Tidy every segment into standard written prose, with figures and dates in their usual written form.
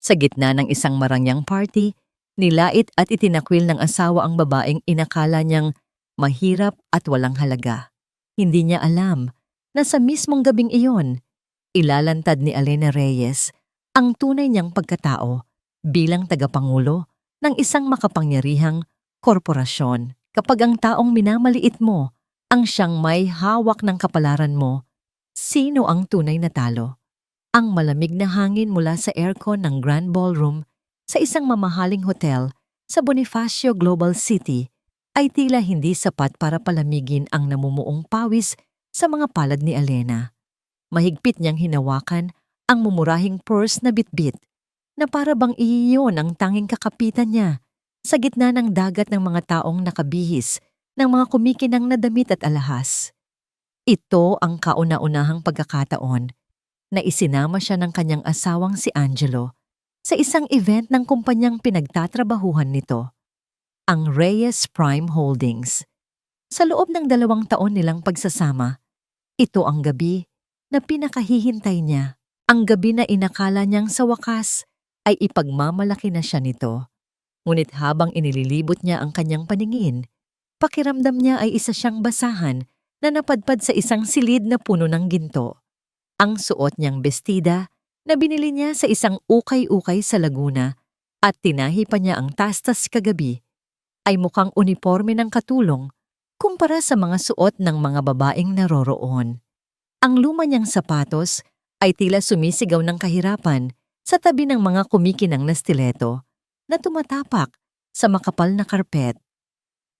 Sa gitna ng isang marangyang party, nilait at itinakwil ng asawa ang babaeng inakala niyang mahirap at walang halaga. Hindi niya alam na sa mismong gabing iyon, ilalantad ni Elena Reyes ang tunay niyang pagkatao bilang tagapangulo ng isang makapangyarihang korporasyon. Kapag ang taong minamaliit mo ang siyang may hawak ng kapalaran mo, sino ang tunay na talo? Ang malamig na hangin mula sa aircon ng Grand Ballroom sa isang mamahaling hotel sa Bonifacio Global City ay tila hindi sapat para palamigin ang namumuong pawis sa mga palad ni Elena. Mahigpit niyang hinawakan ang mumurahing purse na bitbit na para bang iyon ang tanging kakapitan niya sa gitna ng dagat ng mga taong nakabihis ng mga kumikinang na damit at alahas. Ito ang kauna-unahang pagkakataon na isinama siya ng kanyang asawang si Angelo sa isang event ng kumpanyang pinagtatrabahuhan nito, ang Reyes Prime Holdings. Sa loob ng 2 taon nilang pagsasama, ito ang gabi na pinakahihintay niya, ang gabi na inakala niyang sa wakas ay ipagmamalaki na siya nito. Ngunit habang inililibot niya ang kanyang paningin, pakiramdam niya ay isa siyang basahan na napadpad sa isang silid na puno ng ginto. Ang suot niyang bestida na binili niya sa isang ukay-ukay sa Laguna at tinahi pa niya ang tastas kagabi ay mukhang uniforme ng katulong kumpara sa mga suot ng mga babaeng naroroon. Ang luma niyang sapatos ay tila sumisigaw ng kahirapan sa tabi ng mga kumikinang na stiletto na tumatapak sa makapal na karpet.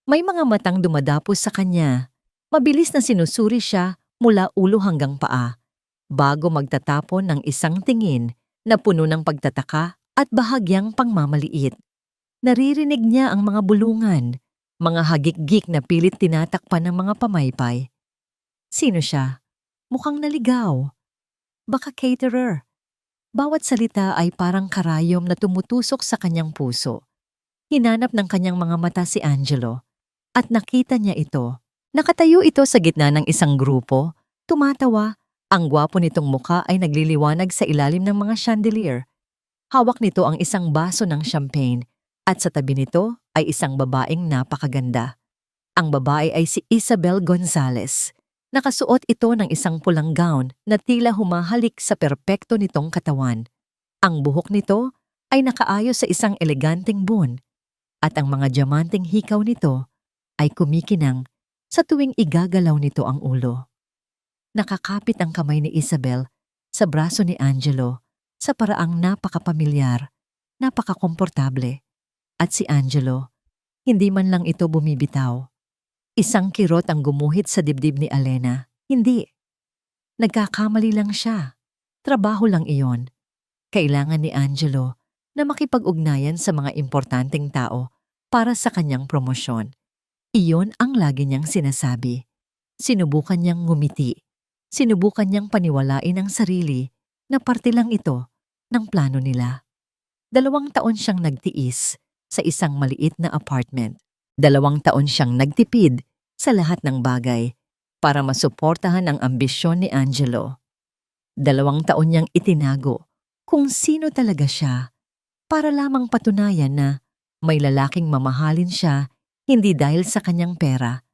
May mga matang dumadapos sa kanya. Mabilis na sinusuri siya mula ulo hanggang paa bago magtatapon ng isang tingin na puno ng pagtataka at bahagyang pangmamaliit. Naririnig niya ang mga bulungan, mga hagik-gik na pilit tinatakpan ng mga pamaypay. Sino siya? Mukhang naligaw. Baka caterer. Bawat salita ay parang karayom na tumutusok sa kanyang puso. Hinanap ng kanyang mga mata si Angelo at nakita niya ito. Nakatayo ito sa gitna ng isang grupo, tumatawa. Ang gwapo nitong muka ay nagliliwanag sa ilalim ng mga chandelier. Hawak nito ang isang baso ng champagne at sa tabi nito ay isang babaeng napakaganda. Ang babae ay si Isabel Gonzalez. Nakasuot ito ng isang pulang gown na tila humahalik sa perpekto nitong katawan. Ang buhok nito ay nakaayos sa isang eleganteng bun at ang mga diamanteng hikaw nito ay kumikinang sa tuwing igagalaw nito ang ulo. Nakakapit ang kamay ni Isabel sa braso ni Angelo sa paraang napakapamilyar, napakakomportable. At si Angelo, hindi man lang ito bumibitaw. Isang kirot ang gumuhit sa dibdib ni Elena. Hindi. Nagkakamali lang siya. Trabaho lang iyon. Kailangan ni Angelo na makipag-ugnayan sa mga importanteng tao para sa kanyang promosyon. Iyon ang lagi niyang sinasabi. Sinubukan niyang ngumiti. Sinubukan niyang paniwalain ang sarili na parte lang ito ng plano nila. 2 taon siyang nagtiis sa isang maliit na apartment. 2 taon siyang nagtipid sa lahat ng bagay para masuportahan ang ambisyon ni Angelo. 2 taon niyang itinago kung sino talaga siya para lamang patunayan na may lalaking mamahalin siya hindi dahil sa kanyang pera,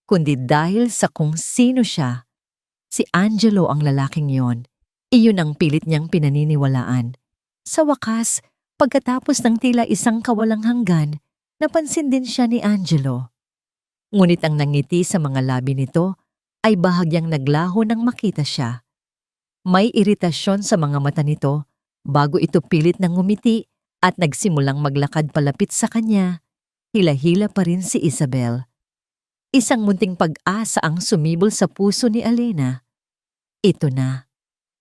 kundi dahil sa kung sino siya. Si Angelo ang lalaking yon. Iyon ang pilit niyang pinaniniwalaan. Sa wakas, pagkatapos ng tila isang kawalang hanggan, napansin din siya ni Angelo. Ngunit ang nangiti sa mga labi nito ay bahagyang naglaho nang makita siya. May iritasyon sa mga mata nito bago ito pilit nang ngumiti at nagsimulang maglakad palapit sa kanya. Hila-hila pa rin si Isabel. Isang munting pag-asa ang sumibol sa puso ni Elena. Ito na.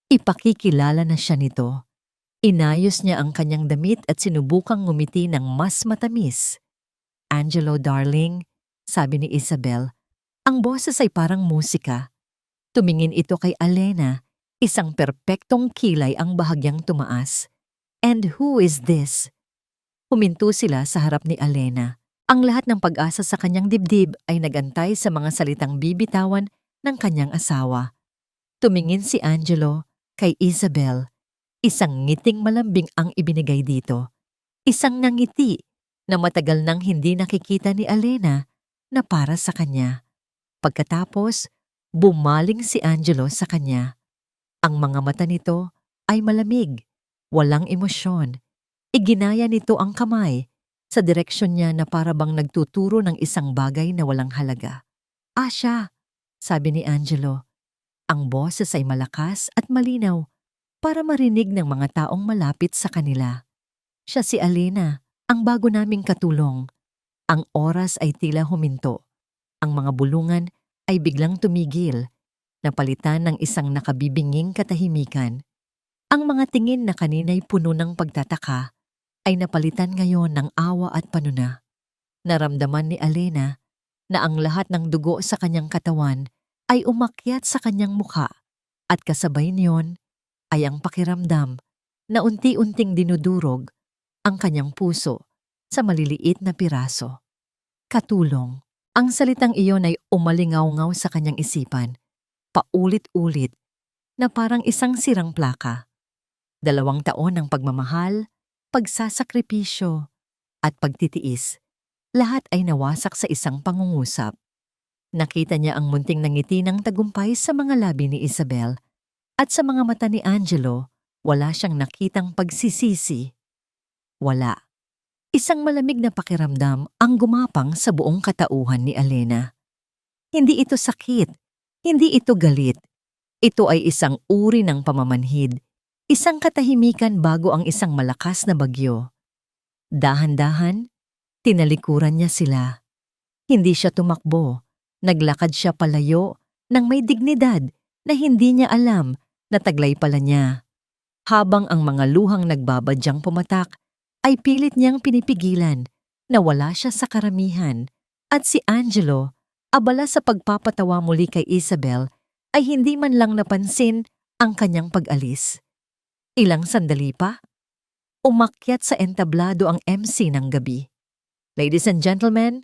Ipakikilala na siya nito. Inayos niya ang kanyang damit at sinubukang ngumiti ng mas matamis. Angelo, darling, sabi ni Isabel, ang boses ay parang musika. Tumingin ito kay Elena, isang perpektong kilay ang bahagyang tumaas. And who is this? Huminto sila sa harap ni Elena. Ang lahat ng pag-asa sa kanyang dibdib ay nagantay sa mga salitang bibitawan ng kanyang asawa. Tumingin si Angelo kay Isabel. Isang ngiting malambing ang ibinigay dito. Isang nangiti na matagal nang hindi nakikita ni Alena na para sa kanya. Pagkatapos, bumaling si Angelo sa kanya. Ang mga mata nito ay malamig, walang emosyon. Iginaya nito ang kamay sa direksyon niya na para bang nagtuturo ng isang bagay na walang halaga. Asya, sabi ni Angelo. Ang boses ay malakas at malinaw para marinig ng mga taong malapit sa kanila. Siya si Alena, ang bago naming katulong. Ang oras ay tila huminto. Ang mga bulungan ay biglang tumigil, napalitan ng isang nakabibinging katahimikan. Ang mga tingin na kanina'y puno ng pagtataka ay napalitan ngayon ng awa at panuna. Naramdaman ni Alena na ang lahat ng dugo sa kanyang katawan ay umakyat sa kanyang mukha at kasabay niyon ay ang pakiramdam na unti-unting dinudurog ang kanyang puso sa maliliit na piraso. Katulong. Ang salitang iyon ay umalingaw-ngaw sa kanyang isipan, paulit-ulit na parang isang sirang plaka. 2 taon ng pagmamahal, pagsasakripisyo, at pagtitiis, lahat ay nawasak sa isang pangungusap. Nakita niya ang munting nangiti ng tagumpay sa mga labi ni Isabel at sa mga mata ni Angelo, wala siyang nakitang pagsisisi. Wala. Isang malamig na pakiramdam ang gumapang sa buong katauhan ni Alena. Hindi ito sakit, hindi ito galit. Ito ay isang uri ng pamamanhid, isang katahimikan bago ang isang malakas na bagyo. Dahan-dahan, tinalikuran niya sila. Hindi siya tumakbo, naglakad siya palayo ng may dignidad na hindi niya alam na taglay pala niya. Habang ang mga luhang nagbabadyang pumatak, ay pilit niyang pinipigilan na wala siya sa karamihan at si Angelo, abala sa pagpapatawa muli kay Isabel, ay hindi man lang napansin ang kanyang pag-alis. Ilang sandali pa, umakyat sa entablado ang MC ng gabi. Ladies and gentlemen,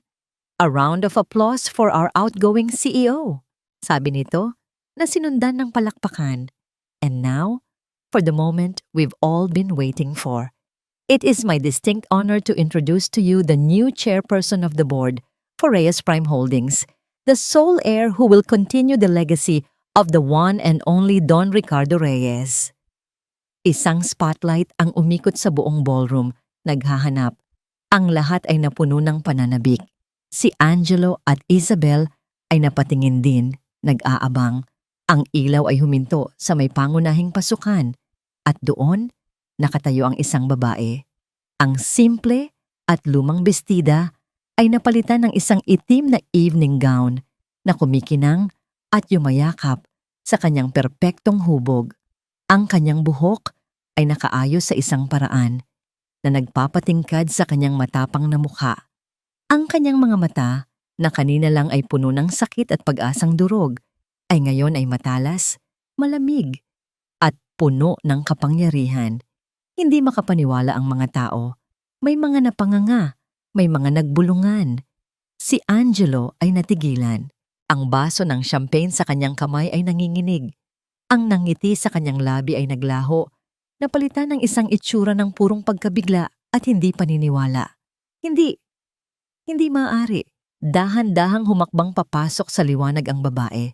a round of applause for our outgoing CEO, sabi nito na sinundan ng palakpakan. And now, for the moment we've all been waiting for. It is my distinct honor to introduce to you the new chairperson of the board for Reyes Prime Holdings, the sole heir who will continue the legacy of the one and only Don Ricardo Reyes. Isang spotlight ang umikot sa buong ballroom, naghahanap. Ang lahat ay napuno ng pananabik. Si Angelo at Isabel ay napatingin din, nag-aabang. Ang ilaw ay huminto sa may pangunahing pasukan at doon, nakatayo ang isang babae. Ang simple at lumang bestida ay napalitan ng isang itim na evening gown na kumikinang at yumayakap sa kanyang perpektong hubog. Ang kanyang buhok ay nakaayos sa isang paraan na nagpapatingkad sa kanyang matapang na mukha. Ang kanyang mga mata na kanina lang ay puno ng sakit at pag-asang durog ay ngayon ay matalas, malamig at puno ng kapangyarihan. Hindi makapaniwala ang mga tao. May mga napanganga, may mga nagbulungan. Si Angelo ay natigilan. Ang baso ng champagne sa kanyang kamay ay nanginginig. Ang nangiti sa kanyang labi ay naglaho, napalitan ng isang itsura ng purong pagkabigla at hindi paniniwala. Hindi maaari. Dahan-dahang humakbang papasok sa liwanag ang babae.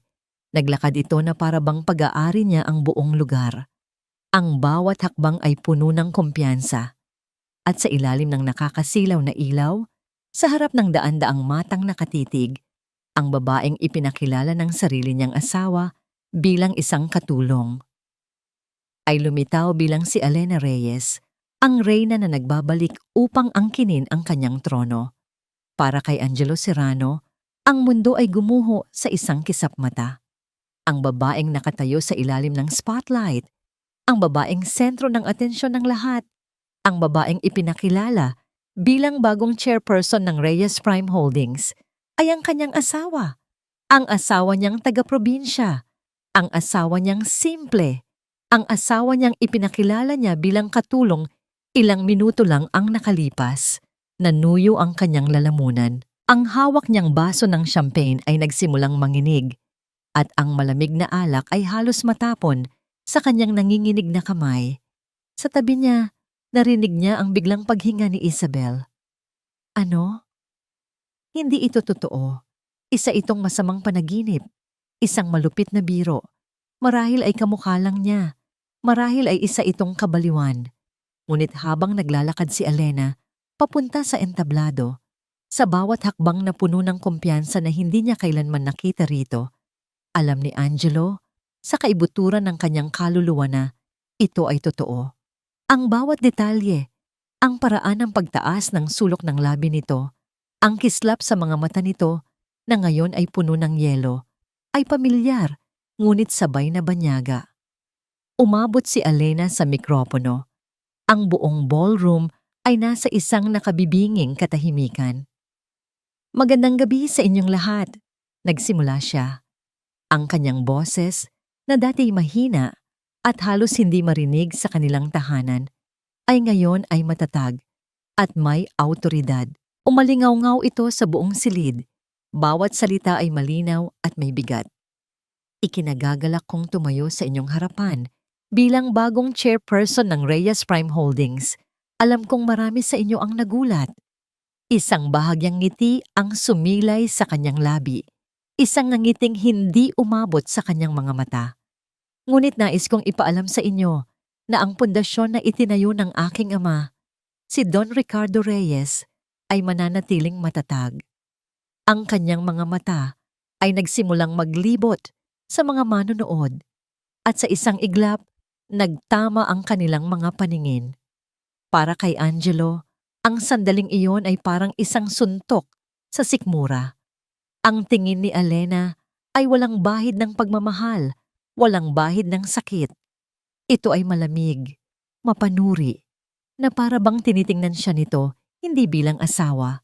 Naglakad ito na para bang pag-aari niya ang buong lugar. Ang bawat hakbang ay puno ng kumpiyansa. At sa ilalim ng nakakasilaw na ilaw, sa harap ng daan-daang matang nakatitig, ang babaeng ipinakilala ng sarili niyang asawa bilang isang katulong. Ay lumitaw bilang si Alena Reyes, ang reyna na nagbabalik upang angkinin ang kanyang trono. Para kay Angelo Serrano, ang mundo ay gumuho sa isang kisap mata. Ang babaeng nakatayo sa ilalim ng spotlight, ang babaeng sentro ng atensyon ng lahat, ang babaeng ipinakilala bilang bagong chairperson ng Reyes Prime Holdings, ay ang kanyang asawa. Ang asawa niyang taga-probinsya, ang asawa niyang simple, ang asawa niyang ipinakilala niya bilang katulong. Ilang minuto lang ang nakalipas, nanuyo ang kanyang lalamunan. Ang hawak niyang baso ng champagne ay nagsimulang manginig, at ang malamig na alak ay halos matapon sa kanyang nanginginig na kamay. Sa tabi niya, narinig niya ang biglang paghinga ni Isabel. Ano? Hindi ito totoo. Isa itong masamang panaginip. Isang malupit na biro. Marahil ay kamukha lang niya. Marahil ay isa itong kabaliwan. Ngunit habang naglalakad si Elena, papunta sa entablado, sa bawat hakbang na puno ng kumpiyansa na hindi niya kailanman nakita rito, alam ni Angelo, sa kaibuturan ng kanyang kaluluwa na ito ay totoo. Ang bawat detalye, ang paraan ng pagtaas ng sulok ng labi nito, ang kislap sa mga mata nito na ngayon ay puno ng yelo, ay pamilyar, ngunit sabay na banyaga. Umabot si Elena sa mikropono. Ang buong ballroom ay nasa isang nakabibinging katahimikan. Magandang gabi sa inyong lahat. Nagsimula siya. Ang kanyang boses, na dati mahina at halos hindi marinig sa kanilang tahanan, ay ngayon ay matatag at may awtoridad. Umalingaw-ngaw ito sa buong silid. Bawat salita ay malinaw at may bigat. Ikinagagalak kong tumayo sa inyong harapan bilang bagong chairperson ng Reyes Prime Holdings. Alam kong marami sa inyo ang nagulat. Isang bahagyang ngiti ang sumilay sa kanyang labi. Isang ngiting hindi umabot sa kanyang mga mata. Ngunit nais kong ipaalam sa inyo na ang pundasyon na itinayo ng aking ama, si Don Ricardo Reyes, ay mananatiling matatag. Ang kanyang mga mata ay nagsimulang maglibot sa mga manonood at sa isang iglap, nagtama ang kanilang mga paningin. Para kay Angelo, ang sandaling iyon ay parang isang suntok sa sikmura. Ang tingin ni Elena ay walang bahid ng pagmamahal, walang bahid ng sakit. Ito ay malamig, mapanuri, na para bang tinitingnan siya nito hindi bilang asawa,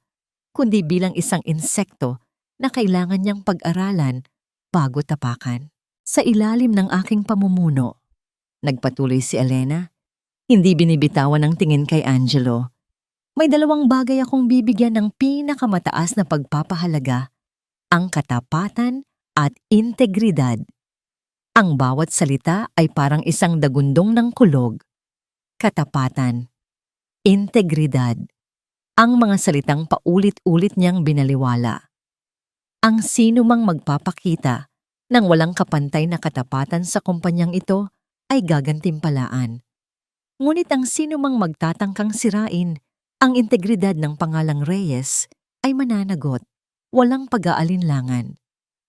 kundi bilang isang insekto na kailangan niyang pag-aralan bago tapakan. Sa ilalim ng aking pamumuno, nagpatuloy si Elena, hindi binibitawan ang tingin kay Angelo. May dalawang bagay akong bibigyan ng pinakamataas na pagpapahalaga, ang katapatan at integridad. Ang bawat salita ay parang isang dagundong ng kulog. Katapatan, integridad, ang mga salitang paulit-ulit niyang binaliwala. Ang sino mang magpapakita ng walang kapantay na katapatan sa kumpanyang ito ay gagantimpalaan. Ngunit ang sino mang magtatangkang sirain ang integridad ng pangalang Reyes ay mananagot, walang pag-aalinlangan.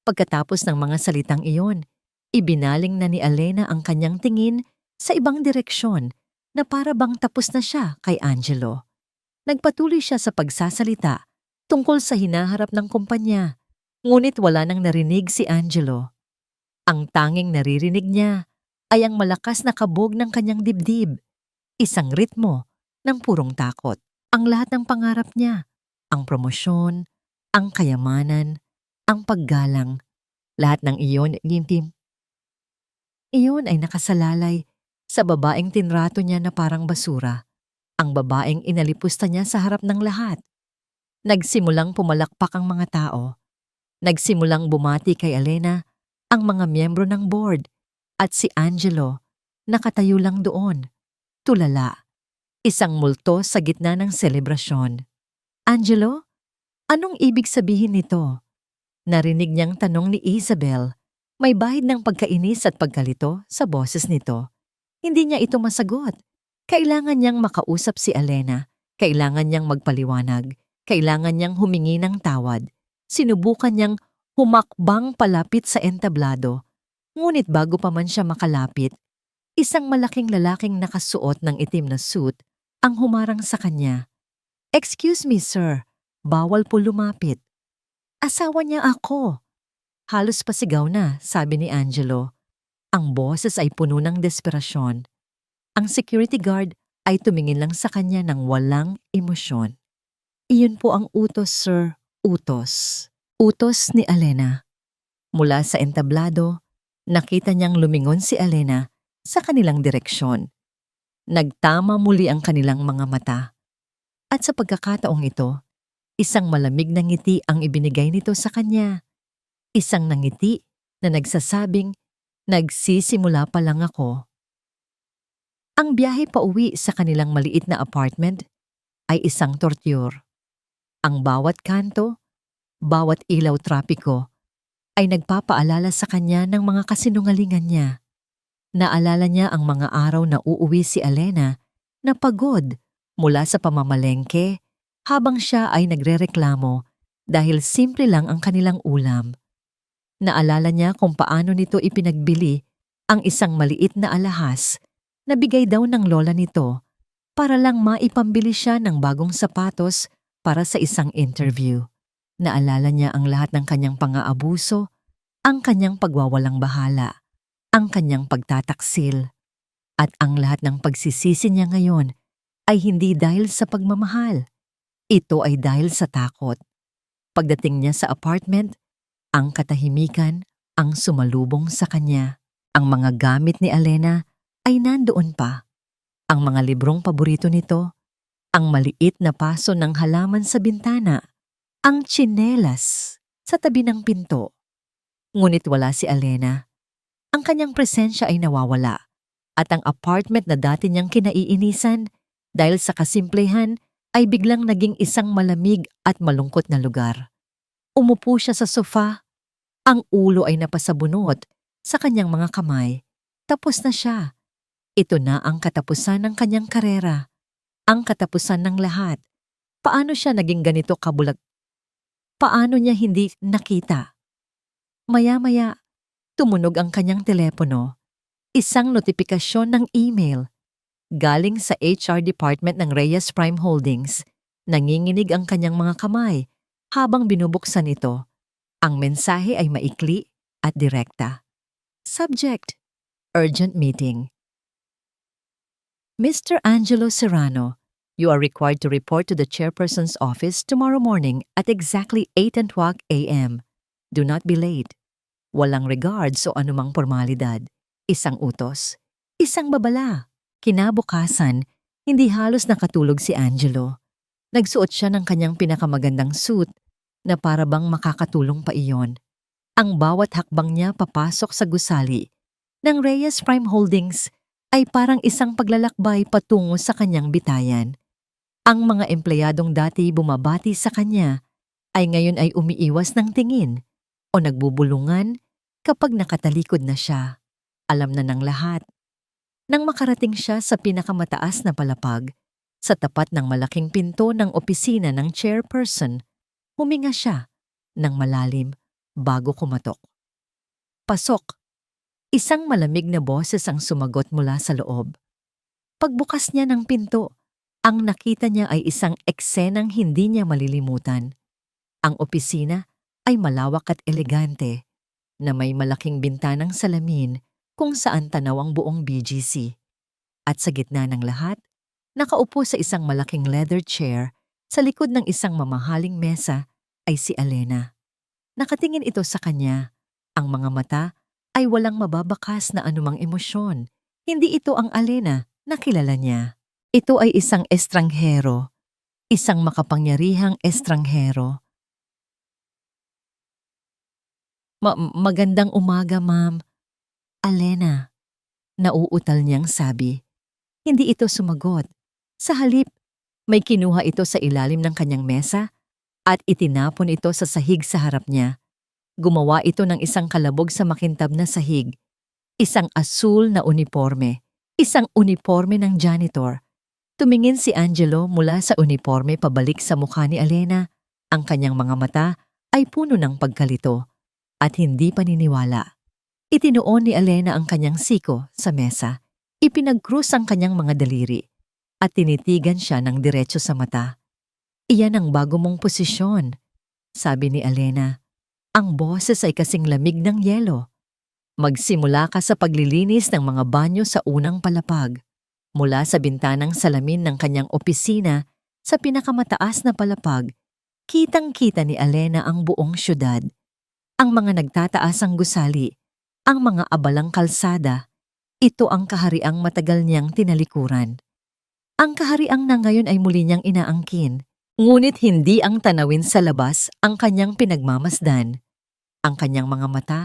Pagkatapos ng mga salitang iyon, ibinaling na ni Elena ang kanyang tingin sa ibang direksyon na para bang tapos na siya kay Angelo. Nagpatuloy siya sa pagsasalita tungkol sa hinaharap ng kumpanya, ngunit wala nang narinig si Angelo. Ang tanging naririnig niya ay ang malakas na kabog ng kanyang dibdib, isang ritmo ng purong takot. Ang lahat ng pangarap niya, ang promosyon, ang kayamanan, ang paggalang, lahat ng iyon ay nakasalalay sa babaeng tinrato niya na parang basura, ang babaeng inalipusta niya sa harap ng lahat. Nagsimulang pumalakpak ang mga tao. Nagsimulang bumati kay Elena ang mga miyembro ng board at si Angelo nakatayo lang doon, tulala, isang multo sa gitna ng selebrasyon. Angelo, anong ibig sabihin nito? Narinig niyang tanong ni Isabel, may bahid ng pagkainis at pagkalito sa boses nito. Hindi niya ito masagot. Kailangan niyang makausap si Elena, kailangan niyang magpaliwanag, kailangan niyang humingi ng tawad. Sinubukan niyang humakbang palapit sa entablado. Ngunit bago pa man siya makalapit, isang malaking lalaking nakasuot ng itim na suit ang humarang sa kanya. "Excuse me, sir. Bawal po lumapit." "Asawa niya ako." Halos pasigaw na, sabi ni Angelo. Ang boses ay puno ng desperasyon. Ang security guard ay tumingin lang sa kanya ng walang emosyon. "Iyon po ang utos, sir. Utos." Utos ni Elena. Mula sa entablado, nakita niyang lumingon si Elena sa kanilang direksyon. Nagtama muli ang kanilang mga mata. At sa pagkakataong ito, isang malamig na ngiti ang ibinigay nito sa kanya. Isang nangiti na nagsasabing, "Nagsisimula pa lang ako." Ang biyahe pauwi sa kanilang maliit na apartment ay isang torture. Ang bawat kanto, bawat ilaw trapiko ay nagpapaalala sa kanya ng mga kasinungalingan niya. Naalala niya ang mga araw na uuwi si Alena na pagod mula sa pamamalengke habang siya ay nagrereklamo dahil simple lang ang kanilang ulam. Naalala niya kung paano nito ipinagbili ang isang maliit na alahas na bigay daw ng lola nito para lang maipambili siya ng bagong sapatos para sa isang interview. Naalala niya ang lahat ng kanyang pang-aabuso, ang kanyang pagwawalang bahala, ang kanyang pagtataksil, at ang lahat ng pagsisisi niya ngayon ay hindi dahil sa pagmamahal. Ito ay dahil sa takot. Pagdating niya sa apartment, ang katahimikan ang sumalubong sa kanya. Ang mga gamit ni Alena ay nandoon pa. Ang mga librong paborito nito, ang maliit na paso ng halaman sa bintana, ang tsinelas sa tabi ng pinto. Ngunit wala si Alena. Ang kanyang presensya ay nawawala at ang apartment na dati niyang kinaiinisan dahil sa kasimplehan ay biglang naging isang malamig at malungkot na lugar. Umupo siya sa sofa. Ang ulo ay napasabunot sa kanyang mga kamay. Tapos na siya. Ito na ang katapusan ng kanyang karera. Ang katapusan ng lahat. Paano siya naging ganito kabulag? Paano niya hindi nakita? Maya-maya, tumunog ang kanyang telepono. Isang notifikasyon ng email. Galing sa HR department ng Reyes Prime Holdings. Nanginginig ang kanyang mga kamay habang binubuksan ito. Ang mensahe ay maikli at direkta. Subject: Urgent Meeting. Mr. Angelo Serrano, you are required to report to the chairperson's office tomorrow morning at exactly 8:00 a.m. Do not be late. Walang regards o anumang formalidad. Isang utos. Isang babala. Kinabukasan, hindi halos nakatulog si Angelo. Nagsuot siya ng kanyang pinakamagandang suit na para bang makakatulong pa iyon. Ang bawat hakbang niya papasok sa gusali ng Reyes Prime Holdings ay parang isang paglalakbay patungo sa kanyang bitayan. Ang mga empleyadong dati bumabati sa kanya ay ngayon ay umiiwas ng tingin o nagbubulungan kapag nakatalikod na siya. Alam na ng lahat. Nang makarating siya sa pinakamataas na palapag, sa tapat ng malaking pinto ng opisina ng chairperson, huminga siya ng malalim bago kumatok. Pasok. Isang malamig na boses ang sumagot mula sa loob. Pagbukas niya ng pinto, ang nakita niya ay isang eksenang hindi niya malilimutan. Ang opisina ay malawak at elegante, na may malaking bintanang salamin kung saan tanaw ang buong BGC. At sa gitna ng lahat, nakaupo sa isang malaking leather chair sa likod ng isang mamahaling mesa ay si Alena. Nakatingin ito sa kanya. Ang mga mata ay walang mababakas na anumang emosyon. Hindi ito ang Alena na kilala niya. Ito ay isang estranghero. Isang makapangyarihang estranghero. Magandang umaga, ma'am. Alena. Nauutal niyang sabi. Hindi ito sumagot. Sa halip, may kinuha ito sa ilalim ng kanyang mesa at itinapon ito sa sahig sa harap niya. Gumawa ito ng isang kalabog sa makintab na sahig. Isang asul na uniforme. Isang uniforme ng janitor. Tumingin si Angelo mula sa uniforme pabalik sa mukha ni Alena. Ang kanyang mga mata ay puno ng pagkalito at hindi paniniwala. Itinuon ni Alena ang kanyang siko sa mesa. Ipinagkrus ang kanyang mga daliri at tinitigan siya ng diretso sa mata. Iyan ang bago mong posisyon, sabi ni Alena. Ang boses ay kasing lamig ng yelo. Magsimula ka sa paglilinis ng mga banyo sa unang palapag. Mula sa bintanang salamin ng kanyang opisina sa pinakamataas na palapag, kitang-kita ni Alena ang buong syudad. Ang mga nagtataasang gusali, ang mga abalang kalsada. Ito ang kahariang matagal niyang tinalikuran. Ang kahariang na ngayon ay muli niyang inaangkin. Ngunit hindi ang tanawin sa labas ang kanyang pinagmamasdan. Ang kanyang mga mata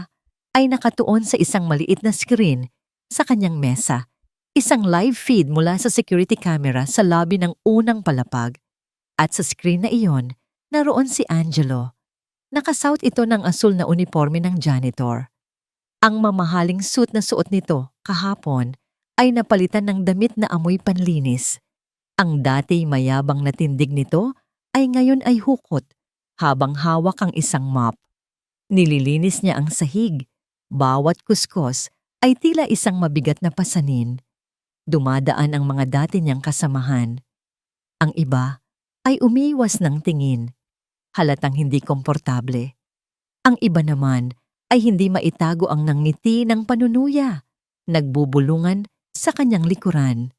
ay nakatuon sa isang maliit na screen sa kanyang mesa. Isang live feed mula sa security camera sa lobby ng unang palapag. At sa screen na iyon, naroon si Angelo. Nakasuot ito ng asul na uniforme ng janitor. Ang mamahaling suit na suot nito kahapon ay napalitan ng damit na amoy panlinis. Ang dati mayabang na tindig nito ay ngayon ay hukot habang hawak ang isang mop. Nililinis niya ang sahig. Bawat kuskos ay tila isang mabigat na pasanin. Dumadaan ang mga dati niyang kasamahan. Ang iba ay umiwas ng tingin. Halatang hindi komportable. Ang iba naman ay hindi maitago ang nangiti ng panunuya. Nagbubulungan sa kanyang likuran.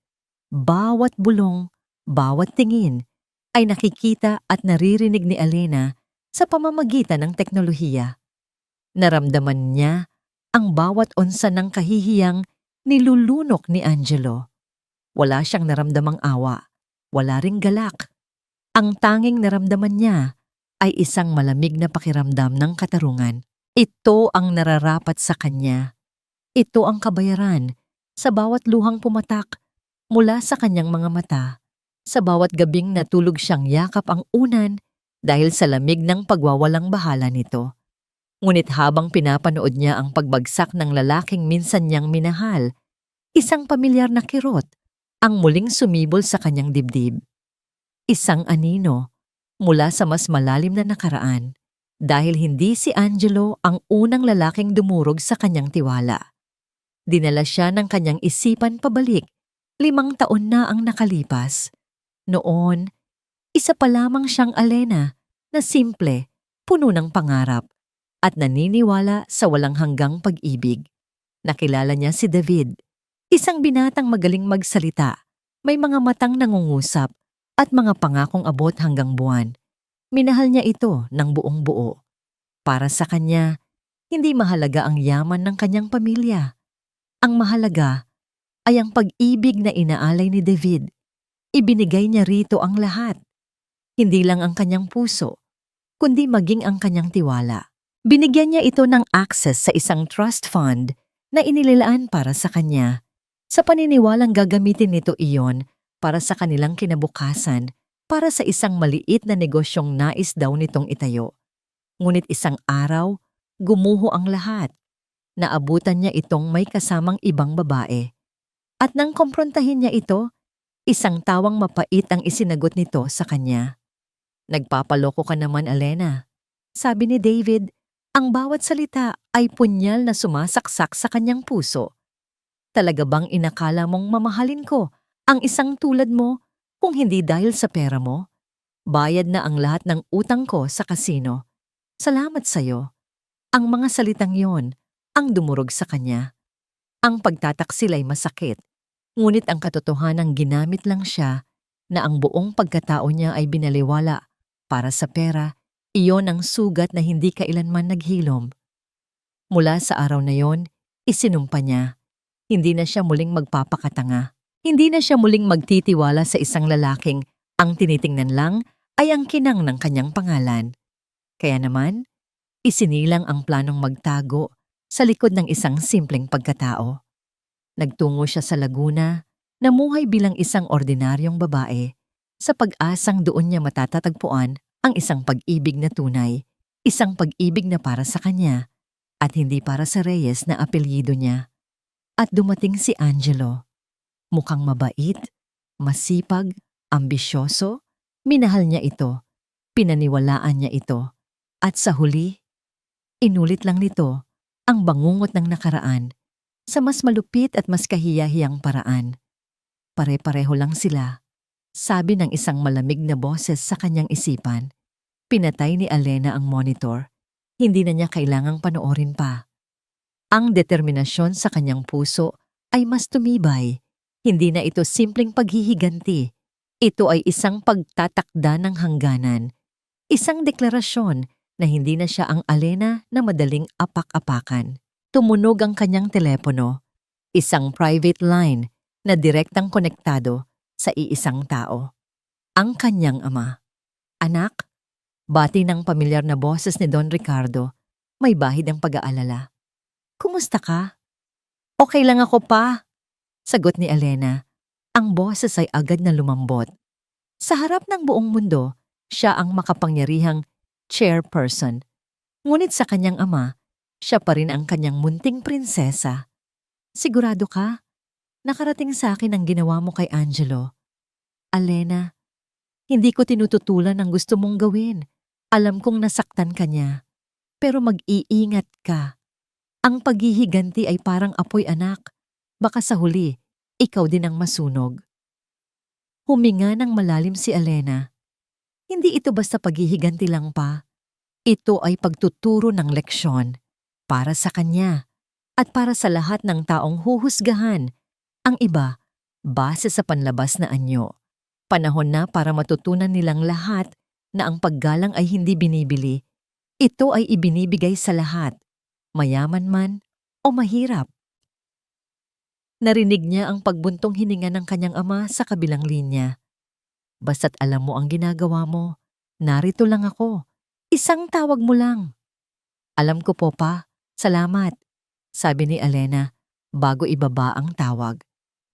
Bawat bulong, bawat tingin ay nakikita at naririnig ni Elena sa pamamagitan ng teknolohiya. Naramdaman niya ang bawat onsa ng kahihiyang nilulunok ni Angelo. Wala siyang naramdamang awa, wala ring galak. Ang tanging naramdaman niya ay isang malamig na pakiramdam ng katarungan. Ito ang nararapat sa kanya. Ito ang kabayaran sa bawat luhang pumatak mula sa kanyang mga mata, sa bawat gabing natulog siyang yakap ang unan dahil sa lamig ng pagwawalang bahala nito. Ngunit habang pinapanood niya ang pagbagsak ng lalaking minsan niyang minahal, isang pamilyar na kirot ang muling sumibol sa kanyang dibdib. Isang anino mula sa mas malalim na nakaraan dahil hindi si Angelo ang unang lalaking dumurog sa kanyang tiwala. Dinala siya ng kanyang isipan pabalik. 5 taon na ang nakalipas. Noon, isa pa lamang siyang Elena na simple, puno ng pangarap, at naniniwala sa walang hanggang pag-ibig. Nakilala niya si David, isang binatang magaling magsalita, may mga matang nangungusap, at mga pangakong abot hanggang buwan. Minahal niya ito ng buong buo. Para sa kanya, hindi mahalaga ang yaman ng kanyang pamilya. Ang mahalaga ay ang pag-ibig na inaalay ni David. Ibinigay niya rito ang lahat. Hindi lang ang kanyang puso, kundi maging ang kanyang tiwala. Binigyan niya ito ng access sa isang trust fund na inilalaan para sa kanya, sa paniniwalang gagamitin nito iyon para sa kanilang kinabukasan, para sa isang maliit na negosyong nais daw nitong itayo. Ngunit isang araw, gumuho ang lahat. Naabutan niya itong may kasamang ibang babae. At nang komprontahin niya ito, isang tawang mapait ang isinagot nito sa kanya. "Nagpapaloko ka naman, Elena." Sabi ni David, ang bawat salita ay punyal na sumasaksak sa kanyang puso. "Talaga bang inakala mong mamahalin ko ang isang tulad mo kung hindi dahil sa pera mo? Bayad na ang lahat ng utang ko sa kasino. Salamat sa'yo." Ang mga salitang yon ang dumurog sa kanya. Ang pagtataksil ay masakit, ngunit ang katotohanang ginamit lang siya na ang buong pagkatao niya ay binaliwala para sa pera. Iyon ang sugat na hindi kailanman naghilom. Mula sa araw na yon, isinumpa niya. Hindi na siya muling magpapakatanga. Hindi na siya muling magtitiwala sa isang lalaking ang tinitingnan lang ay ang kinang ng kanyang pangalan. Kaya naman, isinilang ang planong magtago sa likod ng isang simpleng pagkatao. Nagtungo siya sa Laguna, namuhay bilang isang ordinaryong babae, sa pag-asang doon niya matatatagpuan ang isang pag-ibig na tunay, isang pag-ibig na para sa kanya, at hindi para sa Reyes na apelyido niya. At dumating si Angelo. Mukhang mabait, masipag, ambisyoso, minahal niya ito, pinaniwalaan niya ito, at sa huli, inulit lang nito ang bangungot ng nakaraan sa mas malupit at mas kahiyahiyang paraan. Pare-pareho lang sila, sabi ng isang malamig na boses sa kanyang isipan. Pinatay ni Elena ang monitor. Hindi na niya kailangang panoorin pa. Ang determinasyon sa kanyang puso ay mas tumibay. Hindi na ito simpleng paghihiganti. Ito ay isang pagtatakda ng hangganan. Isang deklarasyon na hindi na siya ang Elena na madaling apak-apakan. Tumunog ang kanyang telepono, isang private line na direktang konektado sa iisang tao. Ang kanyang ama. "Anak," bati ng pamilyar na boses ni Don Ricardo, may bahid ang pag-aalala. "Kumusta ka?" "Okay lang ako pa," Sagot ni Elena. Ang boses ay agad na lumambot. Sa harap ng buong mundo, siya ang makapangyarihang chairperson. Ngunit sa kanyang ama, siya pa rin ang kanyang munting prinsesa. Sigurado ka? Nakarating sa akin ang ginawa mo kay Angelo. Elena, hindi ko tinututulan ang gusto mong gawin. Alam kong nasaktan ka niya. Pero mag-iingat ka. Ang paghihiganti ay parang apoy anak. Baka sa huli, ikaw din ang masunog. Huminga ng malalim si Elena. Hindi ito basta paghihiganti lang pa. Ito ay pagtuturo ng leksyon para sa kanya at para sa lahat ng taong huhusgahan. Ang iba, base sa panlabas na anyo. Panahon na para matutunan nilang lahat na ang paggalang ay hindi binibili. Ito ay ibinibigay sa lahat, mayaman man o mahirap. Narinig niya ang pagbuntong hininga ng kanyang ama sa kabilang linya. Basta't alam mo ang ginagawa mo, narito lang ako. Isang tawag mo lang. Alam ko po pa, salamat, sabi ni Elena bago ibaba ang tawag.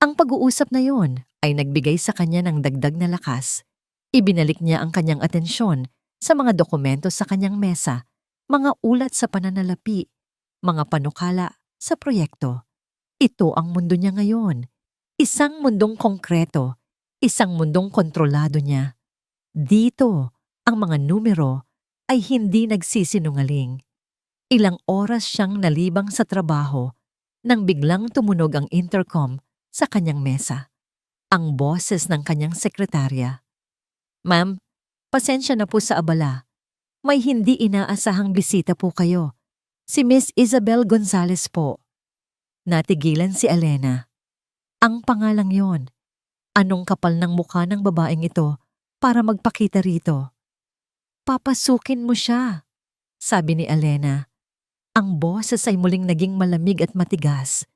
Ang pag-uusap na yon ay nagbigay sa kanya ng dagdag na lakas. Ibinalik niya ang kanyang atensyon sa mga dokumento sa kanyang mesa, mga ulat sa pananalapi, mga panukala sa proyekto. Ito ang mundo niya ngayon. Isang mundong konkreto, isang mundong kontrolado niya. Dito, ang mga numero ay hindi nagsisinungaling. Ilang oras siyang nalibang sa trabaho nang biglang tumunog ang intercom sa kanyang mesa. Ang boses ng kanyang sekretarya. Ma'am, pasensya na po sa abala. May hindi inaasahang bisita po kayo. Si Miss Isabel Gonzales po. Natigilan si Elena. Ang pangalang yon. Anong kapal ng mukha ng babaeng ito para magpakita rito? Papasukin mo siya, sabi ni Elena. Ang boses ay muling naging malamig at matigas.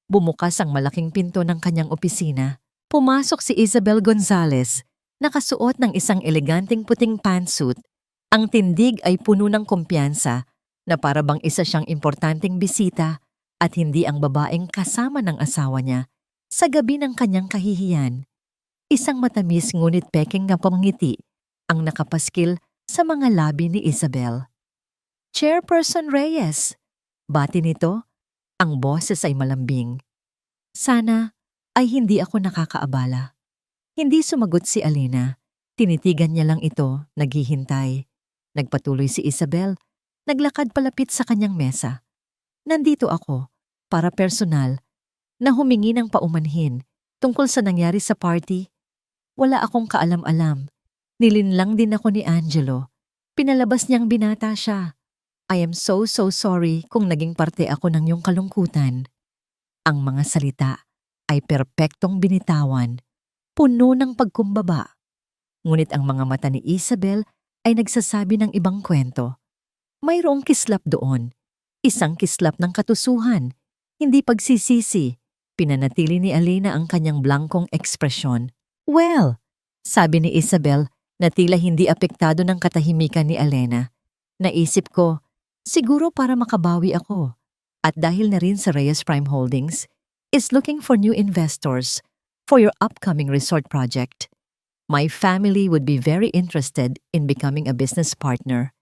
Bumukas ang malaking pinto ng kanyang opisina. Pumasok si Isabel Gonzales, nakasuot ng isang eleganteng puting pantsuit. Ang tindig ay puno ng kumpiyansa na para bang isa siyang importanteng bisita at hindi ang babaeng kasama ng asawa niya sa gabi ng kanyang kahihiyan. Isang matamis ngunit peking na pamangiti ang nakapaskil sa mga labi ni Isabel. Chairperson Reyes, bati nito, ang boses ay malambing. Sana ay hindi ako nakakaabala. Hindi sumagot si Elena. Tinitigan niya lang ito, naghihintay. Nagpatuloy si Isabel, naglakad palapit sa kanyang mesa. Nandito ako, para personal, na humingi ng paumanhin tungkol sa nangyari sa party. Wala akong kaalam-alam. Nilinlang din ako ni Angelo. Pinalabas niyang binata siya. I am so sorry kung naging parte ako ng iyong kalungkutan. Ang mga salita ay perpektong binitawan, puno ng pagkumbaba. Ngunit ang mga mata ni Isabel ay nagsasabi ng ibang kwento. Mayroong kislap doon. Isang kislap ng katusuhan, hindi pagsisisi. Pinanatili ni Elena ang kanyang blankong ekspresyon. Well, sabi ni Isabel na tila hindi apektado ng katahimikan ni Elena. Naisip ko, siguro para makabawi ako. At dahil na rin sa Reyes Prime Holdings is looking for new investors for your upcoming resort project. My family would be very interested in becoming a business partner.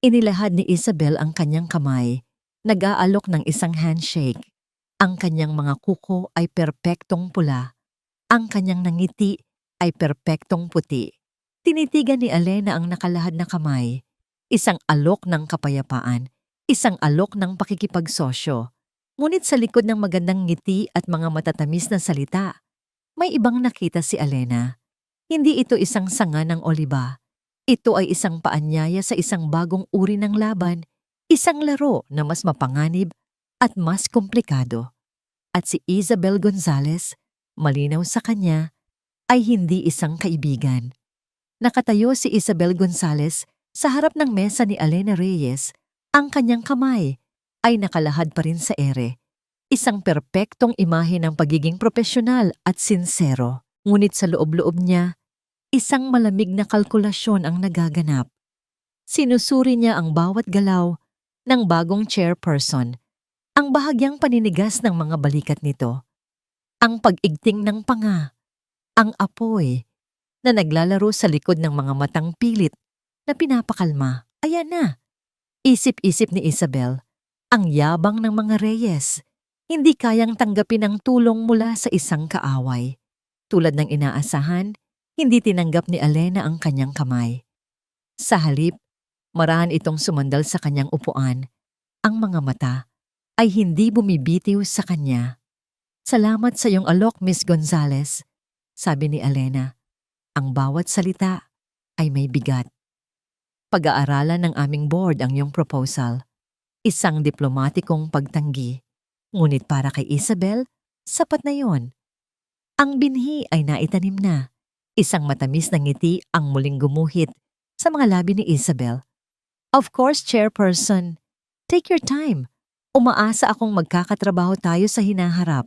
Inilahad ni Isabel ang kanyang kamay, nag-aalok ng isang handshake. Ang kanyang mga kuko ay perpektong pula. Ang kanyang nangiti ay perpektong puti. Tinitigan ni Elena ang nakalahad na kamay. Isang alok ng kapayapaan, isang alok ng pakikipagsosyo. Ngunit sa likod ng magandang ngiti at mga matatamis na salita, may ibang nakita si Elena. Hindi ito isang sanga ng oliba. Ito ay isang paanyaya sa isang bagong uri ng laban, isang laro na mas mapanganib at mas komplikado. At si Isabel Gonzales, malinaw sa kanya, ay hindi isang kaibigan. Nakatayo si Isabel Gonzales sa harap ng mesa ni Elena Reyes. Ang kanyang kamay ay nakalahad pa rin sa ere. Isang perpektong imahe ng pagiging propesyonal at sinsero. Ngunit sa loob-loob niya, isang malamig na kalkulasyon ang nagaganap. Sinusuri niya ang bawat galaw ng bagong chairperson, ang bahagyang paninigas ng mga balikat nito. Ang pag-igting ng panga, ang apoy na naglalaro sa likod ng mga matang pilit na pinapakalma. Ayan na, isip-isip ni Isabel, ang yabang ng mga Reyes. Hindi kayang tanggapin ang tulong mula sa isang kaaway. Tulad ng inaasahan, hindi tinanggap ni Alena ang kanyang kamay. Sa halip, marahan itong sumandal sa kanyang upuan. Ang mga mata ay hindi bumibitiw sa kanya. Salamat sa iyong alok, Miss Gonzales, sabi ni Alena. Ang bawat salita ay may bigat. Pag-aaralan ng aming board ang iyong proposal. Isang diplomatikong pagtanggi. Ngunit para kay Isabel, sapat na yon. Ang binhi ay naitanim na. Isang matamis na ngiti ang muling gumuhit sa mga labi ni Isabel. Of course, Chairperson. Take your time. Umaasa akong magkakatrabaho tayo sa hinaharap.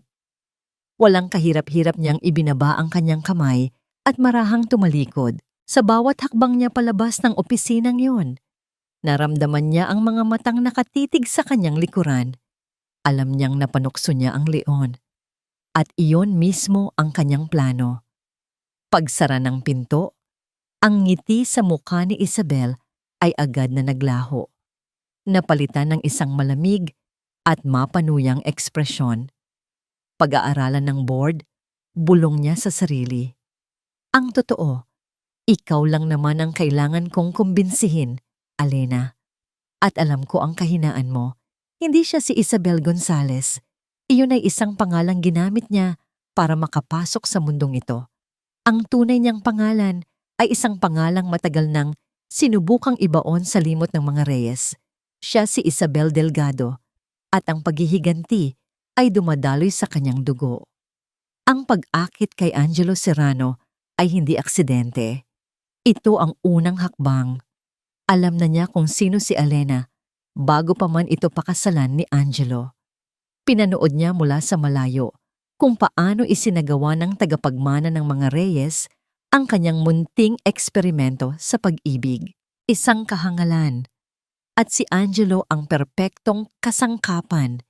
Walang kahirap-hirap niyang ibinaba ang kanyang kamay at marahang tumalikod. Sa bawat hakbang niya palabas ng opisinang yon, naramdaman niya ang mga matang nakatitig sa kanyang likuran. Alam niyang napanukso niya ang leon. At iyon mismo ang kanyang plano. Pagsara ng pinto, ang ngiti sa mukha ni Isabel ay agad na naglaho. Napalitan ng isang malamig at mapanuyang ekspresyon. Pag-aaralan ng board, bulong niya sa sarili. Ang totoo, ikaw lang naman ang kailangan kong kumbinsihin, Alena. At alam ko ang kahinaan mo. Hindi siya si Isabel Gonzales. Iyon ay isang pangalang ginamit niya para makapasok sa mundong ito. Ang tunay niyang pangalan ay isang pangalang matagal nang sinubukang ibaon sa limot ng mga Reyes. Siya si Isabel Delgado at ang paghihiganti ay dumadaloy sa kanyang dugo. Ang pag-akit kay Angelo Serrano ay hindi aksidente. Ito ang unang hakbang. Alam na niya kung sino si Alena bago pa man ito pakasalan ni Angelo. Pinanood niya mula sa malayo kung paano isinagawa ng tagapagmana ng mga Reyes ang kanyang munting eksperimento sa pag-ibig. Isang kahangalan. At si Angelo ang perpektong kasangkapan.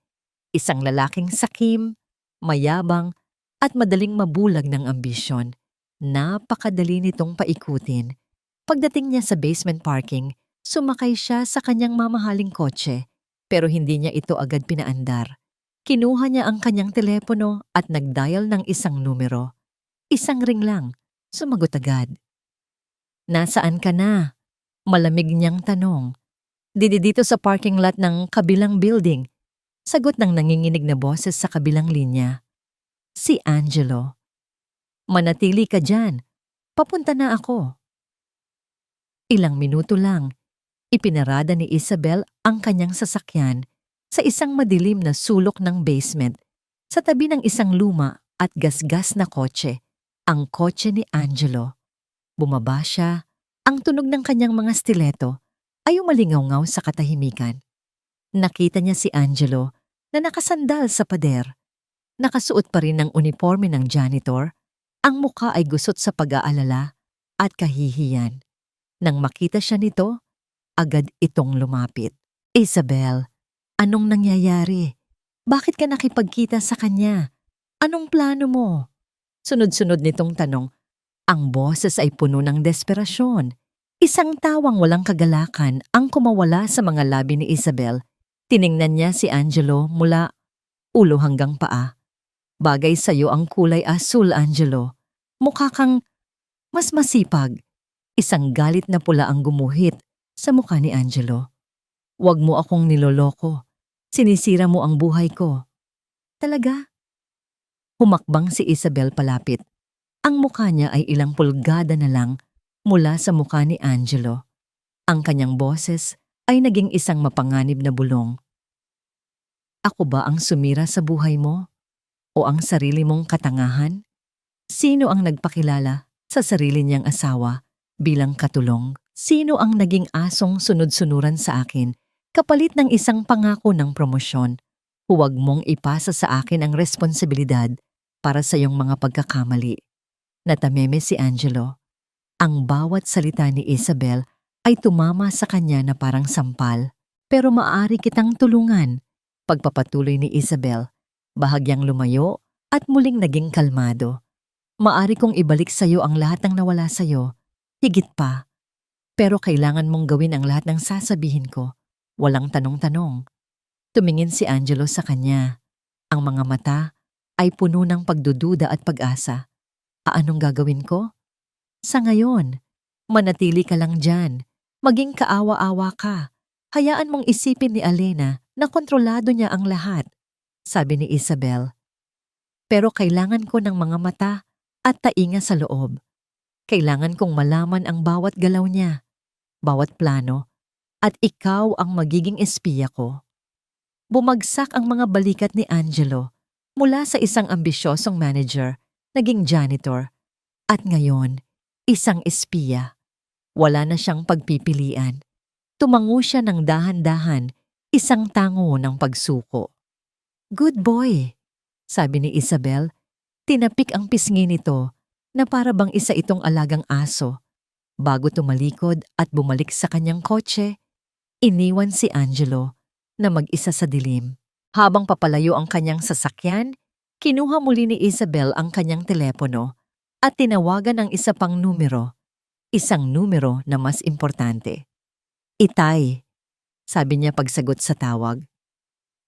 Isang lalaking sakim, mayabang, at madaling mabulag ng ambisyon. Napakadali nitong paikutin. Pagdating niya sa basement parking, sumakay siya sa kanyang mamahaling kotse, pero hindi niya ito agad pinaandar. Kinuha niya ang kanyang telepono at nagdial ng isang numero. Isang ring lang, sumagot agad. Nasaan ka na? Malamig niyang tanong. Dito sa parking lot ng kabilang building, sagot ng nanginginig na boses sa kabilang linya. Si Angelo. Manatili ka dyan. Papunta na ako. Ilang minuto lang, ipinarada ni Isabel ang kanyang sasakyan sa isang madilim na sulok ng basement sa tabi ng isang luma at gasgas na kotse, ang kotse ni Angelo. Bumaba siya, ang tunog ng kanyang mga stiletto ay umalingaw-ngaw sa katahimikan. Nakita niya si Angelo na nakasandal sa pader. Nakasuot pa rin ng uniforme ng janitor. Ang mukha ay gusot sa pag-aalala at kahihiyan. Nang makita siya nito, agad itong lumapit. Isabel, anong nangyayari? Bakit ka nakipagkita sa kanya? Anong plano mo? Sunod-sunod nitong tanong. Ang boses ay puno ng desperasyon. Isang tawang walang kagalakan ang kumawala sa mga labi ni Isabel. Tiningnan niya si Angelo mula ulo hanggang paa. Bagay sa'yo ang kulay asul, Angelo. Mukha kang mas masipag. Isang galit na pula ang gumuhit sa mukha ni Angelo. Huwag mo akong niloloko. Sinisira mo ang buhay ko. Talaga? Humakbang si Isabel palapit. Ang mukha niya ay ilang pulgada na lang mula sa mukha ni Angelo. Ang kanyang boses ay naging isang mapanganib na bulong. Ako ba ang sumira sa buhay mo? O ang sarili mong katangahan? Sino ang nagpakilala sa sarili niyang asawa bilang katulong? Sino ang naging asong sunod-sunuran sa akin kapalit ng isang pangako ng promosyon? Huwag mong ipasa sa akin ang responsibilidad para sa iyong mga pagkakamali. Natameme si Angelo. Ang bawat salita ni Isabel ay tumama sa kanya na parang sampal. Pero maaari kitang tulungan. Pagpapatuloy ni Isabel, bahagyang lumayo at muling naging kalmado. Maari kong ibalik sa'yo ang lahat ng nawala sa'yo, higit pa. Pero kailangan mong gawin ang lahat ng sasabihin ko. Walang tanong-tanong. Tumingin si Angelo sa kanya. Ang mga mata ay puno ng pagdududa at pag-asa. Anong gagawin ko? Sa ngayon, manatili ka lang dyan. Maging kaawa-awa ka. Hayaan mong isipin ni Alena na kontrolado niya ang lahat, sabi ni Isabel. Pero kailangan ko ng mga mata at tainga sa loob. Kailangan kong malaman ang bawat galaw niya, bawat plano, at ikaw ang magiging espiya ko. Bumagsak ang mga balikat ni Angelo mula sa isang ambisyosong manager, naging janitor, at ngayon, isang espiya. Wala na siyang pagpipilian. Tumango siya ng dahan-dahan, isang tango ng pagsuko. Good boy, sabi ni Isabel. Tinapik ang pisngi nito na para bang isa itong alagang aso. Bago tumalikod at bumalik sa kanyang kotse, iniwan si Angelo na mag-isa sa dilim. Habang papalayo ang kanyang sasakyan, kinuha muli ni Isabel ang kanyang telepono at tinawagan ang isa pang numero, isang numero na mas importante. Itay, sabi niya pagsagot sa tawag.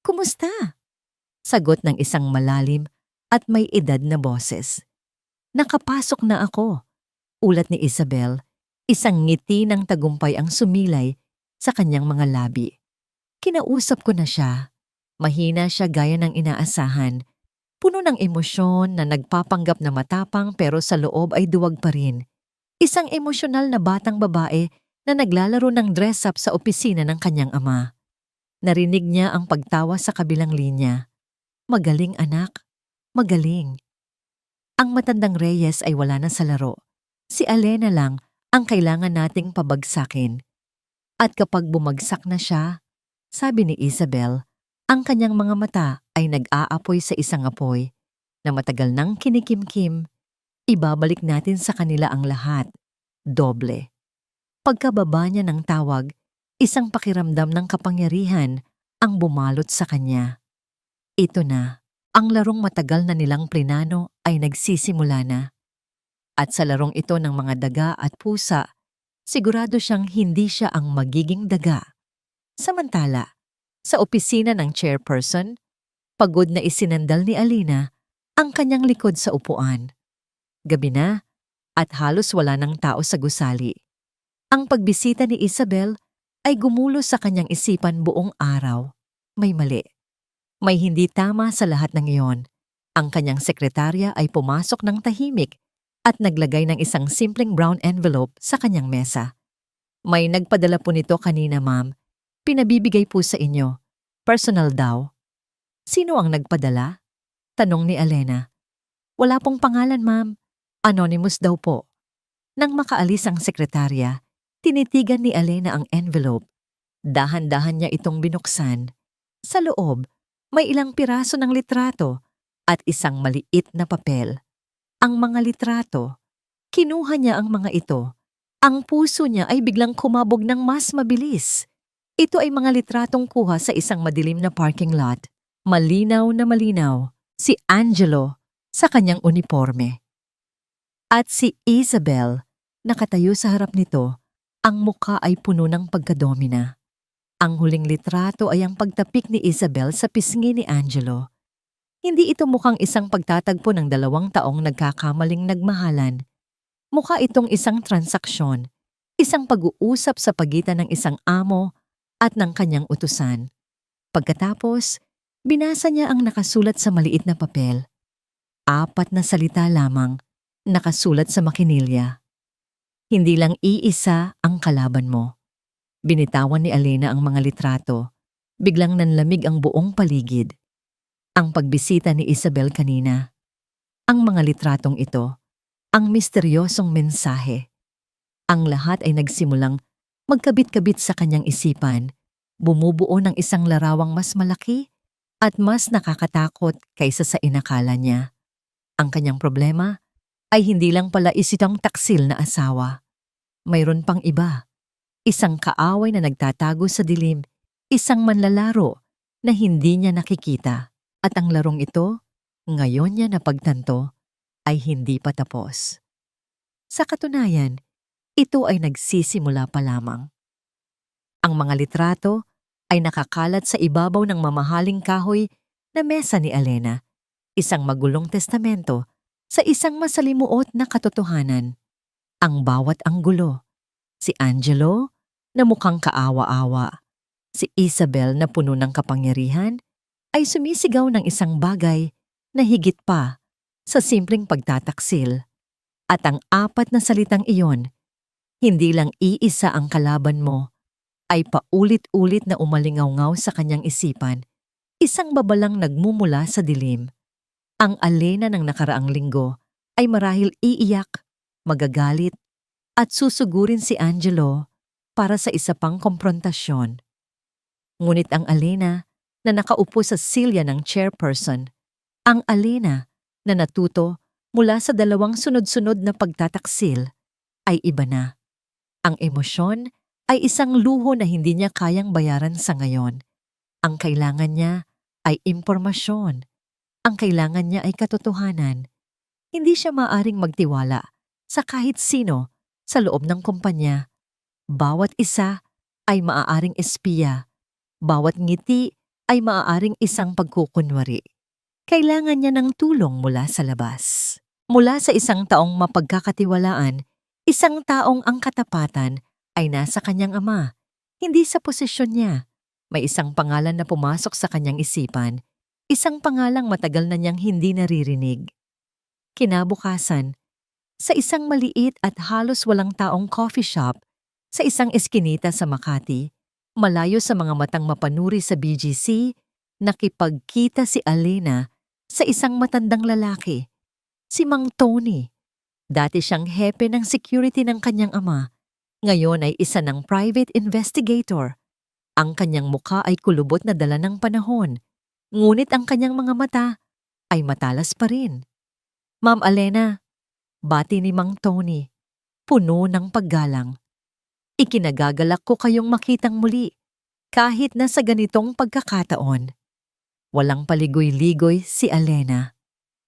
Kumusta? Sagot ng isang malalim at may edad na boses. Nakapasok na ako. Ulat ni Isabel, isang ngiti ng tagumpay ang sumilay sa kanyang mga labi. Kinausap ko na siya. Mahina siya gaya ng inaasahan. Puno ng emosyon na nagpapanggap na matapang pero sa loob ay duwag pa rin. Isang emosyonal na batang babae na naglalaro ng dress-up sa opisina ng kanyang ama. Narinig niya ang pagtawa sa kabilang linya. Magaling anak, magaling. Ang matandang Reyes ay wala na sa laro. Si Alena lang ang kailangan nating pabagsakin. At kapag bumagsak na siya, sabi ni Isabel, ang kanyang mga mata ay nag-aapoy sa isang apoy na matagal nang kinikimkim. Ibabalik natin sa kanila ang lahat. Doble. Pagkababa niya ng tawag, isang pakiramdam ng kapangyarihan ang bumalot sa kanya. Ito na, ang larong matagal na nilang plinano ay nagsisimula na. At sa larong ito ng mga daga at pusa, sigurado siyang hindi siya ang magiging daga. Samantala, sa opisina ng chairperson, pagod na isinandal ni Alina ang kanyang likod sa upuan. Gabi na at halos wala ng tao sa gusali. Ang pagbisita ni Isabel ay gumulo sa kanyang isipan buong araw. May mali. May hindi tama sa lahat ng iyon. Ang kanyang sekretarya ay pumasok ng tahimik at naglagay ng isang simpleng brown envelope sa kanyang mesa. May nagpadala po nito kanina, ma'am. Pinabibigay po sa inyo. Personal daw. Sino ang nagpadala? Tanong ni Alena. Wala pong pangalan, ma'am. Anonymous daw po. Nang makaalis ang sekretarya, tinitigan ni Alena ang envelope. Dahan-dahan niya itong binuksan. Sa loob, may ilang piraso ng litrato at isang maliit na papel. Ang mga litrato, kinuha niya ang mga ito. Ang puso niya ay biglang kumabog ng mas mabilis. Ito ay mga litratong kuha sa isang madilim na parking lot. Malinaw na malinaw, si Angelo sa kanyang uniforme. At si Isabel, nakatayo sa harap nito, ang mukha ay puno ng pagkadomina. Ang huling litrato ay ang pagtapik ni Isabel sa pisngi ni Angelo. Hindi ito mukhang isang pagtatagpo ng 2 taong nagkakamaling nagmahalan. Mukha itong isang transaksyon, isang pag-uusap sa pagitan ng isang amo at ng kanyang utusan. Pagkatapos, binasa niya ang nakasulat sa maliit na papel. 4 na salita lamang, nakasulat sa makinilya. Hindi lang iisa ang kalaban mo. Binitawan ni Alena ang mga litrato. Biglang nanlamig ang buong paligid. Ang pagbisita ni Isabel kanina. Ang mga litratong ito. Ang misteryosong mensahe. Ang lahat ay nagsimulang magkabit-kabit sa kanyang isipan. Bumubuo ng isang larawang mas malaki at mas nakakatakot kaysa sa inakala niya. Ang kanyang problema ay hindi lang pala isitang taksil na asawa. Mayroon pang iba. Isang kaaway na nagtatago sa dilim, isang manlalaro na hindi niya nakikita. At ang larong ito, ngayon niya napagtanto ay hindi pa tapos. Sa katunayan, ito ay nagsisimula pa lamang. Ang mga litrato ay nakakalat sa ibabaw ng mamahaling kahoy na mesa ni Alena, isang magulong testamento sa isang masalimuot na katotohanan. Ang bawat anggulo, si Angelo na mukhang kaawa-awa, si Isabel na puno ng kapangyarihan, ay sumisigaw ng isang bagay na higit pa sa simpleng pagtataksil. At ang apat na salitang iyon, hindi lang iisa ang kalaban mo, ay paulit-ulit na umalingaw-ngaw sa kanyang isipan, isang babalang nagmumula sa dilim. Ang Alena ng nakaraang linggo ay marahil iiyak, magagalit, at susugurin si Angelo para sa isa pang komprontasyon. Ngunit ang Alena na nakaupo sa silya ng chairperson, ang Alena na natuto mula sa dalawang sunod-sunod na pagtataksil, ay iba na. Ang emosyon ay isang luho na hindi niya kayang bayaran sa ngayon. Ang kailangan niya ay impormasyon. Ang kailangan niya ay katotohanan. Hindi siya maaring magtiwala sa kahit sino sa loob ng kumpanya. Bawat isa ay maaaring espiya. Bawat ngiti ay maaaring isang pagkukunwari. Kailangan niya ng tulong mula sa labas. Mula sa isang taong mapagkakatiwalaan, isang taong ang katapatan ay nasa kanyang ama, hindi sa posisyon niya. May isang pangalan na pumasok sa kanyang isipan, isang pangalang matagal na niyang hindi naririnig. Kinabukasan, sa isang maliit at halos walang taong coffee shop, sa isang eskinita sa Makati, malayo sa mga matang mapanuri sa BGC, nakipagkita si Alena sa isang matandang lalaki, si Mang Tony. Dati siyang hepe ng security ng kanyang ama. Ngayon ay isa ng private investigator. Ang kanyang mukha ay kulubot na dala ng panahon. Ngunit ang kanyang mga mata ay matalas pa rin. Ma'am Alena, bati ni Mang Tony, puno ng paggalang. Ikinagagalak ko kayong makitang muli, kahit na sa ganitong pagkakataon. Walang paligoy-ligoy si Alena.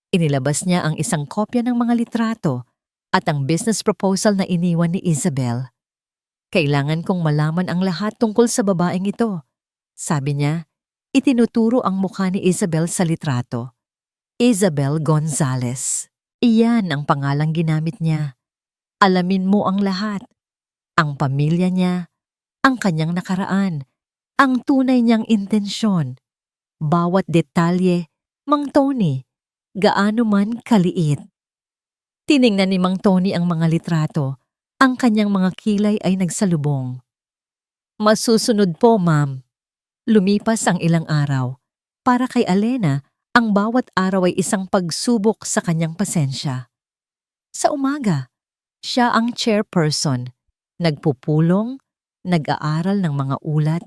Inilabas niya ang isang kopya ng mga litrato at ang business proposal na iniwan ni Isabel. Kailangan kong malaman ang lahat tungkol sa babaeng ito. Sabi niya, itinuturo ang mukha ni Isabel sa litrato. Isabel Gonzales. Iyan ang pangalang ginamit niya. Alamin mo ang lahat. Ang pamilya niya, ang kanyang nakaraan, ang tunay niyang intensyon. Bawat detalye, Mang Tony, gaano man kaliit. Tiningnan ni Mang Tony ang mga litrato. Ang kanyang mga kilay ay nagsalubong. Masusunod po, ma'am. Lumipas ang ilang araw. Para kay Alena, ang bawat araw ay isang pagsubok sa kanyang pasensya. Sa umaga, siya ang chairperson, nagpupulong, nag-aaral ng mga ulat,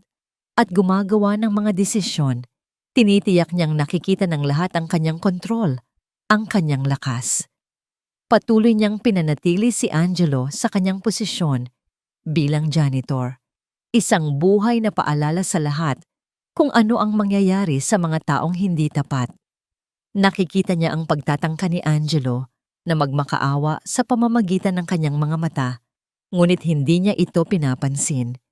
at gumagawa ng mga desisyon. Tinitiyak niyang nakikita ng lahat ang kanyang kontrol, ang kanyang lakas. Patuloy niyang pinanatili si Angelo sa kanyang posisyon bilang janitor. Isang buhay na paalala sa lahat kung ano ang mangyayari sa mga taong hindi tapat. Nakikita niya ang pagtatangka ni Angelo na magmakaawa sa pamamagitan ng kanyang mga mata, ngunit hindi niya ito pinapansin.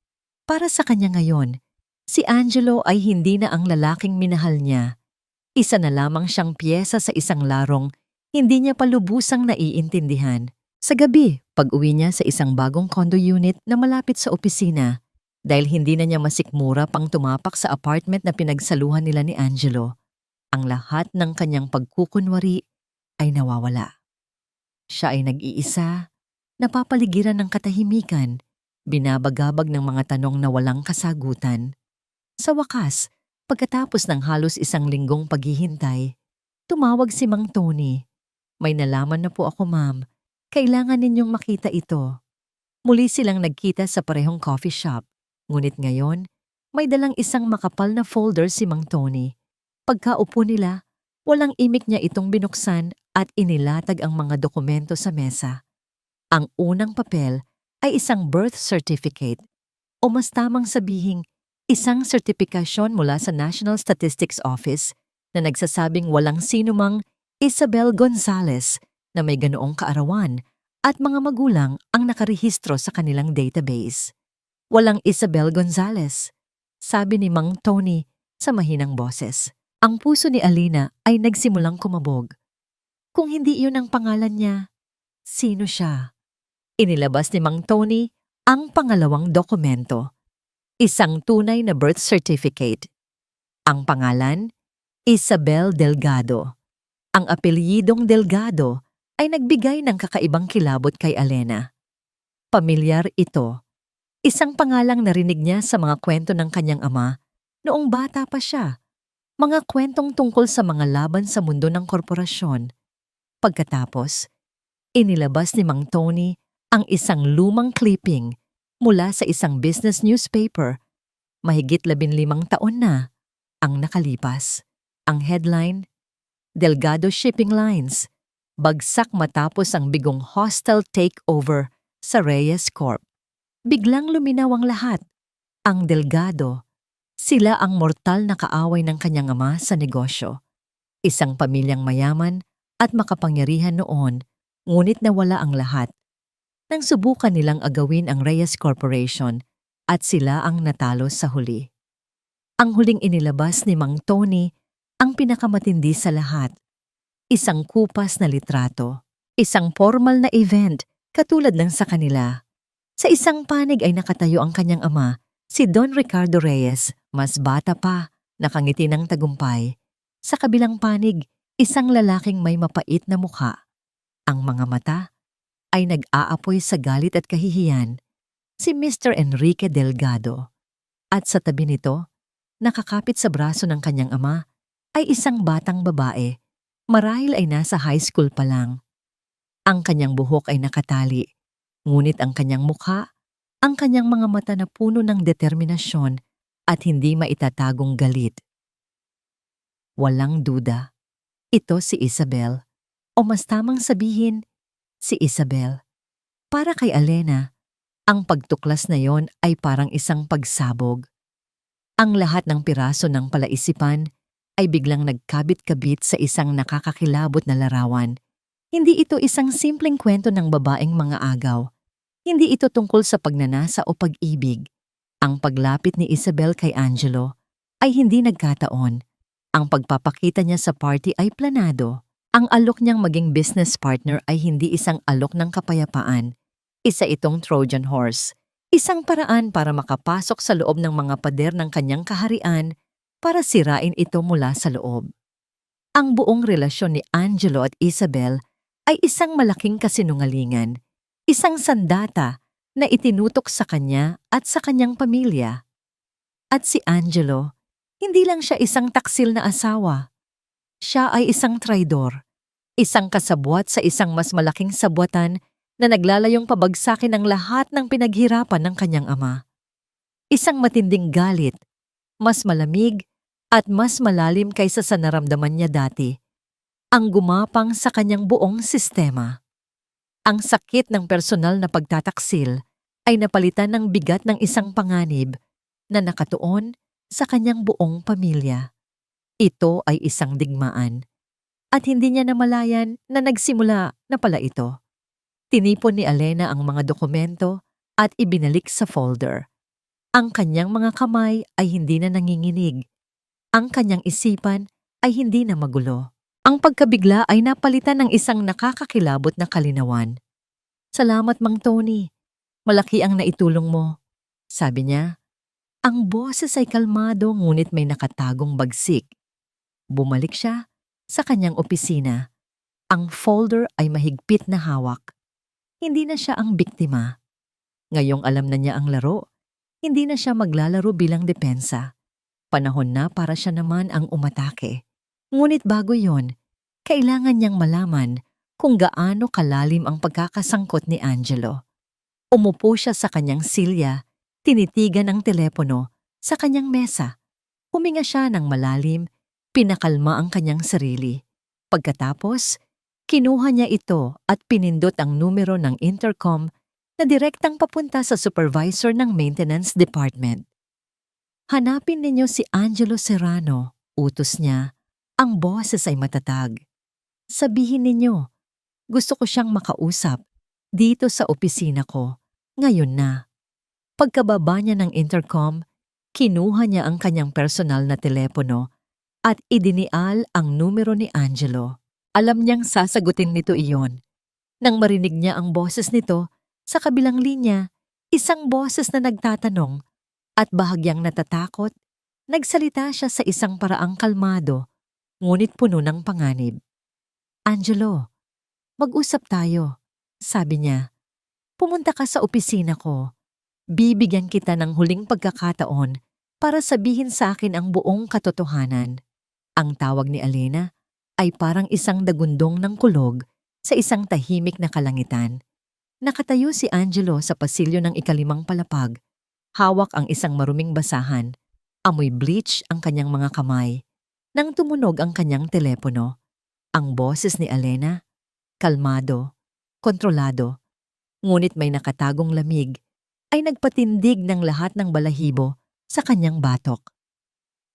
Para sa kanya ngayon, si Angelo ay hindi na ang lalaking minahal niya. Isa na lamang siyang piyesa sa isang larong hindi niya pa lubusang naiintindihan. Sa gabi, pag-uwi niya sa isang bagong condo unit na malapit sa opisina, dahil hindi na niya masikmura pang tumapak sa apartment na pinagsaluhan nila ni Angelo, ang lahat ng kanyang pagkukunwari ay nawawala. Siya ay nag-iisa, napapaligiran ng katahimikan, binabagabag ng mga tanong na walang kasagutan. Sa wakas, pagkatapos ng halos isang linggong paghihintay, tumawag si Mang Tony. May nalaman na po ako, ma'am. Kailangan ninyong makita ito. Muli silang nagkita sa parehong coffee shop. Ngunit ngayon, may dalang isang makapal na folder si Mang Tony. Pagkaupo nila, walang imik niya itong binuksan at inilatag ang mga dokumento sa mesa. Ang unang papel ay isang birth certificate o mas tamang sabihing isang sertipikasyon mula sa National Statistics Office na nagsasabing walang sinumang Isabel Gonzales na may ganoong kaarawan at mga magulang ang nakarehistro sa kanilang database. Walang Isabel Gonzales, sabi ni Mang Tony sa mahinang boses. Ang puso ni Alina ay nagsimulang kumabog. Kung hindi iyon ang pangalan niya, sino siya? Inilabas ni Mang Tony ang pangalawang dokumento. Isang tunay na birth certificate. Ang pangalan, Isabel Delgado. Ang apelyidong Delgado ay nagbigay ng kakaibang kilabot kay Alena. Pamilyar ito. Isang pangalang narinig niya sa mga kwento ng kanyang ama noong bata pa siya. Mga kwentong tungkol sa mga laban sa mundo ng korporasyon. Pagkatapos, inilabas ni Mang Tony ang isang lumang clipping mula sa isang business newspaper. Mahigit 15 taon na ang nakalipas. Ang headline, Delgado Shipping Lines, bagsak matapos ang bigong hostile takeover sa Reyes Corp. Biglang luminaw ang lahat. Ang Delgado, sila ang mortal na kaaway ng kanyang ama sa negosyo. Isang pamilyang mayaman at makapangyarihan noon, ngunit nawala ang lahat. Nang subukan nilang agawin ang Reyes Corporation at sila ang natalo sa huli. Ang huling inilabas ni Mang Tony ang pinakamatindi sa lahat. Isang kupas na litrato. Isang formal na event katulad ng sa kanila. Sa isang panig ay nakatayo ang kanyang ama, si Don Ricardo Reyes, mas bata pa, nakangiti ng tagumpay. Sa kabilang panig, isang lalaking may mapait na mukha. Ang mga mata ay nag-aapoy sa galit at kahihiyan, si Mr. Enrique Delgado. At sa tabi nito, nakakapit sa braso ng kanyang ama, ay isang batang babae, marahil ay nasa high school pa lang. Ang kanyang buhok ay nakatali, ngunit ang kanyang mukha, ang kanyang mga mata na puno ng determinasyon at hindi maitatagong galit. Walang duda, ito si Isabel, o mas tamang sabihin, si Isabel. Para kay Alena, ang pagtuklas na yon ay parang isang pagsabog. Ang lahat ng piraso ng palaisipan ay biglang nagkabit-kabit sa isang nakakakilabot na larawan. Hindi ito isang simpleng kwento ng babaeng mga agaw. Hindi ito tungkol sa pagnanasa o pag-ibig. Ang paglapit ni Isabel kay Angelo ay hindi nagkataon. Ang pagpapakita niya sa party ay planado. Ang alok niyang maging business partner ay hindi isang alok ng kapayapaan. Isa itong Trojan horse. Isang paraan para makapasok sa loob ng mga pader ng kanyang kaharian para sirain ito mula sa loob. Ang buong relasyon ni Angelo at Isabel ay isang malaking kasinungalingan, isang sandata na itinutok sa kanya at sa kanyang pamilya. At si Angelo, hindi lang siya isang taksil na asawa. Siya ay isang traidor, isang kasabwat sa isang mas malaking sabwatan na naglalayong pabagsakin ang lahat ng pinaghirapan ng kanyang ama. Isang matinding galit, mas malamig at mas malalim kaysa sa naramdaman niya dati, ang gumapang sa kanyang buong sistema. Ang sakit ng personal na pagtataksil ay napalitan ng bigat ng isang panganib na nakatuon sa kanyang buong pamilya. Ito ay isang digmaan at hindi niya namalayan na nagsimula na pala ito. Tinipon ni Alena ang mga dokumento at ibinalik sa folder. Ang kanyang mga kamay ay hindi na nanginginig. Ang kanyang isipan ay hindi na magulo. Ang pagkabigla ay napalitan ng isang nakakakilabot na kalinawan. Salamat, Mang Tony. Malaki ang naitulong mo. Sabi niya. Ang boses ay kalmado ngunit may nakatagong bagsik. Bumalik siya sa kanyang opisina. Ang folder ay mahigpit na hawak. Hindi na siya ang biktima. Ngayong alam na niya ang laro, hindi na siya maglalaro bilang depensa. Panahon na para siya naman ang umatake. Ngunit bago yon, kailangan niyang malaman kung gaano kalalim ang pagkakasangkot ni Angelo. Umupo siya sa kanyang silya, tinitigan ang telepono sa kanyang mesa. Huminga siya ng malalim, pinakalma ang kanyang sarili. Pagkatapos, kinuha niya ito at pinindot ang numero ng intercom na direktang papunta sa supervisor ng maintenance department. Hanapin ninyo si Angelo Serrano, utos niya. Ang boses ay matatag. sabihin ninyo, gusto ko siyang makausap dito sa opisina ko, ngayon na. Pagkababa niya ng intercom, kinuha niya ang kanyang personal na telepono at idinial ang numero ni Angelo. Alam niyang sasagutin nito iyon. Nang marinig niya ang boses nito, sa kabilang linya, isang boses na nagtatanong at bahagyang natatakot, nagsalita siya sa isang paraang kalmado, ngunit puno ng panganib. Angelo, mag-usap tayo, sabi niya. Pumunta ka sa opisina ko. Bibigyan kita ng huling pagkakataon para sabihin sa akin ang buong katotohanan. Ang tawag ni Alena ay parang isang dagundong ng kulog sa isang tahimik na kalangitan. Nakatayo si Angelo sa pasilyo ng ikalimang palapag. Hawak ang isang maruming basahan. Amoy bleach ang kanyang mga kamay. Nang tumunog ang kanyang telepono, ang boses ni Alena, kalmado, kontrolado, ngunit may nakatagong lamig, ay nagpatindig ng lahat ng balahibo sa kanyang batok.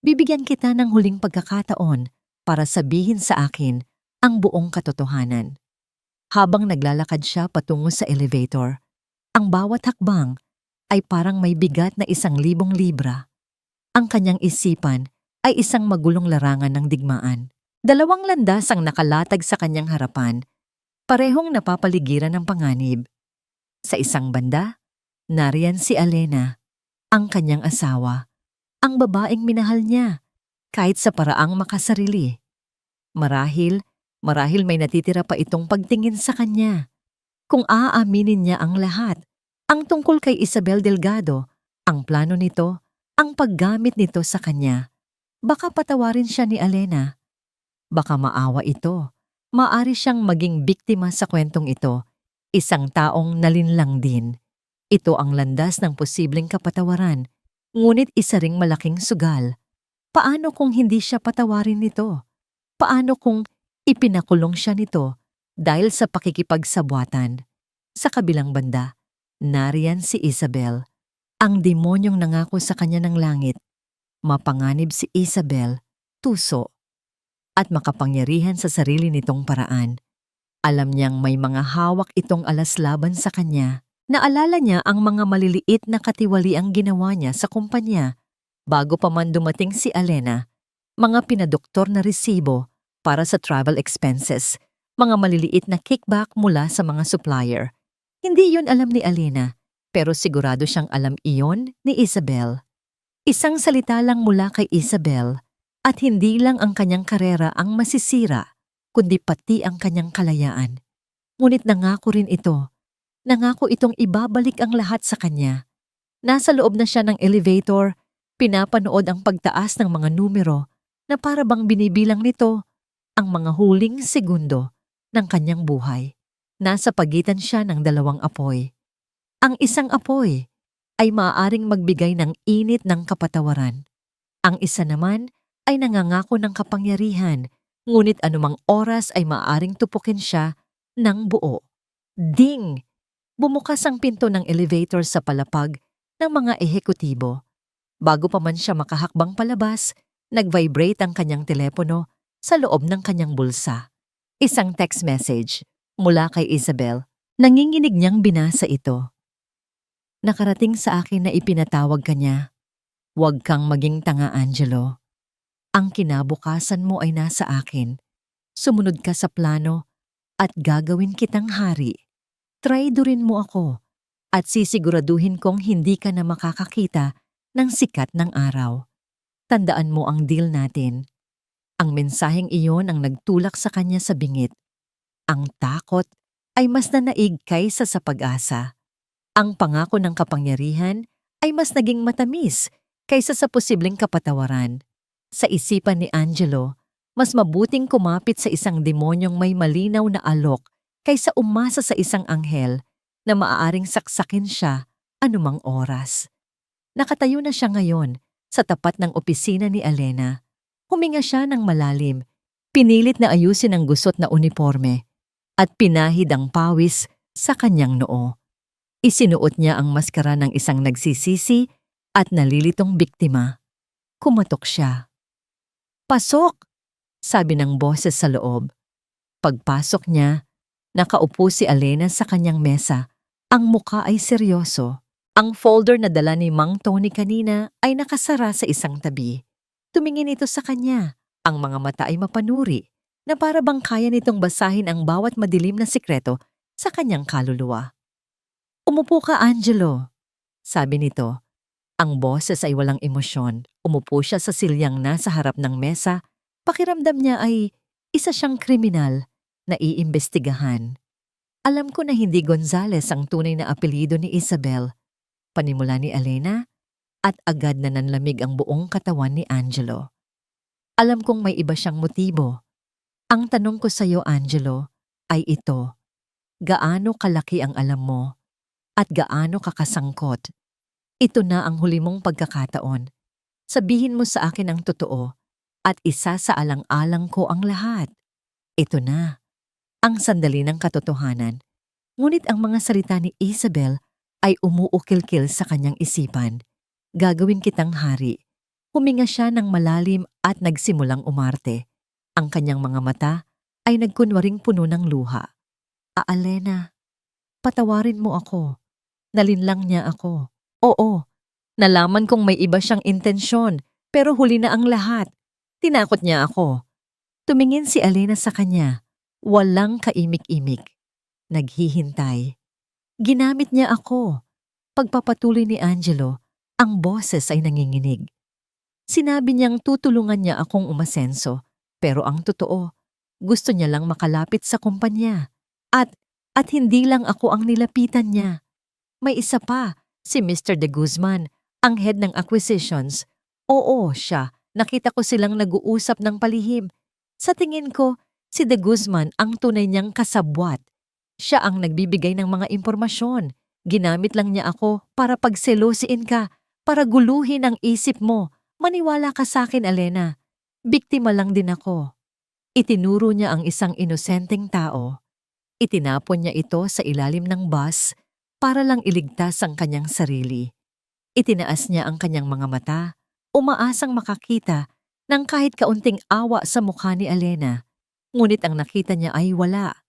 Bibigyan kita ng huling pagkakataon para sabihin sa akin ang buong katotohanan. Habang naglalakad siya patungo sa elevator, ang bawat hakbang ay parang may bigat na 1,000 libra. Ang kanyang isipan ay isang magulong larangan ng digmaan. 2 landas ang nakalatag sa kanyang harapan, parehong napapaligiran ng panganib. Sa isang banda, nariyan si Alena, ang kanyang asawa, ang babaeng minahal niya, kahit sa paraang makasarili. Marahil may natitira pa itong pagtingin sa kanya. Kung aaminin niya ang lahat, ang tungkol kay Isabel Delgado, ang plano nito, ang paggamit nito sa kanya, baka patawarin siya ni Alena. Baka maawa ito. Maari siyang maging biktima sa kwentong ito, isang taong nalinlang din. Ito ang landas ng posibleng kapatawaran, ngunit isa ring malaking sugal. Paano kung hindi siya patawarin nito? Paano kung ipinakulong siya nito dahil sa pakikipagsabwatan? Sa kabilang banda, nariyan si Isabel, ang demonyong nangako sa kanya ng langit. Mapanganib si Isabel, tuso, at makapangyarihan sa sarili nitong paraan. Alam niyang may mga hawak itong alas laban sa kanya. Naalala niya ang mga maliliit na katiwaliang ginawa niya sa kumpanya bago pa man dumating si Alena, mga pinadoktor na resibo para sa travel expenses, mga maliliit na kickback mula sa mga supplier. Hindi iyon alam ni Alena, pero sigurado siyang alam iyon ni Isabel. Isang salita lang mula kay Isabel at hindi lang ang kanyang karera ang masisira, kundi pati ang kanyang kalayaan. Ngunit nangako rin ito. Nangako itong ibabalik ang lahat sa kanya. Nasa loob na siya ng elevator, pinapanood ang pagtaas ng mga numero na para bang binibilang nito ang mga huling segundo ng kanyang buhay. Nasa pagitan siya ng 2 apoy. Ang isang apoy ay maaaring magbigay ng init ng kapatawaran. Ang isa naman ay nangangako ng kapangyarihan, ngunit anumang oras ay maaaring tupukin siya ng buo. Ding! Bumukas ang pinto ng elevator sa palapag ng mga ehekutibo. Bago pa man siya makahakbang palabas, nag-vibrate ang kanyang telepono sa loob ng kanyang bulsa. Isang text message mula kay Isabel. Nanginginig niyang binasa ito. Nakarating sa akin na ipinatawag ka niya. Huwag kang maging tanga, Angelo. Ang kinabukasan mo ay nasa akin. Sumunod ka sa plano at gagawin kitang hari. Traidorin mo ako at sisiguraduhin kong hindi ka na makakakita ng sikat ng araw. Tandaan mo ang deal natin. Ang mensaheng iyon ang nagtulak sa kanya sa bingit. Ang takot ay mas nanaig kaysa sa pag-asa. Ang pangako ng kapangyarihan ay mas naging matamis kaysa sa posibleng kapatawaran. Sa isipan ni Angelo, mas mabuting kumapit sa isang demonyong may malinaw na alok kaysa umasa sa isang anghel na maaaring saksakin siya anumang oras. Nakatayo na siya ngayon sa tapat ng opisina ni Alena. Huminga siya ng malalim, pinilit na ayusin ang gusot na uniforme, at pinahid ang pawis sa kanyang noo. Isinuot niya ang maskara ng isang nagsisisi at nalilitong biktima. Kumatok siya. "Pasok!" sabi ng boses sa loob. Pagpasok niya, nakaupo si Alena sa kanyang mesa. Ang muka ay seryoso. Ang folder na dala ni Mang Tony kanina ay nakasara sa isang tabi. Tumingin ito sa kanya. Ang mga mata ay mapanuri na para bang kaya nitong basahin ang bawat madilim na sikreto sa kanyang kaluluwa. Umupo ka, Angelo, sabi nito. Ang boses ay walang emosyon. Umupo siya sa silyang nasa harap ng mesa. Pakiramdam niya ay isa siyang kriminal na iimbestigahan. Alam ko na hindi Gonzales ang tunay na apelyido ni Isabel, panimula ni Alena, at agad na nanlamig ang buong katawan ni Angelo. Alam kong may iba siyang motibo. Ang tanong ko sa iyo, Angelo, ay ito. Gaano kalaki ang alam mo at gaano kakasangkot? Ito na ang huli mong pagkakataon. Sabihin mo sa akin ang totoo at isa sa alang-alang ko ang lahat. Ito na, ang sandali ng katotohanan. Ngunit ang mga salita ni Isabel ay umuukil-kil sa kanyang isipan. Gagawin kitang hari. Huminga siya ng malalim at nagsimulang umarte. Ang kanyang mga mata ay nagkunwaring puno ng luha. Alena, patawarin mo ako. Nalinlang niya ako. Oo, nalaman kong may iba siyang intensyon, pero huli na ang lahat. Tinakot niya ako. Tumingin si Alena sa kanya. Walang kaimik-imik. Naghihintay. Ginamit niya ako. Pagpapatuloy ni Angelo, ang boses ay nanginginig. Sinabi niyang tutulungan niya akong umasenso, pero ang totoo, gusto niya lang makalapit sa kumpanya. At hindi lang ako ang nilapitan niya. May isa pa, si Mr. De Guzman, ang head ng acquisitions. Oo, siya. Nakita ko silang nag-uusap ng palihim. Sa tingin ko, si De Guzman ang tunay niyang kasabwat. Siya ang nagbibigay ng mga impormasyon. Ginamit lang niya ako para pagselosiin ka, para guluhin ang isip mo. Maniwala ka sa akin, Alena. Biktima lang din ako. Itinuro niya ang isang inosenteng tao. Itinapon niya ito sa ilalim ng bus para lang iligtas ang kanyang sarili. Itinaas niya ang kanyang mga mata, umaasang makakita ng kahit kaunting awa sa mukha ni Alena. Ngunit ang nakita niya ay wala.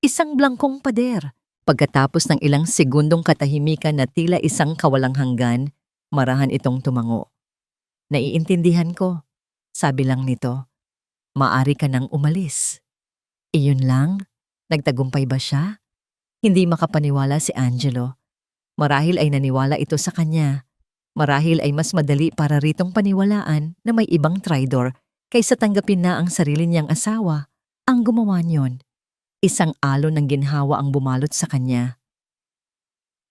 Isang blangkong pader. Pagkatapos ng ilang segundong katahimikan na tila isang kawalang hanggan, marahan itong tumango. Naiintindihan ko, sabi lang nito. Maari ka nang umalis. Iyon lang? Nagtagumpay ba siya? Hindi makapaniwala si Angelo. Marahil ay naniwala ito sa kanya. Marahil ay mas madali para ritong paniwalaan na may ibang traidor kaysa tanggapin na ang sarili niyang asawa ang gumawa niyon. Isang alon ng ginhawa ang bumalot sa kanya.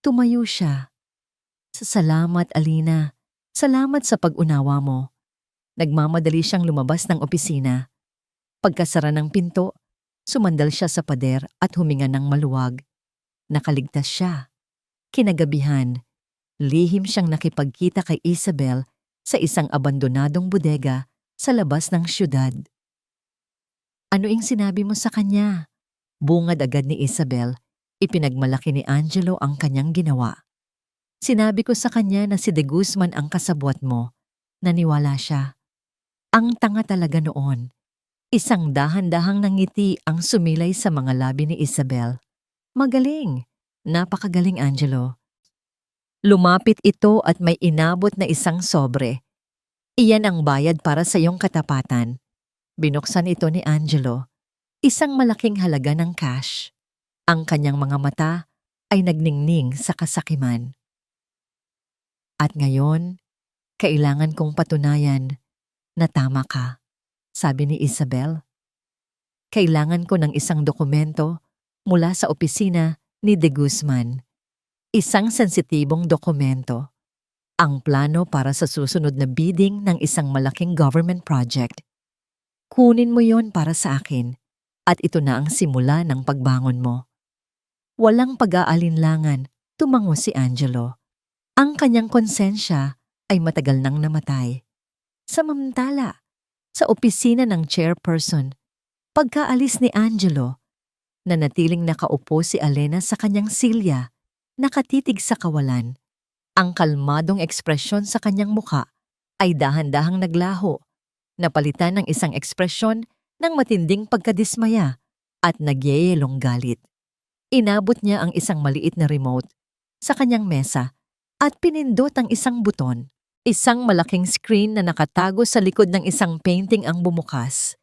Tumayo siya. Salamat, Alina. Salamat sa pag-unawa mo. Nagmamadali siyang lumabas ng opisina. Pagkasara ng pinto, sumandal siya sa pader at huminga ng maluwag. Nakaligtas siya. Kinagabihan, lihim siyang nakipagkita kay Isabel sa isang abandonadong bodega sa labas ng syudad. Ano ing sinabi mo sa kanya? Bungad agad ni Isabel. Ipinagmalaki ni Angelo ang kanyang ginawa. Sinabi ko sa kanya na si De Guzman ang kasabwat mo. Naniwala siya. Ang tanga talaga noon. Isang dahan-dahang nangiti ang sumilay sa mga labi ni Isabel. Magaling. Napakagaling, Angelo. Lumapit ito at may inabot na isang sobre. Iyan ang bayad para sa iyong katapatan. Binuksan ito ni Angelo. Isang malaking halaga ng cash. Ang kanyang mga mata ay nagningning sa kasakiman. At ngayon, kailangan kong patunayan na tama ka, sabi ni Isabel. Kailangan ko ng isang dokumento mula sa opisina ni De Guzman. Isang sensitibong dokumento. Ang plano para sa susunod na bidding ng isang malaking government project. Kunin mo yon para sa akin at ito na ang simula ng pagbangon mo. Walang pag-aalinlangan, tumango si Angelo. Ang kanyang konsensya ay matagal nang namatay. Samantala, sa opisina ng chairperson, pagkaalis ni Angelo, nanatiling nakaupo si Alena sa kanyang silya, nakatitig sa kawalan. Ang kalmadong ekspresyon sa kanyang muka ay dahan-dahang naglaho, napalitan ng isang ekspresyon ng matinding pagkadismaya. at nagyeyelong galit. Inabot niya ang isang maliit na remote sa kanyang mesa at pinindot ang isang buton. Isang malaking screen na nakatago sa likod ng isang painting ang bumukas.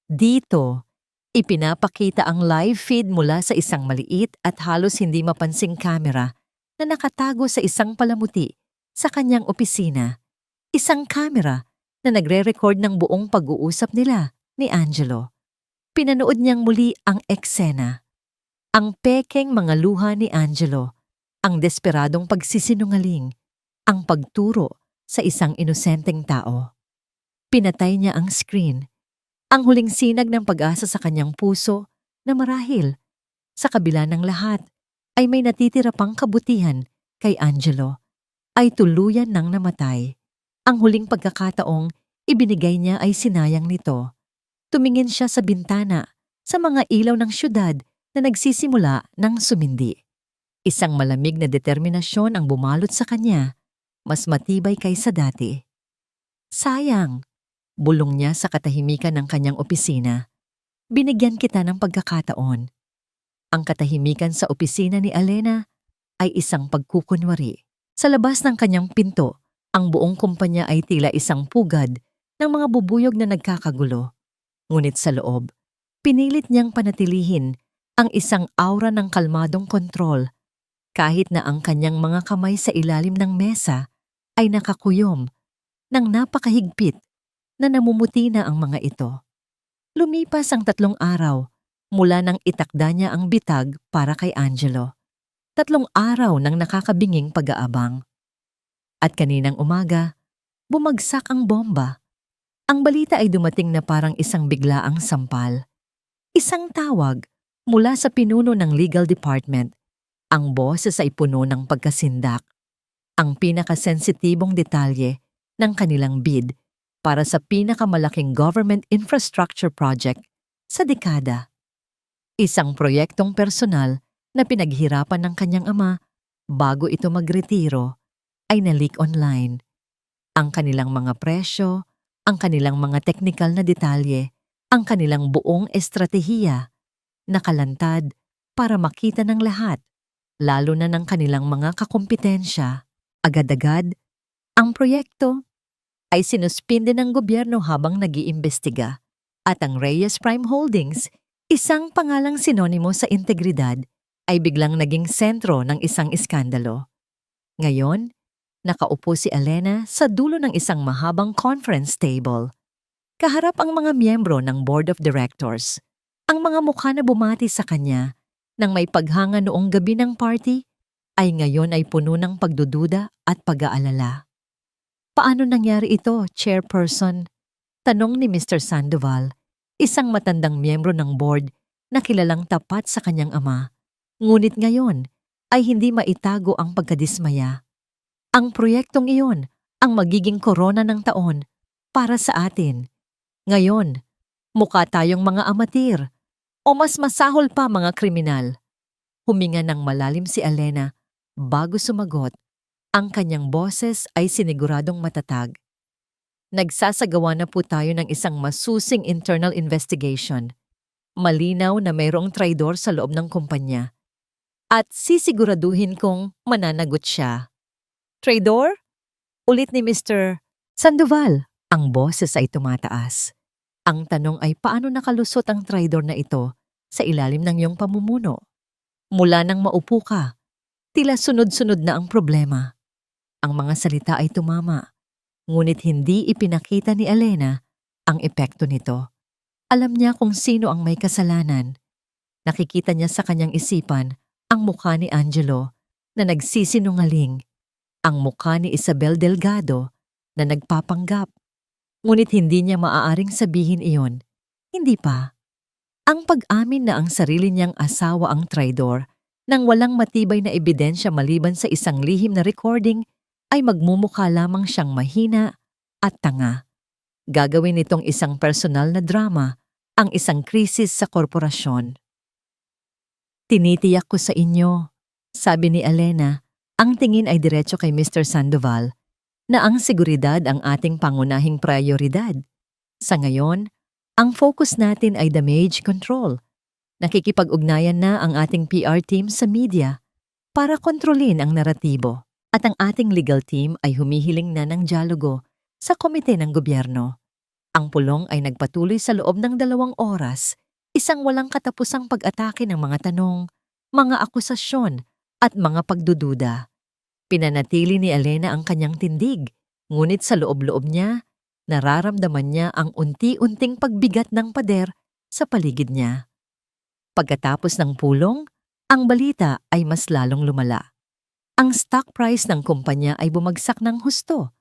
Dito, ipinapakita ang live feed mula sa isang maliit at halos hindi mapansing camera na nakatago sa isang palamuti sa kanyang opisina. Isang camera na nagre-record ng buong pag-uusap nila ni Angelo. Pinanood niyang muli ang eksena. Ang pekeng mga luha ni Angelo, ang desperadong pagsisinungaling, ang pagturo sa isang inosenteng tao. Pinatay niya ang screen, ang huling sinag ng pag-asa sa kanyang puso na marahil, sa kabila ng lahat, ay may natitira pang kabutihan kay Angelo, ay tuluyan nang namatay. Ang huling pagkakataong ibinigay niya ay sinayang nito. Tumingin siya sa bintana, sa mga ilaw ng syudad na nagsisimula ng sumindi. Isang malamig na determinasyon ang bumalot sa kanya, mas matibay kaysa dati. Sayang, bulong niya sa katahimikan ng kanyang opisina. Binigyan kita ng pagkakataon. Ang katahimikan sa opisina ni Elena ay isang pagkukunwari. Sa labas ng kanyang pinto, ang buong kumpanya ay tila isang pugad ng mga bubuyog na nagkakagulo. Ngunit sa loob, pinilit niyang panatilihin ang isang aura ng kalmadong kontrol kahit na ang kanyang mga kamay sa ilalim ng mesa ay nakakuyom ng napakahigpit na namumuti na ang mga ito. Lumipas ang 3 araw mula nang itakda niya ang bitag para kay Angelo. 3 araw ng nakakabinging pag-aabang. At kaninang umaga, bumagsak ang bomba. Ang balita ay dumating na parang isang biglaang sampal. Isang tawag mula sa pinuno ng legal department. Ang boses ay puno ng pagkasindak. Ang pinakasensitibong detalye ng kanilang bid para sa pinakamalaking government infrastructure project sa dekada. Isang proyektong personal na pinaghirapan ng kanyang ama bago ito magretiro ay na-leak online. Ang kanilang mga presyo, ang kanilang mga teknikal na detalye, ang kanilang buong estratehiya, nakalantad para makita ng lahat, lalo na ng kanilang mga kakumpetensya. Agad-agad, ang proyekto ay sinuspinde ng gobyerno habang nag-iimbestiga at ang Reyes Prime Holdings, isang pangalang sinonimo sa integridad, ay biglang naging sentro ng isang iskandalo. Ngayon, nakaupo si Elena sa dulo ng isang mahabang conference table. Kaharap ang mga miyembro ng Board of Directors. Ang mga mukha na bumati sa kanya nang may paghanga noong gabi ng party ay ngayon ay puno ng pagdududa at pag-aalala. Paano nangyari ito, Chairperson? Tanong ni Mr. Sandoval, isang matandang miyembro ng board na kilalang tapat sa kanyang ama. Ngunit ngayon ay hindi maitago ang pagkadismaya. Ang proyektong iyon ang magiging korona ng taon para sa atin. Ngayon, mukha tayong mga amatir o mas masahol pa mga kriminal. Huminga ng malalim si Elena bago sumagot. Ang kanyang boses ay siniguradong matatag. Nagsasagawa na po tayo ng isang masusing internal investigation. Malinaw na mayroong traidor sa loob ng kumpanya. At sisiguraduhin kong mananagot siya. Traidor? Ulit ni Mr. Sandoval. Ang boses ay tumataas. Ang tanong ay paano nakalusot ang traidor na ito sa ilalim ng iyong pamumuno? Mula nang maupo ka, tila sunod-sunod na ang problema. Ang mga salita ay tumama, ngunit hindi ipinakita ni Elena ang epekto nito. Alam niya kung sino ang may kasalanan. Nakikita niya sa kanyang isipan ang mukha ni Angelo na nagsisinungaling, ang mukha ni Isabel Delgado na nagpapanggap. Ngunit hindi niya maaaring sabihin iyon. Hindi pa. Ang pag-amin na ang sarili niyang asawa ang traidor nang walang matibay na ebidensya maliban sa isang lihim na recording ay magmumukha lamang siyang mahina at tanga. Gagawin nitong isang personal na drama, ang isang krisis sa korporasyon. Tinitiyak ko sa inyo, sabi ni Elena, ang tingin ay diretso kay Mr. Sandoval, na ang seguridad ang ating pangunahing prioridad. Sa ngayon, ang focus natin ay damage control. Nakikipag-ugnayan na ang ating PR team sa media para kontrolin ang naratibo at ang ating legal team ay humihiling na ng dialogo sa komite ng gobyerno. Ang pulong ay nagpatuloy sa loob ng 2 oras, isang walang katapusang pag-atake ng mga tanong, mga akusasyon at mga pagdududa. Pinanatili ni Elena ang kanyang tindig, ngunit sa loob-loob niya, nararamdaman niya ang unti-unting pagbigat ng pader sa paligid niya. Pagkatapos ng pulong, ang balita ay mas lalong lumala. Ang stock price ng kumpanya ay bumagsak ng husto.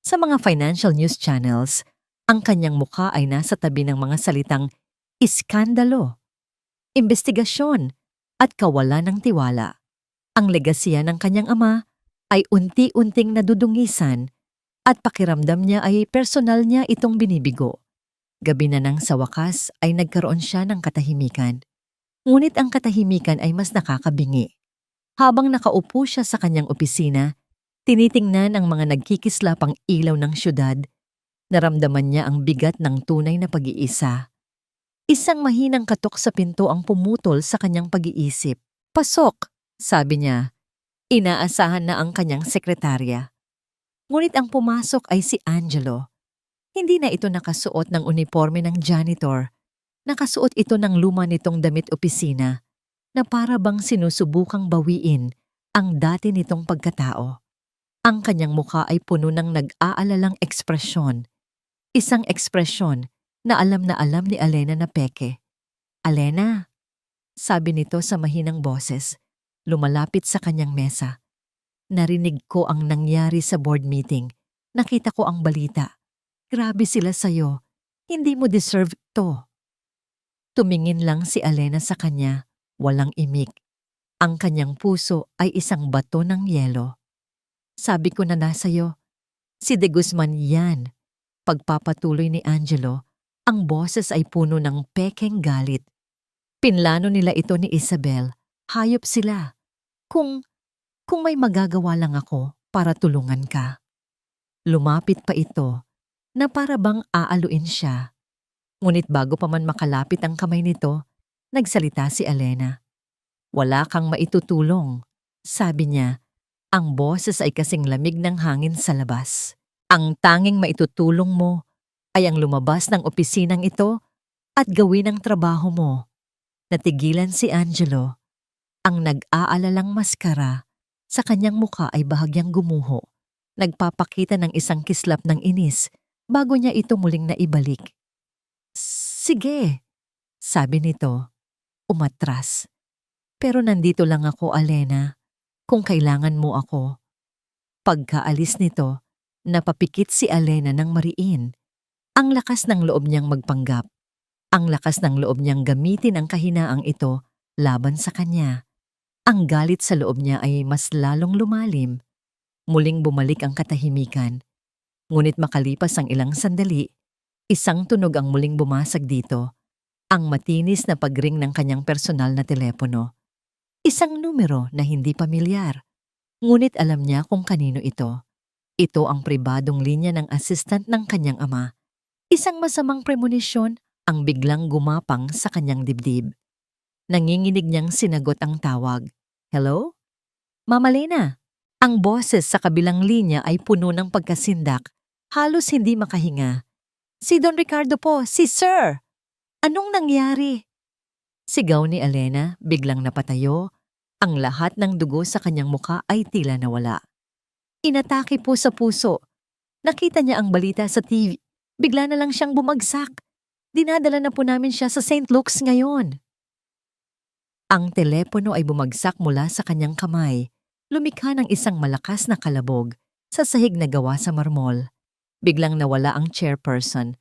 Sa mga financial news channels, ang kanyang mukha ay nasa tabi ng mga salitang iskandalo, investigasyon at kawalan ng tiwala. Ang legasiya ng kanyang ama ay unti-unting nadudungisan at pakiramdam niya ay personal niya itong binibigo. Gabi na nang sa wakas ay nagkaroon siya ng katahimikan. Ngunit ang katahimikan ay mas nakakabingi. Habang nakaupo siya sa kanyang opisina, tinitingnan ang mga nagkikislapang ilaw ng syudad, naramdaman niya ang bigat ng tunay na pag-iisa. Isang mahinang katok sa pinto ang pumutol sa kanyang pag-iisip. "Pasok," sabi niya. Inaasahan na ang kanyang sekretarya. Ngunit ang pumasok ay si Angelo. Hindi na ito nakasuot ng uniforme ng janitor. Nakasuot ito ng luma nitong damit opisina na para bang sinusubukang bawiin ang dati nitong pagkatao. Ang kanyang mukha ay puno ng nag-aalalang ekspresyon. Isang ekspresyon na alam ni Elena na peke. "Elena," sabi nito sa mahinang boses, lumalapit sa kanyang mesa. "Narinig ko ang nangyari sa board meeting. Nakita ko ang balita. Grabe sila sa'yo. Hindi mo deserve to." Tumingin lang si Elena sa kanya, walang imik. Ang kanyang puso ay isang bato ng yelo. "Sabi ko na sa'yo, si De Guzman yan." Pagpapatuloy ni Angelo, ang boses ay puno ng pekeng galit. "Pinlano nila ito ni Isabel. Hayop sila. Kung may magagawa lang ako para tulungan ka." Lumapit pa ito na para bang aaluin siya. Ngunit bago pa man makalapit ang kamay nito, nagsalita si Elena. "Wala kang maitutulong," sabi niya. Ang boses ay kasing lamig ng hangin sa labas. "Ang tanging maitutulong mo ay ang lumabas ng opisinang ito at gawin ang trabaho mo." Natigilan si Angelo. Ang nag-aalalang maskara sa kanyang mukha ay bahagyang gumuho. Nagpapakita ng isang kislap ng inis bago niya ito muling naibalik. "Sige," sabi nito, umatras. "Pero nandito lang ako, Elena, kung kailangan mo ako." Pagkaalis nito, napapikit si Elena ng mariin. Ang lakas ng loob niyang magpanggap. Ang lakas ng loob niyang gamitin ang kahinaang ito laban sa kanya. Ang galit sa loob niya ay mas lalong lumalim. Muling bumalik ang katahimikan. Ngunit makalipas ang ilang sandali, isang tunog ang muling bumasag dito. Ang matinis na pagring ng kanyang personal na telepono. Isang numero na hindi pamilyar. Ngunit alam niya kung kanino ito. Ito ang pribadong linya ng assistant ng kanyang ama. Isang masamang premonisyon ang biglang gumapang sa kanyang dibdib. Nanginginig niyang sinagot ang tawag. "Hello? Mama Lena." Ang boses sa kabilang linya ay puno ng pagkasindak, halos hindi makahinga. "Si Don Ricardo po, si Sir! Anong nangyari?" Sigaw ni Elena, biglang napatayo. Ang lahat ng dugo sa kanyang mukha ay tila nawala. "Inatake po sa puso. Nakita niya ang balita sa TV. Bigla na lang siyang bumagsak. Dinadala na po namin siya sa St. Luke's ngayon." Ang telepono ay bumagsak mula sa kanyang kamay. Lumikha ng isang malakas na kalabog sa sahig na gawa sa marmol. Biglang nawala ang chairperson.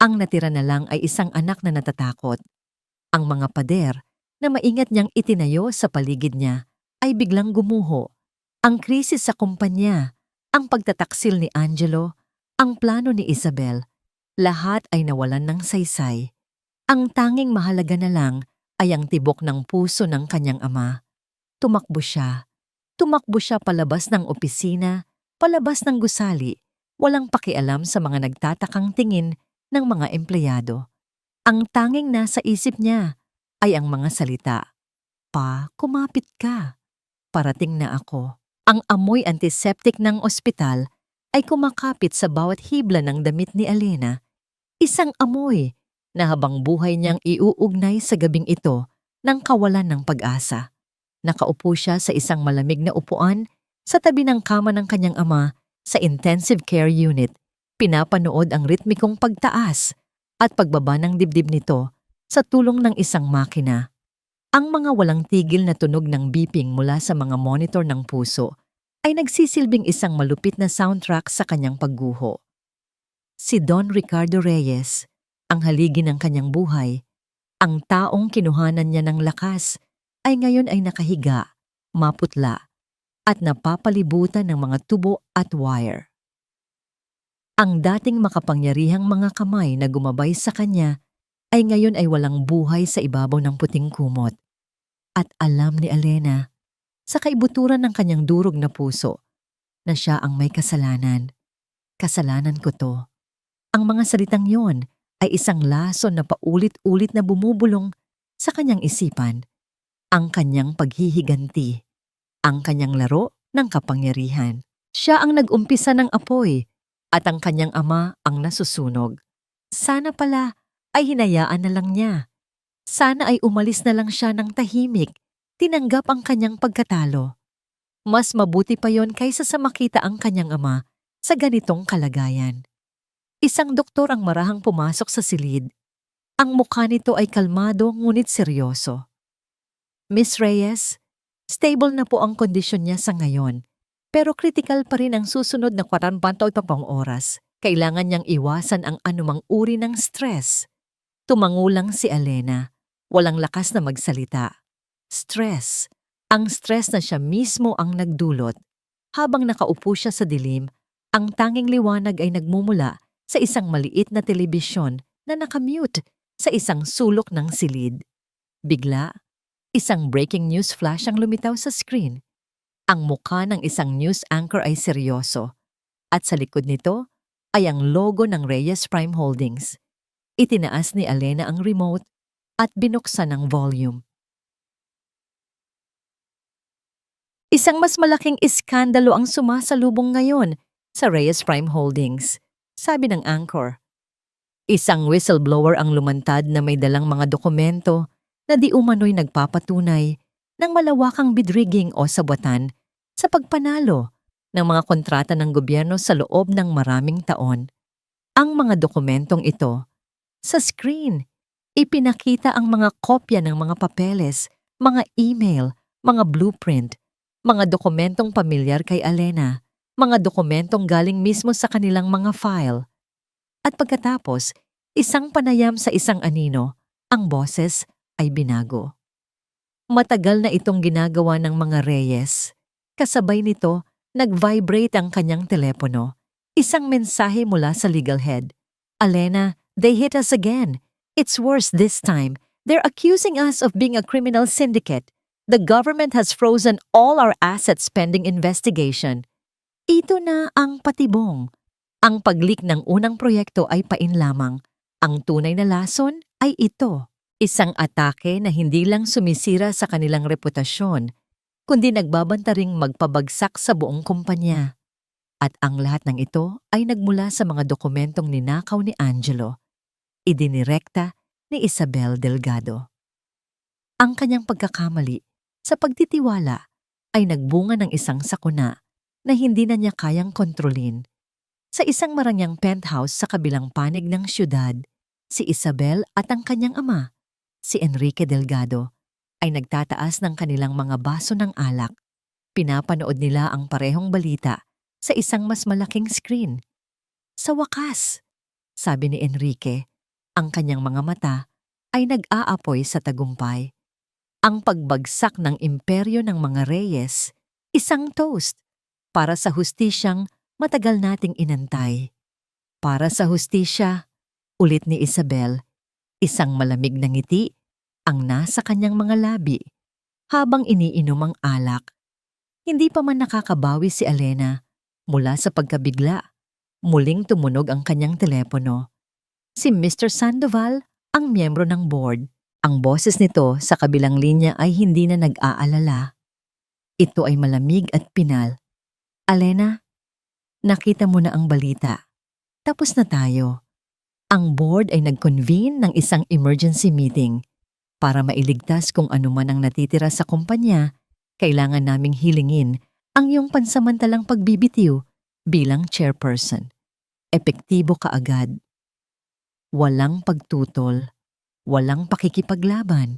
Ang natira na lang ay isang anak na natatakot. Ang mga pader na maingat niyang itinayo sa paligid niya ay biglang gumuho. Ang krisis sa kumpanya, ang pagtataksil ni Angelo, ang plano ni Isabel, lahat ay nawalan ng saysay. Ang tanging mahalaga na lang ay ang tibok ng puso ng kanyang ama. Tumakbo siya. Tumakbo siya palabas ng opisina, palabas ng gusali, walang pakialam sa mga nagtatakang tingin ng mga empleyado. Ang tanging nasa isip niya ay ang mga salita. Pa, kumapit ka. Parating na ako. Ang amoy antiseptic ng ospital ay kumakapit sa bawat hibla ng damit ni Alena. Isang amoy na habang buhay niyang iuugnay sa gabing ito ng kawalan ng pag-asa. Nakaupo siya sa isang malamig na upuan sa tabi ng kama ng kanyang ama sa intensive care unit. Pinapanood ang ritmikong pagtaas at pagbaba ng dibdib nito sa tulong ng isang makina. Ang mga walang tigil na tunog ng beeping mula sa mga monitor ng puso ay nagsisilbing isang malupit na soundtrack sa kanyang pagguho. Si Don Ricardo Reyes, ang haligi ng kanyang buhay, ang taong kinuhanan niya ng lakas, ay ngayon ay nakahiga, maputla, at napapalibutan ng mga tubo at wire. Ang dating makapangyarihang mga kamay na gumabay sa kanya ay ngayon ay walang buhay sa ibabaw ng puting kumot. At alam ni Alena, sa kaibuturan ng kanyang durog na puso, na siya ang may kasalanan. Kasalanan ko to. Ang mga salitang yon ay isang lason na paulit-ulit na bumubulong sa kanyang isipan. Ang kanyang paghihiganti. Ang kanyang laro ng kapangyarihan. Siya ang nag-umpisa ng apoy at ang kanyang ama ang nasusunog. Sana pala ay hinayaan na lang niya. Sana ay umalis na lang siya ng tahimik, tinanggap ang kanyang pagkatalo. Mas mabuti pa yon kaysa sa makita ang kanyang ama sa ganitong kalagayan. Isang doktor ang marahang pumasok sa silid. Ang mukha nito ay kalmado ngunit seryoso. Miss Reyes, stable na po ang kondisyon niya sa ngayon, pero critical pa rin ang susunod na 48 oras. Kailangan niyang iwasan ang anumang uri ng stress. Tumangulang si Alena. Walang lakas na magsalita. Stress. Ang stress na siya mismo ang nagdulot. Habang nakaupo siya sa dilim, ang tanging liwanag ay nagmumula sa isang maliit na telebisyon na nakamute sa isang sulok ng silid. Bigla, isang breaking news flash ang lumitaw sa screen. Ang mukha ng isang news anchor ay seryoso. At sa likod nito ay ang logo ng Reyes Prime Holdings. Itinaas ni Alena ang remote at binuksan ang volume. Isang mas malaking iskandalo ang sumasalubong ngayon sa Reyes Prime Holdings, sabi ng anchor. Isang whistleblower ang lumantad na may dalang mga dokumento na di umano'y nagpapatunay ng malawakang bid-rigging o sabwatan sa pagpanalo ng mga kontrata ng gobyerno sa loob ng maraming taon. Ang mga dokumentong ito, sa screen, ipinakita ang mga kopya ng mga papeles, mga email, mga blueprint, mga dokumentong pamilyar kay Alena, mga dokumentong galing mismo sa kanilang mga file. At pagkatapos, isang panayam sa isang anino, ang boses ay binago. Matagal na itong ginagawa ng mga Reyes. Kasabay nito, nag-vibrate ang kanyang telepono. Isang mensahe mula sa legal head. Alena, they hit us again. It's worse this time. They're accusing us of being a criminal syndicate. The government has frozen all our assets pending investigation. Ito na ang patibong. Ang pag-leak ng unang proyekto ay pain lamang. Ang tunay na lason ay ito. Isang atake na hindi lang sumisira sa kanilang reputasyon, kundi nagbabanta ring magpabagsak sa buong kumpanya. At ang lahat ng ito ay nagmula sa mga dokumentong ninakaw ni Angelo. Idinirekta ni Isabel Delgado. Ang kanyang pagkakamali sa pagtitiwala ay nagbunga ng isang sakuna na hindi na niya kayang kontrolin. Sa isang marangyang penthouse sa kabilang panig ng syudad, si Isabel at ang kanyang ama, si Enrique Delgado, ay nagtataas ng kanilang mga baso ng alak. Pinapanood nila ang parehong balita sa isang mas malaking screen. Sa wakas, sabi ni Enrique, ang kanyang mga mata ay nag-aapoy sa tagumpay. Ang pagbagsak ng imperyo ng mga Reyes, isang toast para sa hustisyang matagal nating inantay. Para sa hustisya, ulit ni Isabel, isang malamig na ngiti ang nasa kanyang mga labi habang iniinom ang alak. Hindi pa man nakakabawi si Alena mula sa pagkabigla. Muling tumunog ang kanyang telepono. Si Mr. Sandoval, ang miyembro ng board, Ang boses nito sa kabilang linya ay hindi na nag-aalala. Ito ay malamig at pinal. Alena, nakita mo na ang balita. Tapos na tayo. Ang board ay nag-convene ng isang emergency meeting. Para mailigtas kung ano man ang natitira sa kumpanya, kailangan naming hilingin ang iyong pansamantalang pagbibitiw bilang chairperson. Epektibo kaagad. Walang pagtutol, walang pakikipaglaban.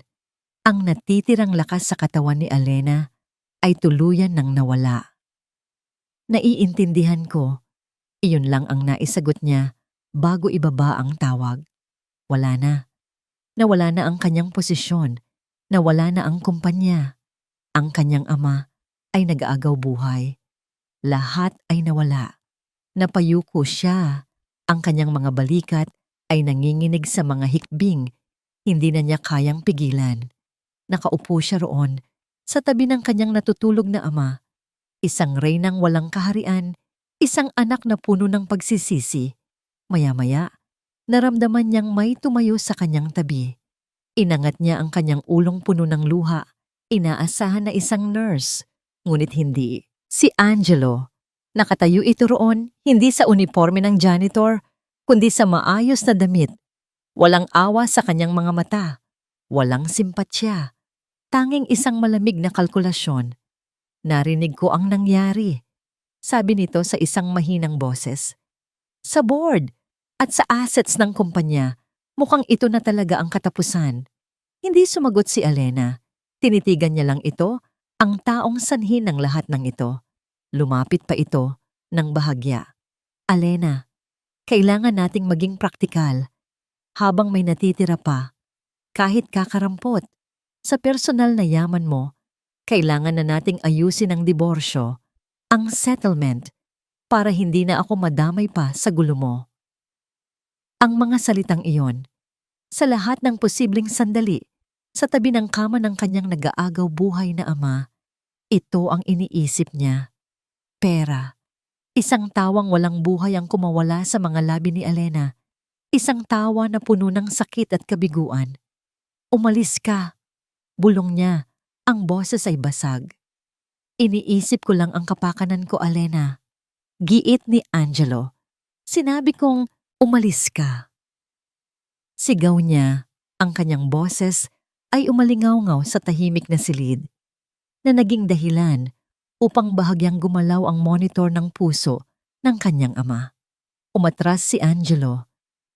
Ang natitirang lakas sa katawan ni Alena ay tuluyan ng nawala. Naiintindihan ko, iyon lang ang naisagot niya bago ibaba ang tawag. Wala na. Nawala na ang kanyang posisyon. Nawala na ang kumpanya. Ang kanyang ama ay nag-aagaw buhay. Lahat ay nawala. Napayuko siya. Ang kanyang mga balikat ay nanginginig sa mga hikbing. Hindi na niya kayang pigilan. Nakaupo siya roon sa tabi ng kanyang natutulog na ama. Isang reynang walang kaharian, isang anak na puno ng pagsisisi. Maya-maya, naramdaman niyang may tumayo sa kanyang tabi. Inangat niya ang kanyang ulong puno ng luha. Inaasahan na isang nurse, ngunit hindi. Si Angelo. Nakatayo ito roon, hindi sa uniforme ng janitor, kundi sa maayos na damit. Walang awa sa kanyang mga mata. Walang simpatsya. Tanging isang malamig na kalkulasyon. Narinig ko ang nangyari. Sabi nito sa isang mahinang boses. Sa board at sa assets ng kumpanya, mukhang ito na talaga ang katapusan. Hindi sumagot si Alena. Tinitigan niya lang ito, ang taong sanhi ng lahat ng ito. Lumapit pa ito ng bahagya. Alena, kailangan nating maging praktikal. Habang may natitira pa, kahit kakarampot, sa personal na yaman mo, kailangan na nating ayusin ang diborsyo, ang settlement, para hindi na ako madamay pa sa gulo mo. Ang mga salitang iyon, sa lahat ng posibleng sandali, sa tabi ng kama ng kanyang nag-aagaw buhay na ama, ito ang iniisip niya. Pera. Isang tawang walang buhay ang kumawala sa mga labi ni Alena. Isang tawa na puno ng sakit at kabiguan. Umalis ka. Bulong niya. Ang boses ay basag. Iniisip ko lang ang kapakanan ko, Alena. Giit ni Angelo. Sinabi kong umalis ka. Sigaw niya. Ang kanyang boses ay umalingaw-ngaw sa tahimik na silid na naging dahilan upang bahagyang gumalaw ang monitor ng puso ng kanyang ama. Umatras si Angelo.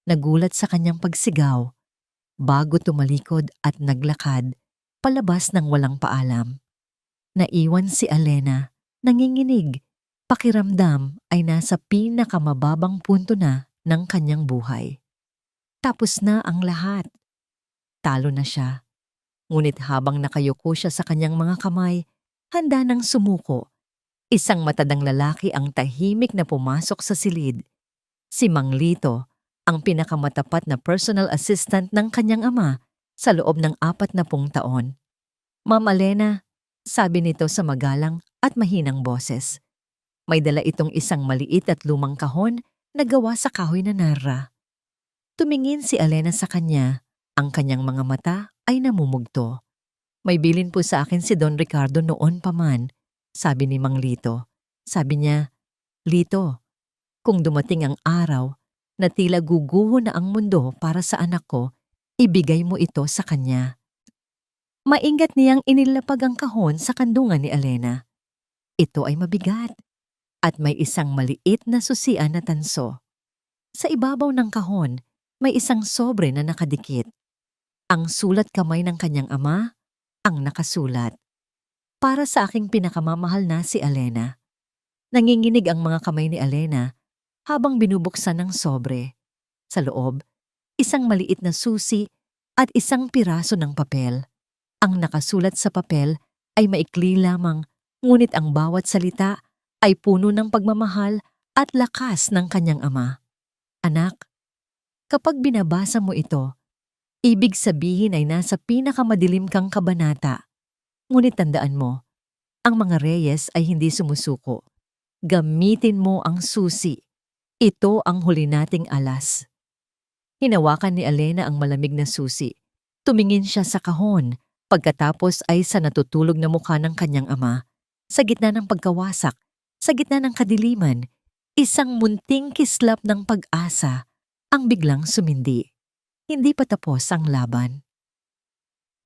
Nagulat sa kanyang pagsigaw bago tumalikod at naglakad palabas ng walang paalam. Naiwan si Alena, nanginginig, pakiramdam ay nasa pinakamababang punto na ng kanyang buhay. Tapos na ang lahat. Talo na siya. Ngunit habang nakayuko siya sa kanyang mga kamay, handa nang sumuko. Isang matandang lalaki ang tahimik na pumasok sa silid. Si Mang Lito, ang pinakamatapat na personal assistant ng kanyang ama sa loob ng 40 taon. Ma'am Alena, sabi nito sa magalang at mahinang boses. May dala itong isang maliit at lumang kahon na gawa sa kahoy na narra. Tumingin si Alena sa kanya, ang kanyang mga mata ay namumugto. May bilin po sa akin si Don Ricardo noon pa man, sabi ni Mang Lito. Sabi niya, Lito, kung dumating ang araw na tila guguho na ang mundo para sa anak ko, ibigay mo ito sa kanya. Maingat niyang inilapag ang kahon sa kandungan ni Alena. Ito ay mabigat at may isang maliit na susian na tanso. Sa ibabaw ng kahon, may isang sobre na nakadikit. Ang sulat kamay ng kanyang ama, ang nakasulat. Para sa aking pinakamamahal na si Alena. Nanginginig ang mga kamay ni Alena habang binubuksan ng sobre. Sa loob, isang maliit na susi at isang piraso ng papel. Ang nakasulat sa papel ay maikli lamang, ngunit ang bawat salita ay puno ng pagmamahal at lakas ng kanyang ama. Anak, kapag binabasa mo ito, ibig sabihin ay nasa pinakamadilim kang kabanata. Ngunit tandaan mo, ang mga reyes ay hindi sumusuko. Gamitin mo ang susi. Ito ang huli nating alas. Hinawakan ni Alena ang malamig na susi. Tumingin siya sa kahon, pagkatapos ay sa natutulog na mukha ng kanyang ama. Sa gitna ng pagkawasak, sa gitna ng kadiliman, isang munting kislap ng pag-asa ang biglang sumindi. Hindi pa tapos ang laban.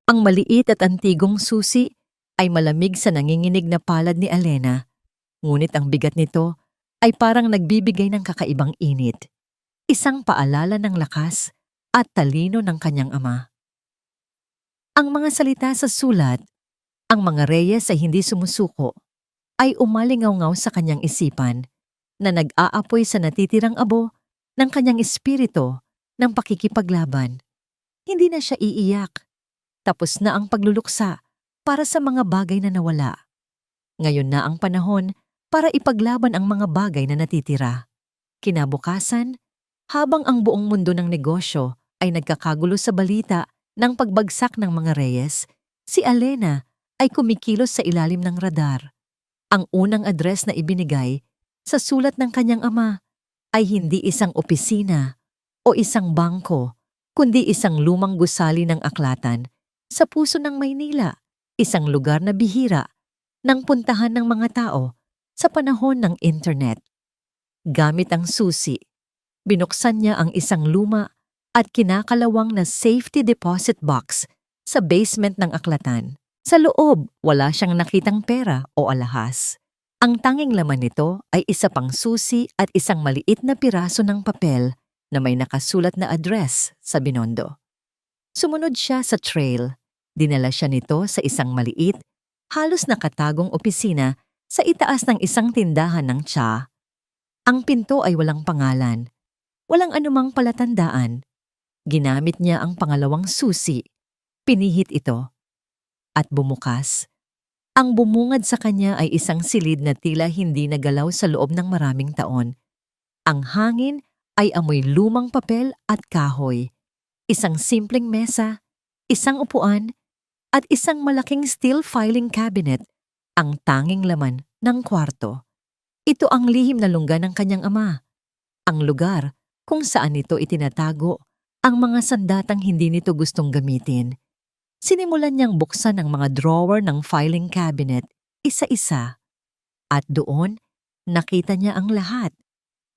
Ang maliit at antigong susi ay malamig sa nanginginig na palad ni Alena, ngunit ang bigat nito ay parang nagbibigay ng kakaibang init. Isang paalala ng lakas at talino ng kanyang ama. Ang mga salita sa sulat, ang mga reyes ay hindi sumusuko, ay umalingaw-ngaw sa kanyang isipan na nag-aapoy sa natitirang abo ng kanyang espiritu ng pakikipaglaban. Hindi na siya iiyak. Tapos na ang pagluluksa para sa mga bagay na nawala. Ngayon na ang panahon para ipaglaban ang mga bagay na natitira. Kinabukasan, habang ang buong mundo ng negosyo ay nagkakagulo sa balita ng pagbagsak ng mga reyes, si Alena ay kumikilos sa ilalim ng radar. Ang unang address na ibinigay sa sulat ng kanyang ama ay hindi isang opisina o isang bangko, kundi isang lumang gusali ng aklatan sa puso ng Maynila, isang lugar na bihira ng puntahan ng mga tao sa panahon ng internet. Gamit ang susi, binuksan niya ang isang luma at kinakalawang na safety deposit box sa basement ng aklatan. Sa loob, wala siyang nakitang pera o alahas. Ang tanging laman nito ay isa pang susi at isang maliit na piraso ng papel na may nakasulat na address sa Binondo. Sumunod siya sa trail. Dinala siya nito sa isang maliit, halos nakatagong opisina sa itaas ng isang tindahan ng tsa. Ang pinto ay walang pangalan, walang anumang palatandaan. Ginamit niya ang pangalawang susi, pinihit ito, at bumukas. Ang bumungad sa kanya ay isang silid na tila hindi nagalaw sa loob ng maraming taon. Ang hangin ay amoy lumang papel at kahoy. Isang simpleng mesa, isang upuan, at isang malaking steel filing cabinet, ang tanging laman ng kwarto. Ito ang lihim na lungga ng kanyang ama. Ang lugar kung saan ito itinatago ang mga sandatang hindi nito gustong gamitin. Sinimulan niyang buksan ang mga drawer ng filing cabinet, isa-isa. At doon, nakita niya ang lahat.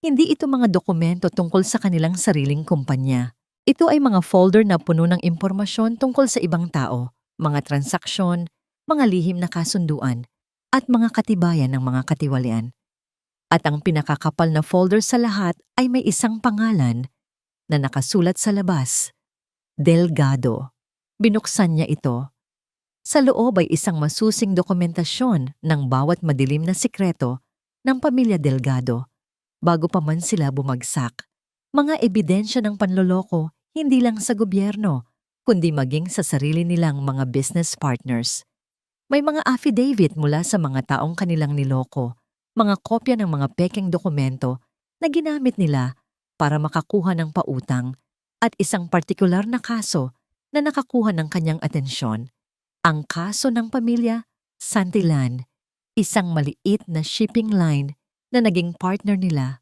Hindi ito mga dokumento tungkol sa kanilang sariling kumpanya. Ito ay mga folder na puno ng impormasyon tungkol sa ibang tao, mga transaksyon, mga lihim na kasunduan, at mga katibayan ng mga katiwalian. At ang pinakakapal na folder sa lahat ay may isang pangalan na nakasulat sa labas, Delgado. Binuksan niya ito. Sa loob ay isang masusing dokumentasyon ng bawat madilim na sikreto ng pamilya Delgado bago pa man sila bumagsak. Mga ebidensya ng panloloko hindi lang sa gobyerno, kundi maging sa sarili nilang mga business partners. May mga affidavit mula sa mga taong kanilang niloko, mga kopya ng mga pekeng dokumento na ginamit nila para makakuha ng pautang, at isang partikular na kaso na nakakuha ng kanyang atensyon. Ang kaso ng pamilya Santillan, isang maliit na shipping line na naging partner nila,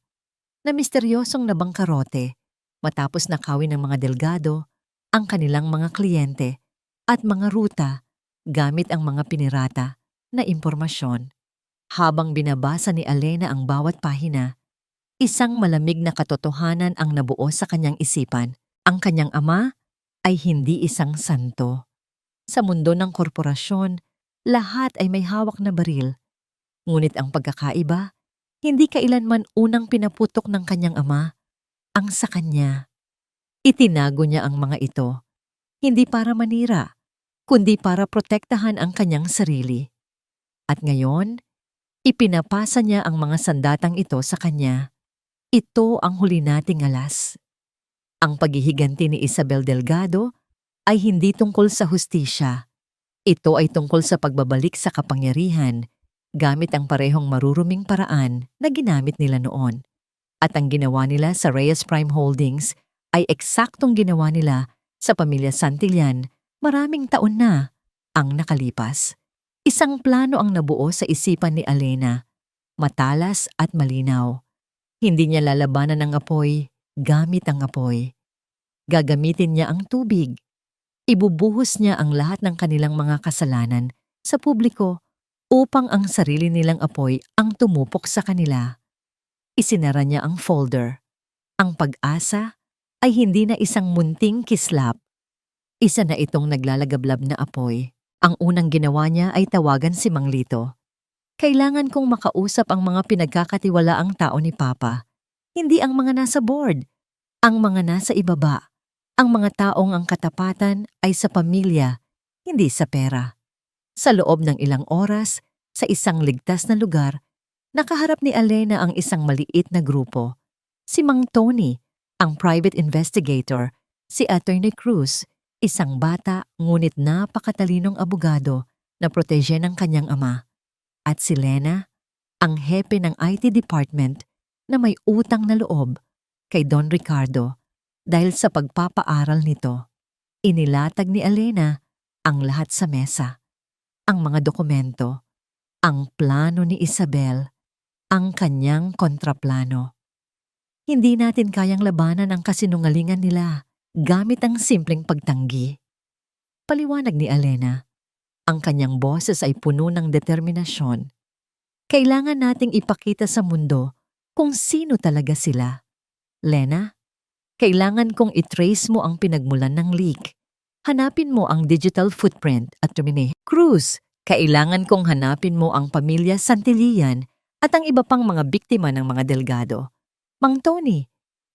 na misteryosong nabangkarote matapos nakawin ng mga Delgado ang kanilang mga kliyente at mga ruta gamit ang mga pinirata na impormasyon. Habang binabasa ni Alena ang bawat pahina, isang malamig na katotohanan ang nabuo sa kanyang isipan. Ang kanyang ama ay hindi isang santo. Sa mundo ng korporasyon, lahat ay may hawak na baril. Ngunit ang pagkakaiba, hindi kailanman unang pinaputok ng kanyang ama ang sa kanya. Itinago niya ang mga ito, hindi para manira, kundi para protektahan ang kanyang sarili. At ngayon, ipinapasa niya ang mga sandatang ito sa kanya. Ito ang huli nating alas. Ang paghihiganti ni Isabel Delgado ay hindi tungkol sa hustisya. Ito ay tungkol sa pagbabalik sa kapangyarihan gamit ang parehong maruruming paraan na ginamit nila noon. At ang ginawa nila sa Reyes Prime Holdings ay eksaktong ginawa nila sa pamilya Santillan maraming taon na ang nakalipas. Isang plano ang nabuo sa isipan ni Alena, matalas at malinaw. Hindi niya lalabanan ng apoy gamit ang apoy. Gagamitin niya ang tubig, Ibubuhos niya ang lahat ng kanilang mga kasalanan sa publiko upang ang sarili nilang apoy ang tumupok sa kanila. Isinara niya ang folder. Ang pag-asa ay hindi na isang munting kislap. Isa na itong naglalagablab na apoy. Ang unang ginawa niya ay tawagan si Mang Lito. Kailangan kong makausap ang mga pinagkakatiwalaang tao ni Papa. Hindi ang mga nasa board. Ang mga nasa ibaba. Ang mga taong ang katapatan ay sa pamilya, hindi sa pera. Sa loob ng ilang oras, sa isang ligtas na lugar, nakaharap ni Alena ang isang maliit na grupo. Si Mang Tony, ang private investigator, si Attorney Cruz, isang bata ngunit napakatalinong abogado na protege ng kanyang ama, at si Lena, ang hepe ng IT department na may utang na loob kay Don Ricardo dahil sa pagpapaaral nito. Inilatag ni Alena ang lahat sa mesa, ang mga dokumento, ang plano ni Isabel, ang kanyang kontraplano. Hindi natin kayang labanan ang kasinungalingan nila gamit ang simpleng pagtanggi. Paliwanag ni Alena, ang kanyang boses ay puno ng determinasyon. Kailangan nating ipakita sa mundo kung sino talaga sila. Lena, kailangan kong i-trace mo ang pinagmulan ng leak. Hanapin mo ang digital footprint at terminate. Cruz, kailangan kong hanapin mo ang pamilya Santillan at ang iba pang mga biktima ng mga delgado. Mang Tony,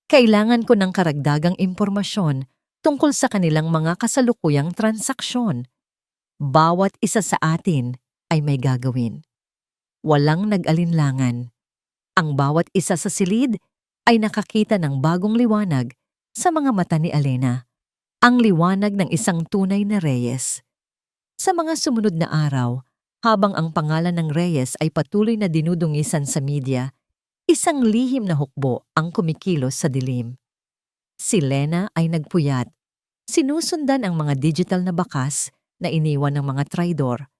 kailangan ko ng karagdagang impormasyon tungkol sa kanilang mga kasalukuyang transaksyon. Bawat isa sa atin ay may gagawin. Walang nag-alinlangan. Ang bawat isa sa silid ay nakakita ng bagong liwanag sa mga mata ni Alena, ang liwanag ng isang tunay na Reyes. Sa mga sumunod na araw, habang ang pangalan ng Reyes ay patuloy na dinudungisan sa media, isang lihim na hukbo ang kumikilos sa dilim. Si Lena ay nagpuyat. Sinusundan ang mga digital na bakas na iniwan ng mga traidor.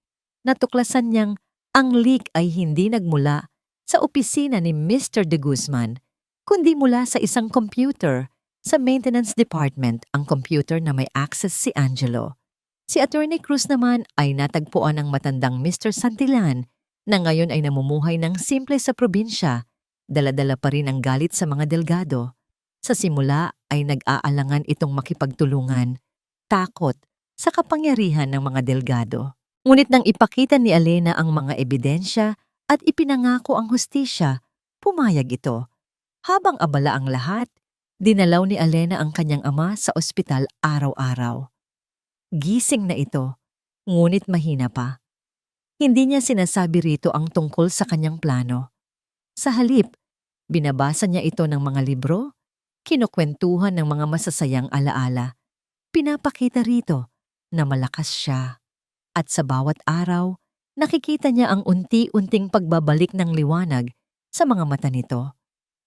Natuklasan niyang ang leak ay hindi nagmula sa opisina ni Mr. De Guzman, kundi mula sa isang computer sa maintenance department, ang computer na may access si Angelo. Si Attorney Cruz naman ay natagpuan ng matandang Mr. Santillan na ngayon ay namumuhay ng simple sa probinsya, dala-dala pa rin ang galit sa mga delgado. Sa simula ay nag-aalangan itong makipagtulungan, takot sa kapangyarihan ng mga delgado. Ngunit nang ipakita ni Alena ang mga ebidensya at ipinangako ang hustisya, pumayag ito. Habang abala ang lahat, dinalaw ni Alena ang kanyang ama sa ospital araw-araw. Gising na ito, ngunit mahina pa. Hindi niya sinasabi rito ang tungkol sa kanyang plano. Sa halip, binabasa niya ito ng mga libro, kinukwentuhan ng mga masasayang alaala. Pinapakita rito na malakas siya. At sa bawat araw, nakikita niya ang unti-unting pagbabalik ng liwanag sa mga mata nito.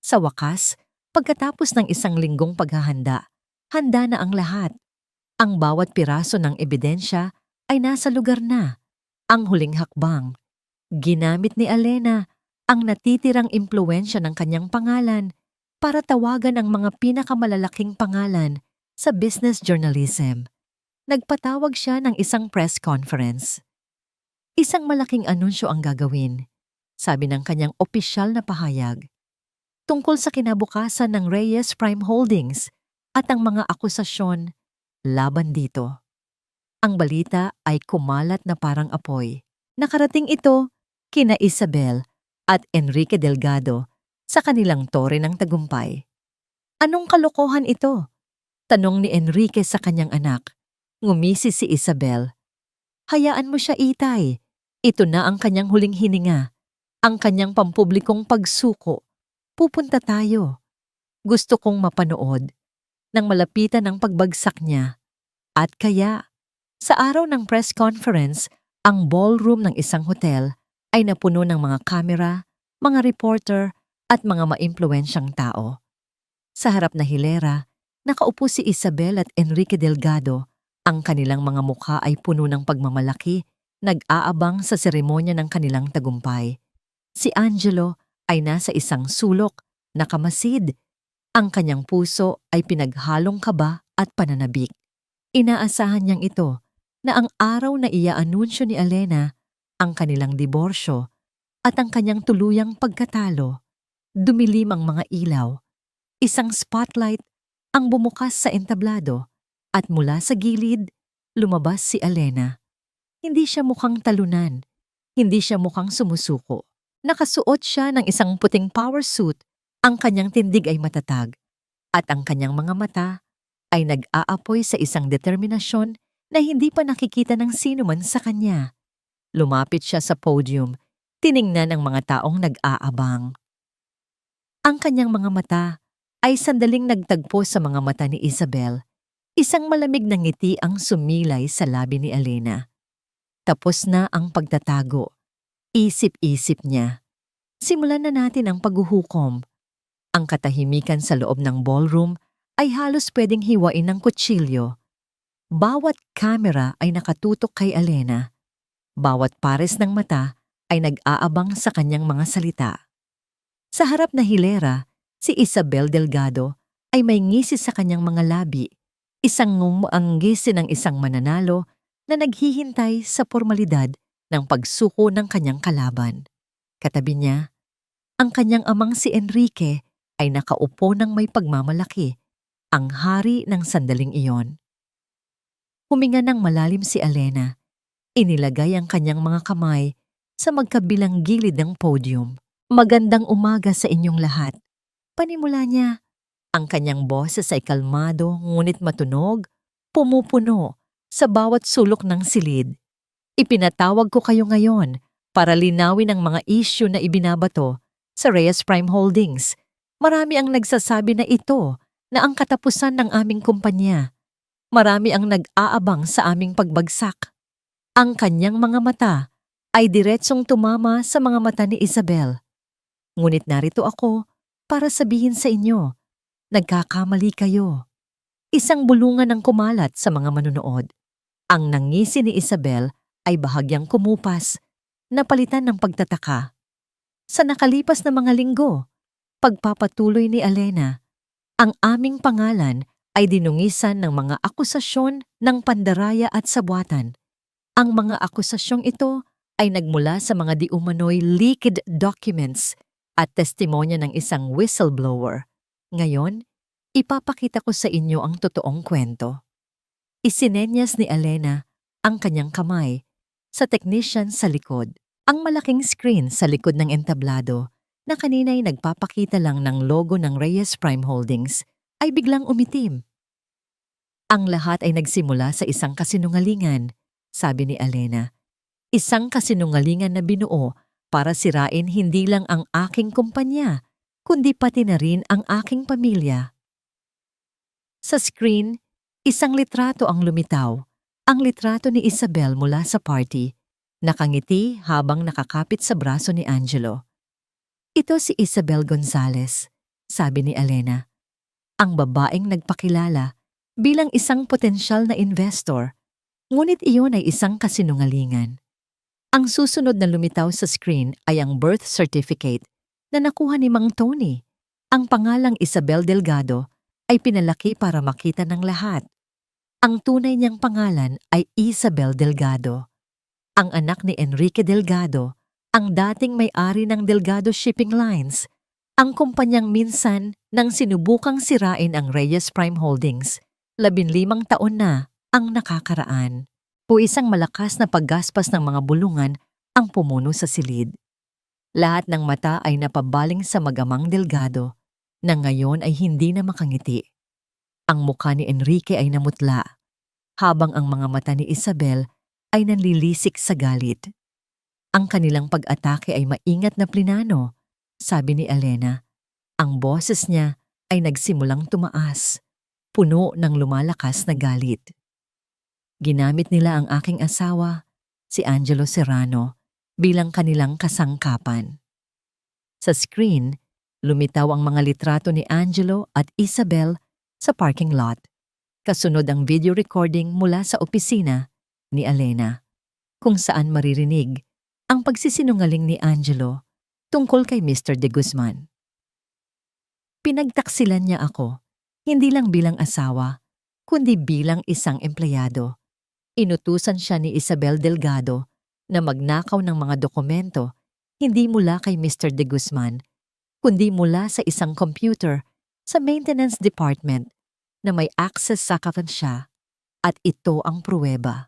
Sa wakas, pagkatapos ng isang linggong paghahanda, handa na ang lahat. Ang bawat piraso ng ebidensya ay nasa lugar na. Ang huling hakbang. Ginamit ni Alena ang natitirang impluwensya ng kanyang pangalan para tawagan ang mga pinakamalalaking pangalan sa business journalism. Nagpatawag siya ng isang press conference. Isang malaking anunsyo ang gagawin, sabi ng kanyang opisyal na pahayag, tungkol sa kinabukasan ng Reyes Prime Holdings at ang mga akusasyon laban dito. Ang balita ay kumalat na parang apoy. Nakarating ito kina Isabel at Enrique Delgado sa kanilang tore ng tagumpay. Anong kalokohan ito? Tanong ni Enrique sa kanyang anak. Ngumisi si Isabel. Hayaan mo siya, Itay. Ito na ang kanyang huling hininga. Ang kanyang pampublikong pagsuko. Pupunta tayo. Gusto kong mapanood nang malapitan ang pagbagsak niya. At kaya, sa araw ng press conference, ang ballroom ng isang hotel ay napuno ng mga kamera, mga reporter at mga maimpluwensyang tao. Sa harap na hilera, nakaupo si Isabel at Enrique Delgado. Ang kanilang mga mukha ay puno ng pagmamalaki, nag-aabang sa seremonya ng kanilang tagumpay. Si Angelo ay nasa isang sulok, nakamasid. Ang kanyang puso ay pinaghalong kaba at pananabik. Inaasahan niyang ito na ang araw na iaanunsyo ni Elena ang kanilang diborsyo at ang kanyang tuluyang pagkatalo, dumilim ang mga ilaw. Isang spotlight ang bumukas sa entablado at mula sa gilid, lumabas si Elena. Hindi siya mukhang talunan, hindi siya mukhang sumusuko. Nakasuot siya ng isang puting power suit, ang kanyang tindig ay matatag, at ang kanyang mga mata ay nag-aapoy sa isang determinasyon na hindi pa nakikita ng sino man sa kanya. Lumapit siya sa podium, tiningnan ang mga taong nag-aabang. Ang kanyang mga mata ay sandaling nagtagpo sa mga mata ni Isabel. Isang malamig na ngiti ang sumilay sa labi ni Elena. Tapos na ang pagtatago. Isip-isip niya. Simulan na natin ang paghuhukom. Ang katahimikan sa loob ng ballroom ay halos pwedeng hiwain ng kutsilyo. Bawat kamera ay nakatutok kay Elena. Bawat pares ng mata ay nag-aabang sa kanyang mga salita. Sa harap na hilera, si Isabel Delgado ay may ngisi sa kanyang mga labi. Isang ang ngisi ng isang mananalo na naghihintay sa formalidad ng pagsuko ng kanyang kalaban. Katabi niya, ang kanyang amang si Enrique ay nakaupo ng may pagmamalaki, ang hari ng sandaling iyon. Huminga ng malalim si Elena. Inilagay ang kanyang mga kamay sa magkabilang gilid ng podium. Magandang umaga sa inyong lahat. Panimula niya, ang kanyang boses ay kalmado ngunit matunog, pumupuno sa bawat sulok ng silid. Ipinatawag ko kayo ngayon para linawin ang mga issue na ibinabato sa Reyes Prime Holdings. Marami ang nagsasabi na ito na ang katapusan ng aming kumpanya. Marami ang nag-aabang sa aming pagbagsak. Ang kanyang mga mata ay diretsong tumama sa mga mata ni Isabel. Ngunit narito ako para sabihin sa inyo, nagkakamali kayo. Isang bulungan ang kumalat sa mga manunood. Ang nangisi ni Isabel ay bahagyang kumupas, napalitan ng pagtataka. Sa nakalipas na mga linggo, pagpapatuloy ni Elena, ang aming pangalan ay dinungisan ng mga akusasyon ng pandaraya at sabwatan. Ang mga akusasyong ito ay nagmula sa mga di-umano'y leaked documents at testimonya ng isang whistleblower. Ngayon, ipapakita ko sa inyo ang totoong kwento. Isinenyas ni Elena ang kanyang kamay sa technician sa likod. Ang malaking screen sa likod ng entablado na kanina'y nagpapakita lang ng logo ng Reyes Prime Holdings ay biglang umitim. Ang lahat ay nagsimula sa isang kasinungalingan, sabi ni Elena. Isang kasinungalingan na binuo para sirain hindi lang ang aking kumpanya, kundi pati na rin ang aking pamilya. Sa screen, isang litrato ang lumitaw. Ang litrato ni Isabel mula sa party, nakangiti habang nakakapit sa braso ni Angelo. Ito si Isabel Gonzalez, sabi ni Elena. Ang babaeng nagpakilala bilang isang potensyal na investor, ngunit iyon ay isang kasinungalingan. Ang susunod na lumitaw sa screen ay ang birth certificate na nakuha ni Mang Tony. Ang pangalang Isabel Delgado ay pinalaki para makita ng lahat. Ang tunay niyang pangalan ay Isabel Delgado. Ang anak ni Enrique Delgado, ang dating may-ari ng Delgado Shipping Lines, ang kumpanyang minsan nang sinubukang sirain ang Reyes Prime Holdings, 15 taon na ang nakakaraan. O isang malakas na paggaspas ng mga bulungan ang pumuno sa silid. Lahat ng mata ay napabaling sa magamang Delgado na ngayon ay hindi na makangiti. Ang mukha ni Enrique ay namutla, habang ang mga mata ni Isabel ay nanlilisik sa galit. Ang kanilang pag-atake ay maingat na plinano, sabi ni Elena. Ang boses niya ay nagsimulang tumaas, puno ng lumalakas na galit. Ginamit nila ang aking asawa, si Angelo Serrano, bilang kanilang kasangkapan. Sa screen, lumitaw ang mga litrato ni Angelo at Isabel sa parking lot. Kasunod ang video recording mula sa opisina ni Elena, kung saan maririnig ang pagsisinungaling ni Angelo tungkol kay Mr. De Guzman. Pinagtaksilan niya ako, hindi lang bilang asawa, kundi bilang isang empleyado. Inutusan siya ni Isabel Delgado na magnakaw ng mga dokumento hindi mula kay Mr. De Guzman, kundi mula sa isang computer sa maintenance department na may access sa siya at ito ang pruweba.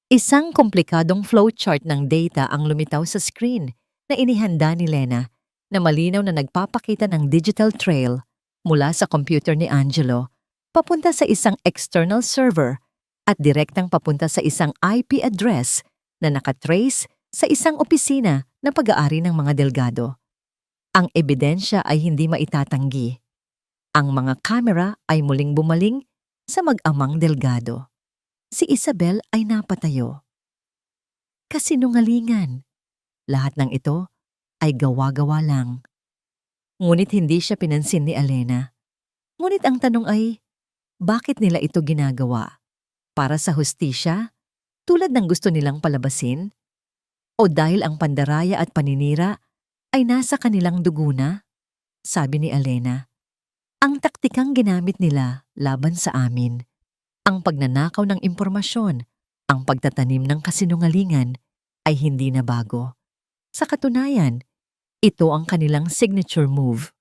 Isang komplikadong flowchart ng data ang lumitaw sa screen na inihanda ni Lena na malinaw na nagpapakita ng digital trail mula sa computer ni Angelo papunta sa isang external server at direktang papunta sa isang IP address na nakatrace sa isang opisina na pag-aari ng mga Delgado. Ang ebidensya ay hindi maitatanggi. Ang mga kamera ay muling bumaling sa mag-amang Delgado. Si Isabel ay napatayo. Kasinungalingan. Lahat ng ito ay gawa-gawa lang. Ngunit hindi siya pinansin ni Alena. Ngunit ang tanong ay, bakit nila ito ginagawa? Para sa hustisya? Tulad ng gusto nilang palabasin? O dahil ang pandaraya at paninira ay nasa kanilang dugo na? Sabi ni Alena. Ang taktikang ginamit nila laban sa amin. Ang pagnanakaw ng impormasyon, ang pagtatanim ng kasinungalingan ay hindi na bago. Sa katunayan, ito ang kanilang signature move.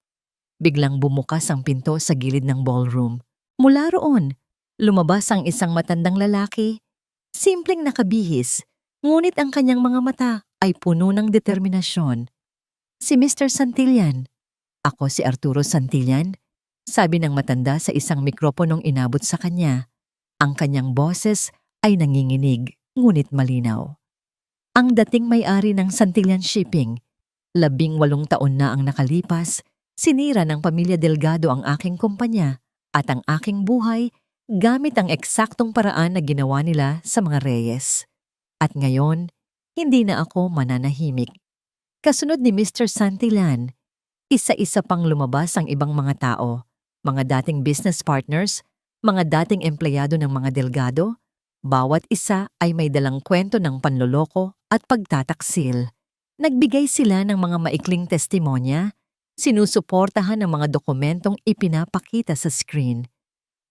Biglang bumukas ang pinto sa gilid ng ballroom. Mula roon, lumabas ang isang matandang lalaki. Simpleng nakabihis, ngunit ang kanyang mga mata ay puno ng determinasyon. Si Mr. Santillan. Ako si Arturo Santillan, sabi ng matanda sa isang mikroponong inabot sa kanya. Ang kanyang boses ay nanginginig, ngunit malinaw. Ang dating may-ari ng Santillan Shipping, 18 taon na ang nakalipas, sinira ng pamilya Delgado ang aking kumpanya at ang aking buhay gamit ang eksaktong paraan na ginawa nila sa mga Reyes. At ngayon, hindi na ako mananahimik. Kasunod ni Mr. Santillan, isa-isa pang lumabas ang ibang mga tao, mga dating business partners, mga dating empleyado ng mga Delgado. Bawat isa ay may dalang kwento ng panloloko at pagtataksil. Nagbigay sila ng mga maikling testimonya, sinusuportahan ng mga dokumentong ipinapakita sa screen.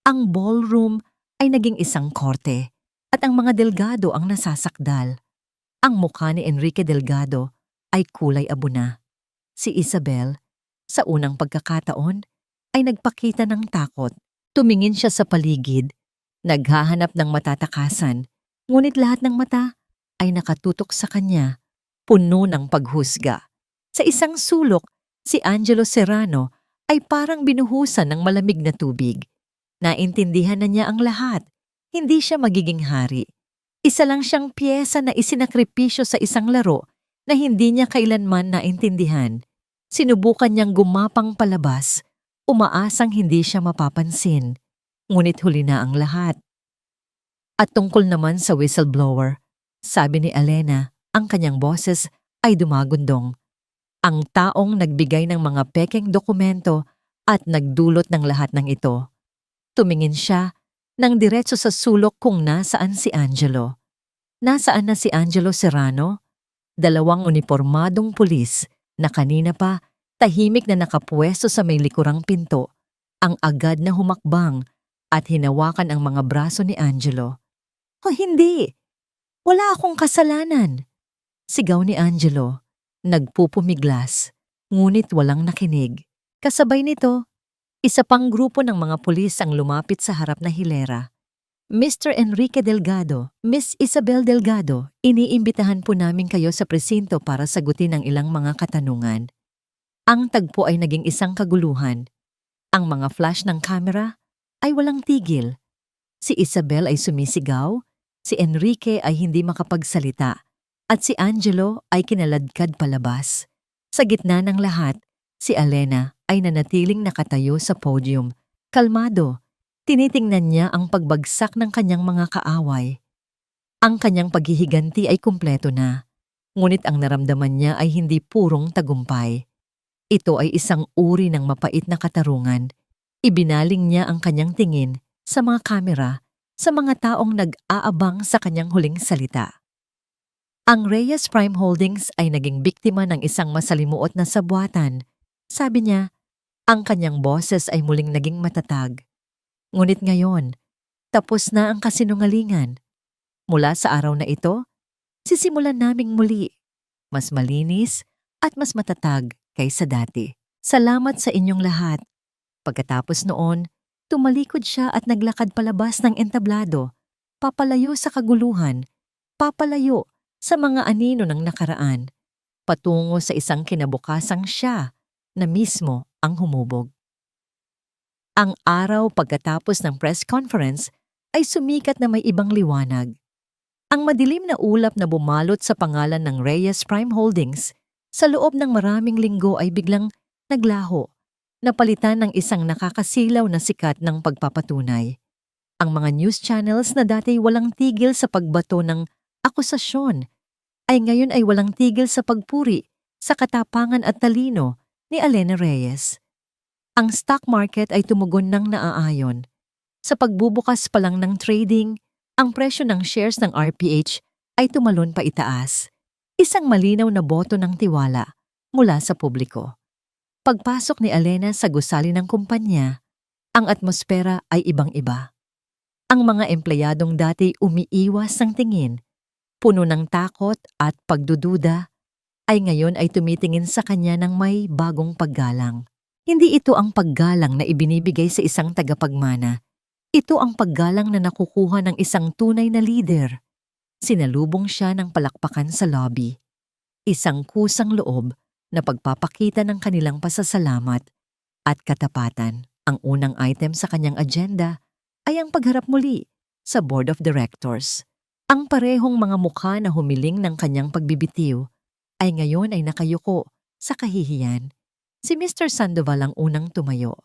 Ang ballroom ay naging isang korte at ang mga Delgado ang nasasakdal. Ang mukha ni Enrique Delgado ay kulay abo na. Si Isabel, sa unang pagkakataon, ay nagpakita ng takot. Tumingin siya sa paligid, naghahanap ng matatakasan, ngunit lahat ng mata ay nakatutok sa kanya, puno ng paghusga. Sa isang sulok, si Angelo Serrano ay parang binuhusan ng malamig na tubig. Naintindihan na niya ang lahat, hindi siya magiging hari. Isa lang siyang piyesa na isinakripisyo sa isang laro na hindi niya kailanman naintindihan. Sinubukan niyang gumapang palabas, umaasang hindi siya mapapansin, ngunit huli na ang lahat. At tungkol naman sa whistleblower, sabi ni Alena, ang kanyang boses ay dumagundong. Ang taong nagbigay ng mga pekeng dokumento at nagdulot ng lahat ng ito. Tumingin siya nang diretso sa sulok kung nasaan si Angelo. Nasaan na si Angelo Serrano? 2 unipormadong pulis na kanina pa tahimik na nakapuwesto sa may likurang pinto, ang agad na humakbang at hinawakan ang mga braso ni Angelo. "Oh, hindi! Wala akong kasalanan!" Sigaw ni Angelo, nagpupumiglas, ngunit walang nakinig. Kasabay nito, isa pang grupo ng mga pulis ang lumapit sa harap na hilera. "Mr. Enrique Delgado, Miss Isabel Delgado, iniimbitahan po namin kayo sa presinto para sagutin ang ilang mga katanungan." Ang tagpo ay naging isang kaguluhan. Ang mga flash ng kamera ay walang tigil. Si Isabel ay sumisigaw, si Enrique ay hindi makapagsalita, at si Angelo ay kinaladkad palabas. Sa gitna ng lahat, si Alena ay nanatiling nakatayo sa podium. Kalmado, tinitingnan niya ang pagbagsak ng kanyang mga kaaway. Ang kanyang paghihiganti ay kumpleto na, ngunit ang naramdaman niya ay hindi purong tagumpay. Ito ay isang uri ng mapait na katarungan. Ibinaling niya ang kanyang tingin sa mga kamera, sa mga taong nag-aabang sa kanyang huling salita. Ang Reyes Prime Holdings ay naging biktima ng isang masalimuot na sabwatan. Sabi niya, ang kanyang boses ay muling naging matatag. Ngunit ngayon, Tapos na ang kasinungalingan. Mula sa araw na ito, sisimulan naming muli, mas malinis at mas matatag kaysa dati. Salamat sa inyong lahat. Pagkatapos noon, tumalikod siya at naglakad palabas ng entablado, papalayo sa kaguluhan, papalayo sa mga anino ng nakaraan, patungo sa isang kinabukasang siya na mismo ang humubog. Ang araw pagkatapos ng press conference ay sumikat na may ibang liwanag. Ang madilim na ulap na bumalot sa pangalan ng Reyes Prime Holdings sa loob ng maraming linggo ay biglang naglaho, napalitan ng isang nakakasilaw na sikat ng pagpapatunay. Ang mga news channels na dati walang tigil sa pagbato ng akusasyon ay ngayon ay walang tigil sa pagpuri sa katapangan at talino ni Elena Reyes. Ang stock market ay tumugon ng naaayon. Sa pagbubukas pa lang ng trading, ang presyo ng shares ng RPH ay tumalon pa itaas. Isang malinaw na boto ng tiwala mula sa publiko. Pagpasok ni Elena sa gusali ng kumpanya, ang atmosfera ay ibang-iba. Ang mga empleyadong dati umiiwas ng tingin, puno ng takot at pagdududa, ay ngayon ay tumitingin sa kanya ng may bagong paggalang. Hindi ito ang paggalang na ibinibigay sa isang tagapagmana. Ito ang paggalang na nakukuha ng isang tunay na leader. Sinalubong siya ng palakpakan sa lobby. Isang kusang loob na pagpapakita ng kanilang pasasalamat at katapatan. Ang unang item sa kanyang agenda ay ang pagharap muli sa Board of Directors. Ang parehong mga mukha na humiling ng kanyang pagbibitiw ay ngayon ay nakayuko sa kahihiyan. Si Mr. Sandoval ang unang tumayo.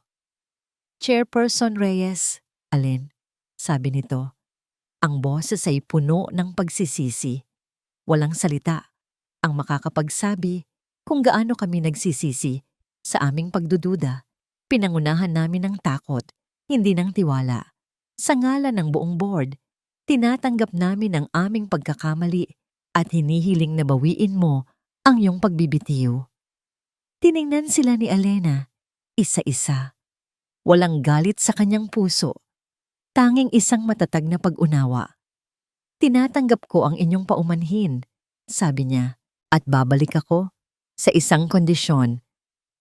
Chairperson Reyes, Alin, sabi nito. Ang boses ay puno ng pagsisisi. Walang salita ang makakapagsabi kung gaano kami nagsisisi sa aming pagdududa. Pinangunahan namin ng takot, hindi ng tiwala. Sa ngalan ng buong board, tinatanggap namin ang aming pagkakamali at hinihiling na bawiin mo ang iyong pagbibitiw. Tiningnan sila ni Elena, isa-isa. Walang galit sa kanyang puso. Tanging isang matatag na pag-unawa. Tinatanggap ko ang inyong paumanhin, sabi niya, at babalik ako sa isang kondisyon.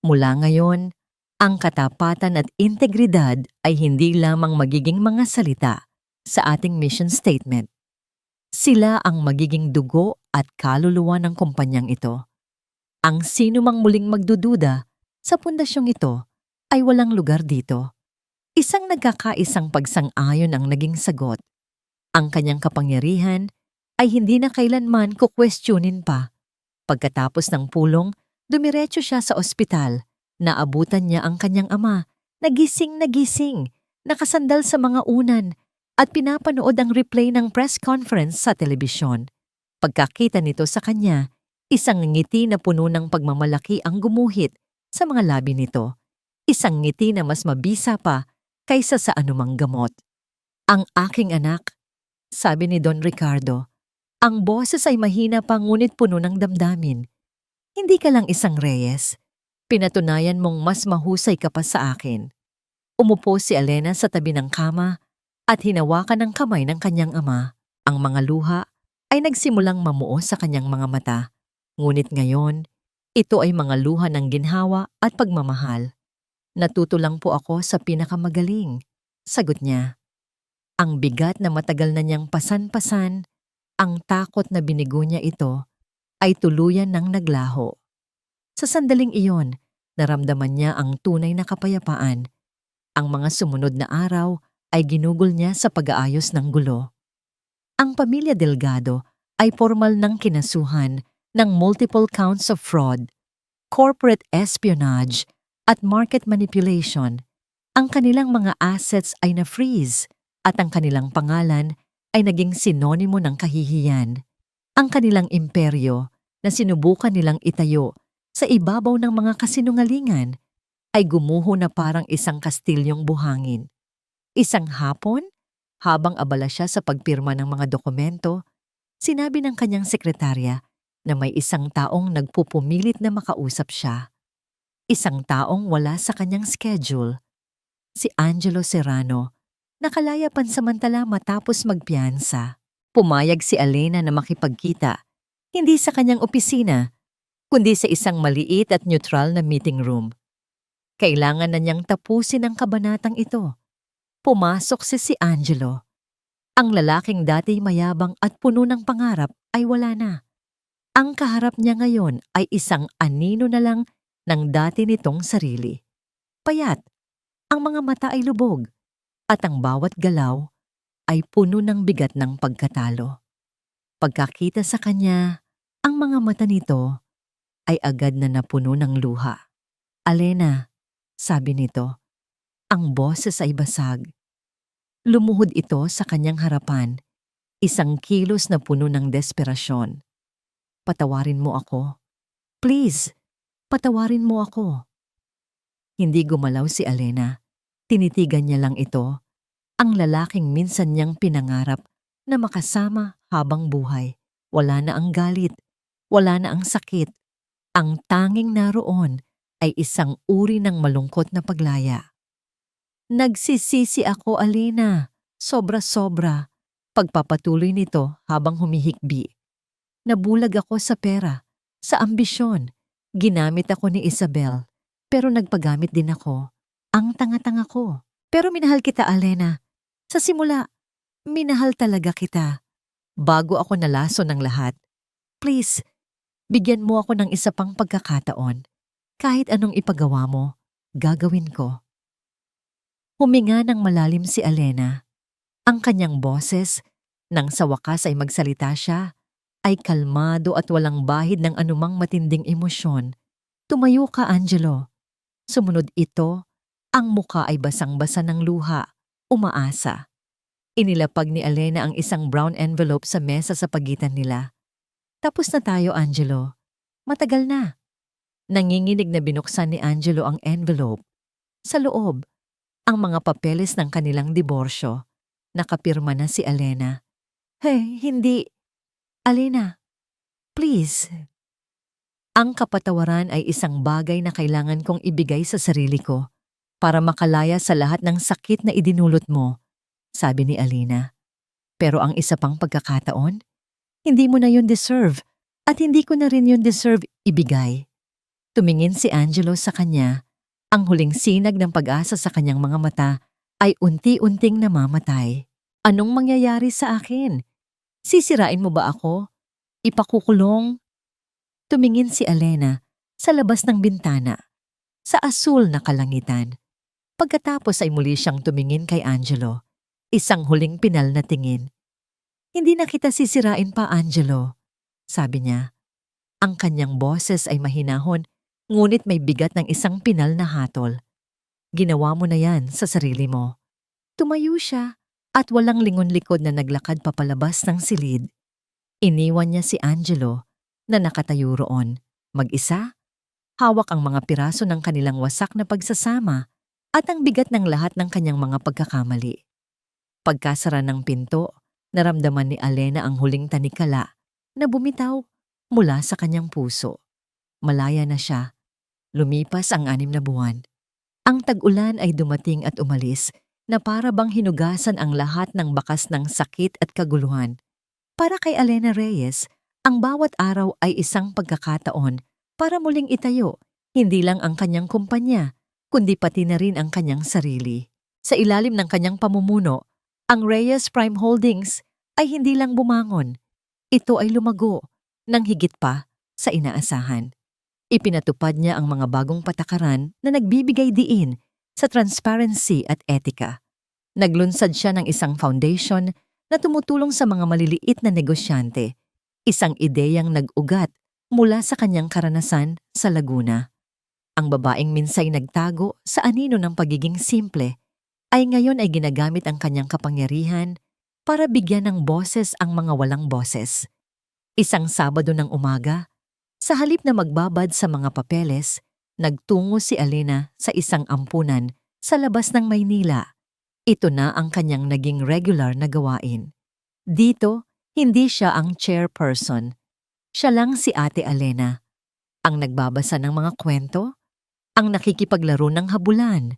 Mula ngayon, ang katapatan at integridad ay hindi lamang magiging mga salita sa ating mission statement. Sila ang magiging dugo at kaluluwa ng kumpanyang ito. Ang sino mang muling magdududa sa pundasyong ito ay walang lugar dito. Isang nagkakaisang pagsang-ayon ang naging sagot. Ang kanyang kapangyarihan ay hindi na kailanman kukwestiyonin pa. Pagkatapos ng pulong, dumiretso siya sa ospital. Naabutan niya ang kanyang ama, nagising, nakasandal sa mga unan at pinapanood ang replay ng press conference sa telebisyon. Pagkakita nito sa kanya, isang ngiti na puno ng pagmamalaki ang gumuhit sa mga labi nito. Isang ngiti na mas mabisa pa kaysa sa anumang gamot. Ang aking anak, sabi ni Don Ricardo, ang boses ay mahina pa ngunit puno ng damdamin. Hindi ka lang isang Reyes. Pinatunayan mong mas mahusay ka pa sa akin. Umupo si Elena sa tabi ng kama at hinawakan ng kamay ng kanyang ama. Ang mga luha ay nagsimulang mamuo sa kanyang mga mata. Ngunit ngayon, ito ay mga luha ng ginhawa at pagmamahal. Natuto lang po ako sa pinakamagaling, sagot niya. Ang bigat na matagal na niyang pasan-pasan, ang takot na binigo niya ito, ay tuluyan ng naglaho. Sa sandaling iyon, naramdaman niya ang tunay na kapayapaan. Ang mga sumunod na araw ay ginugol niya sa pag-aayos ng gulo. Ang pamilya Delgado ay formal ng kinasuhan ng multiple counts of fraud, corporate espionage, at market manipulation. Ang kanilang mga assets ay na-freeze at ang kanilang pangalan ay naging sinonimo ng kahihiyan. Ang kanilang imperyo na sinubukan nilang itayo sa ibabaw ng mga kasinungalingan ay gumuho na parang isang kastilyong buhangin. Isang hapon, habang abala siya sa pagpirma ng mga dokumento, sinabi ng kanyang sekretarya na may isang taong nagpupumilit na makausap siya. Isang taong wala sa kanyang schedule. Si Angelo Serrano, nakalaya pansamantala matapos magpiyansa. Pumayag si Alena na makipagkita, hindi sa kanyang opisina, kundi sa isang maliit at neutral na meeting room. Kailangan na niyang tapusin ang kabanatang ito. Pumasok si Angelo. Ang lalaking dati mayabang at puno ng pangarap ay wala na. Ang kaharap niya ngayon ay isang anino na lang ng dati nitong sarili. Payat, ang mga mata ay lubog, at ang bawat galaw ay puno ng bigat ng pagkatalo. Pagkakita sa kanya, ang mga mata nito ay agad na napuno ng luha. "Alena," sabi nito, ang boses ay basag. Lumuhod ito sa kanyang harapan, isang kilos na puno ng desperasyon. "Patawarin mo ako. Please, patawarin mo ako." Hindi gumalaw si Alena. Tinitigan niya lang ito, ang lalaking minsan niyang pinangarap na makasama habang buhay. Wala na ang galit, wala na ang sakit. Ang tanging naroon ay isang uri ng malungkot na paglaya. "Nagsisisi ako, Alena. Sobra-sobra." Pagpapatuloy nito habang humihikbi. "Nabulag ako sa pera, sa ambisyon. Ginamit ako ni Isabel, pero nagpagamit din ako. Ang tanga-tanga ko. Pero minahal kita, Alena. Sa simula, minahal talaga kita. Bago ako nalaso ng lahat. Please, bigyan mo ako ng isa pang pagkakataon. Kahit anong ipagawa mo, gagawin ko." Huminga ng malalim si Alena. Ang kanyang boses, nang sa wakas ay magsalita siya, ay kalmado at walang bahid ng anumang matinding emosyon. "Tumayo ka, Angelo." Sumunod ito, ang muka ay basang-basa ng luha, umaasa. Inilapag ni Alena ang isang brown envelope sa mesa sa pagitan nila. "Tapos na tayo, Angelo. Matagal na." Nanginginig na binuksan ni Angelo ang envelope. Sa loob, ang mga papeles ng kanilang diborsyo. Nakapirma na si Alena. "Hey, hindi. Alena, please." "Ang kapatawaran ay isang bagay na kailangan kong ibigay sa sarili ko para makalaya sa lahat ng sakit na idinulot mo," sabi ni Alena. "Pero ang isa pang pagkakataon, hindi mo na yun deserve at hindi ko na rin yun deserve ibigay." Tumingin si Angelo sa kanya. Ang huling sinag ng pag-asa sa kanyang mga mata ay unti-unting namamatay. "Anong mangyayari sa akin? Sisirain mo ba ako? Ipakukulong?" Tumingin si Alena sa labas ng bintana, sa asul na kalangitan. Pagkatapos ay muli siyang tumingin kay Angelo, isang huling pinal na tingin. "Hindi na kita sisirain pa, Angelo," sabi niya. Ang kanyang boses ay mahinahon, ngunit may bigat ng isang pinal na hatol. "Ginawa mo na yan sa sarili mo." Tumayo siya at walang lingon-likod na naglakad papalabas ng silid. Iniwan niya si Angelo na nakatayo roon, mag-isa, hawak ang mga piraso ng kanilang wasak na pagsasama at ang bigat ng lahat ng kanyang mga pagkakamali. Pagkasara ng pinto, naramdaman ni Alena ang huling tanikala na bumitaw mula sa kanyang puso. Malaya na siya. Lumipas ang 6 na buwan. Ang tag-ulan ay dumating at umalis na para bang hinugasan ang lahat ng bakas ng sakit at kaguluhan. Para kay Alena Reyes, ang bawat araw ay isang pagkakataon para muling itayo, hindi lang ang kanyang kumpanya, kundi pati na rin ang kanyang sarili. Sa ilalim ng kanyang pamumuno, ang Reyes Prime Holdings ay hindi lang bumangon. Ito ay lumago ng higit pa sa inaasahan. Ipinatupad niya ang mga bagong patakaran na nagbibigay diin sa transparency at etika. Naglunsad siya ng isang foundation na tumutulong sa mga maliliit na negosyante, isang ideyang nag-ugat mula sa kanyang karanasan sa Laguna. Ang babaeng minsay nagtago sa anino ng pagiging simple, ay ngayon ay ginagamit ang kanyang kapangyarihan para bigyan ng boses ang mga walang boses. Isang Sabado ng umaga, sa halip na magbabad sa mga papeles, nagtungo si Alena sa isang ampunan sa labas ng Maynila. Ito na ang kanyang naging regular na gawain. Dito, hindi siya ang chairperson. Siya lang si Ate Alena, ang nagbabasa ng mga kwento, ang nakikipaglaro ng habulan,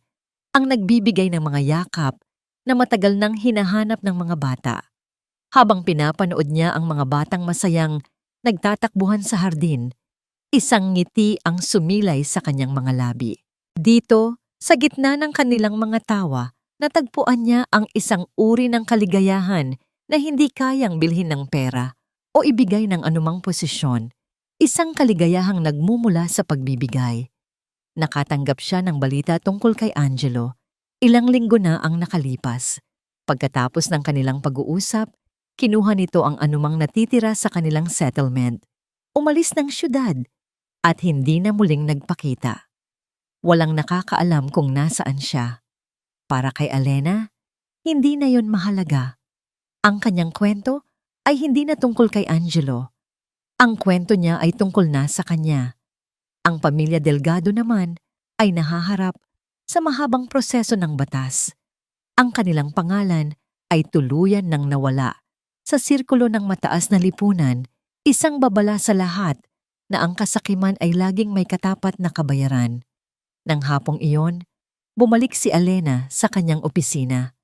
ang nagbibigay ng mga yakap na matagal nang hinahanap ng mga bata. Habang pinapanood niya ang mga batang masayang nagtatakbuhan sa hardin, isang ngiti ang sumilay sa kanyang mga labi. Dito, sa gitna ng kanilang mga tawa, natagpuan niya ang isang uri ng kaligayahan na hindi kayang bilhin ng pera o ibigay ng anumang posisyon. Isang kaligayahang nagmumula sa pagbibigay. Nakatanggap siya ng balita tungkol kay Angelo. Ilang linggo na ang nakalipas. Pagkatapos ng kanilang pag-uusap, kinuha nito ang anumang natitira sa kanilang settlement. Umalis ng syudad at hindi na muling nagpakita. Walang nakakaalam kung nasaan siya. Para kay Alena, hindi na yon mahalaga. Ang kanyang kwento ay hindi na tungkol kay Angelo. Ang kwento niya ay tungkol na sa kanya. Ang pamilya Delgado naman ay nahaharap sa mahabang proseso ng batas. Ang kanilang pangalan ay tuluyan ng nawala sa sirkulo ng mataas na lipunan, isang babala sa lahat na ang kasakiman ay laging may katapat na kabayaran. Nang hapong iyon, bumalik si Alena sa kanyang opisina.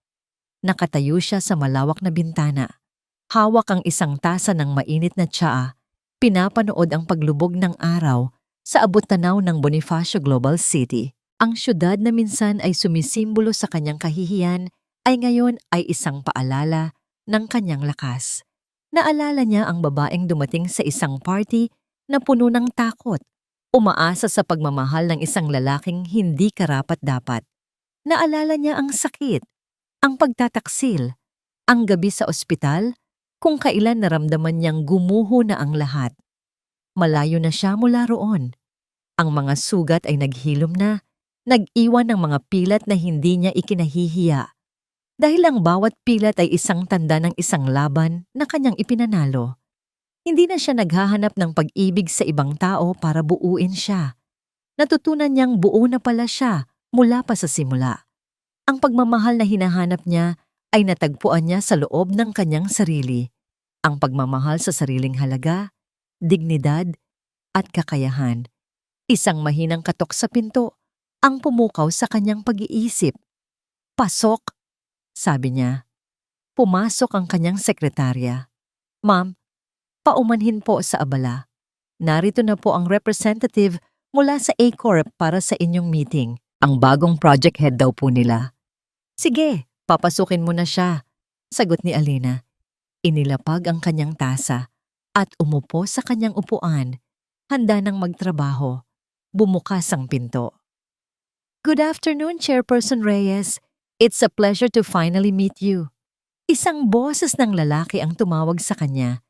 Nakatayo siya sa malawak na bintana. Hawak ang isang tasa ng mainit na tsaa, pinapanood ang paglubog ng araw sa abot-tanaw ng Bonifacio Global City. Ang syudad na minsan ay sumisimbolo sa kanyang kahihiyan ay ngayon ay isang paalala ng kanyang lakas. Naalala niya ang babaeng dumating sa isang party na puno ng takot, umaasa sa pagmamahal ng isang lalaking hindi karapat-dapat. Naalala niya ang sakit, ang pagtataksil, ang gabi sa ospital, kung kailan naramdaman niyang gumuho na ang lahat. Malayo na siya mula roon. Ang mga sugat ay naghilom na, nag-iwan ng mga pilat na hindi niya ikinahihiya. Dahil ang bawat pilat ay isang tanda ng isang laban na kanyang ipinanalo. Hindi na siya naghahanap ng pag-ibig sa ibang tao para buuin siya. Natutunan niyang buo na pala siya mula pa sa simula. Ang pagmamahal na hinahanap niya ay natagpuan niya sa loob ng kanyang sarili. Ang pagmamahal sa sariling halaga, dignidad, at kakayahan. Isang mahinang katok sa pinto ang pumukaw sa kanyang pag-iisip. "Pasok," sabi niya. Pumasok ang kanyang sekretarya. "Ma'am, paumanhin po sa abala. Narito na po ang representative mula sa A-Corp para sa inyong meeting. Ang bagong project head daw po nila." "Sige, papasukin mo na siya," sagot ni Alena. Inilapag ang kanyang tasa at umupo sa kanyang upuan, handa nang magtrabaho. Bumukas ang pinto. "Good afternoon, Chairperson Reyes. It's a pleasure to finally meet you." Isang boses ng lalaki ang tumawag sa kanya.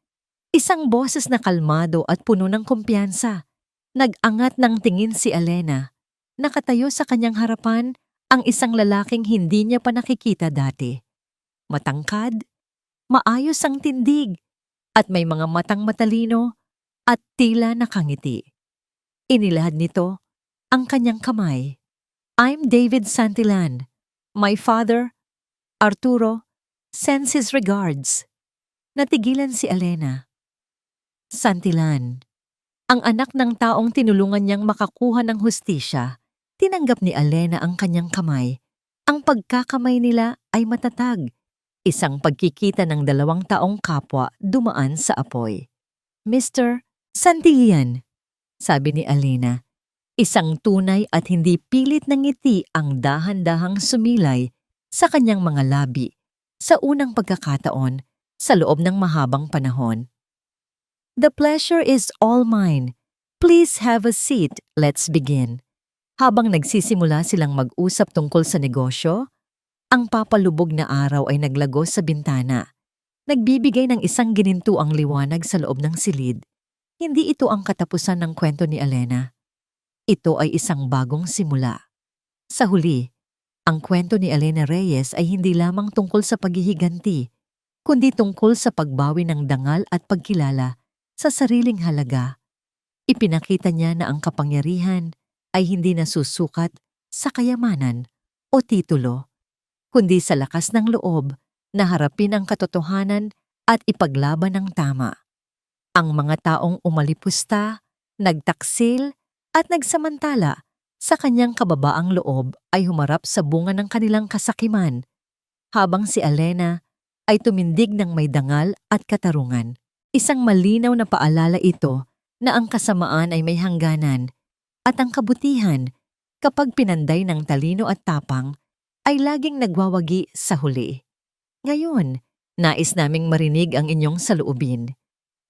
Isang boses na kalmado at puno ng kumpiyansa. Nag-angat ng tingin si Alena. Nakatayo sa kanyang harapan ang isang lalaking hindi niya pa nakikita dati. Matangkad, maayos ang tindig, at may mga matang matalino at tila nakangiti. Inilahad nito ang kanyang kamay. "I'm David Santillan. My father, Arturo, sends his regards." Natigilan si Alena. Santillan, ang anak ng taong tinulungan niyang makakuha ng hustisya. Tinanggap ni Alena ang kanyang kamay. Ang pagkakamay nila ay matatag. Isang pagkikita ng dalawang taong kapwa dumaan sa apoy. "Mr. Santillan," sabi ni Alena. Isang tunay at hindi pilit na ngiti ang dahan-dahang sumilay sa kanyang mga labi sa unang pagkakataon sa loob ng mahabang panahon. "The pleasure is all mine. Please have a seat. Let's begin." Habang nagsisimula silang mag-usap tungkol sa negosyo, ang papalubog na araw ay naglagos sa bintana. Nagbibigay ng isang ginintuang liwanag sa loob ng silid. Hindi ito ang katapusan ng kwento ni Alena. Ito ay isang bagong simula. Sa huli, ang kwento ni Alena Reyes ay hindi lamang tungkol sa paghihiganti, kundi tungkol sa pagbawi ng dangal at pagkilala sa sariling halaga. Ipinakita niya na ang kapangyarihan ay hindi nasusukat sa kayamanan o titulo, kundi sa lakas ng loob na harapin ang katotohanan at ipaglaban ng tama. Ang mga taong umalipusta, nagtaksil, at nagsamantala sa kanyang kababaang loob ay humarap sa bunga ng kanilang kasakiman. habang si Alena ay tumindig ng may dangal at katarungan. Isang malinaw na paalala ito na ang kasamaan ay may hangganan at ang kabutihan, kapag pinanday ng talino at tapang, ay laging nagwawagi sa huli. Ngayon, nais naming marinig ang inyong saloobin.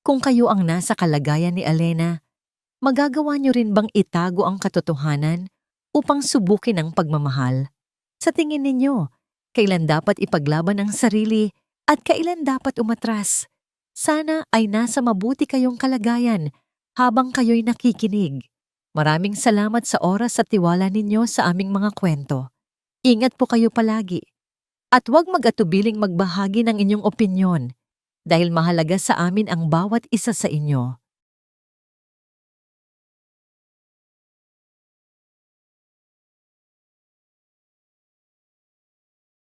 Kung kayo ang nasa kalagayan ni Alena, magagawa niyo rin bang itago ang katotohanan upang subukin ang pagmamahal? Sa tingin ninyo, kailan dapat ipaglaban ang sarili at kailan dapat umatras? Sana ay nasa mabuti kayong kalagayan habang kayo'y nakikinig. Maraming salamat sa oras at tiwala ninyo sa aming mga kwento. Ingat po kayo palagi. At huwag mag-atubiling magbahagi ng inyong opinyon dahil mahalaga sa amin ang bawat isa sa inyo.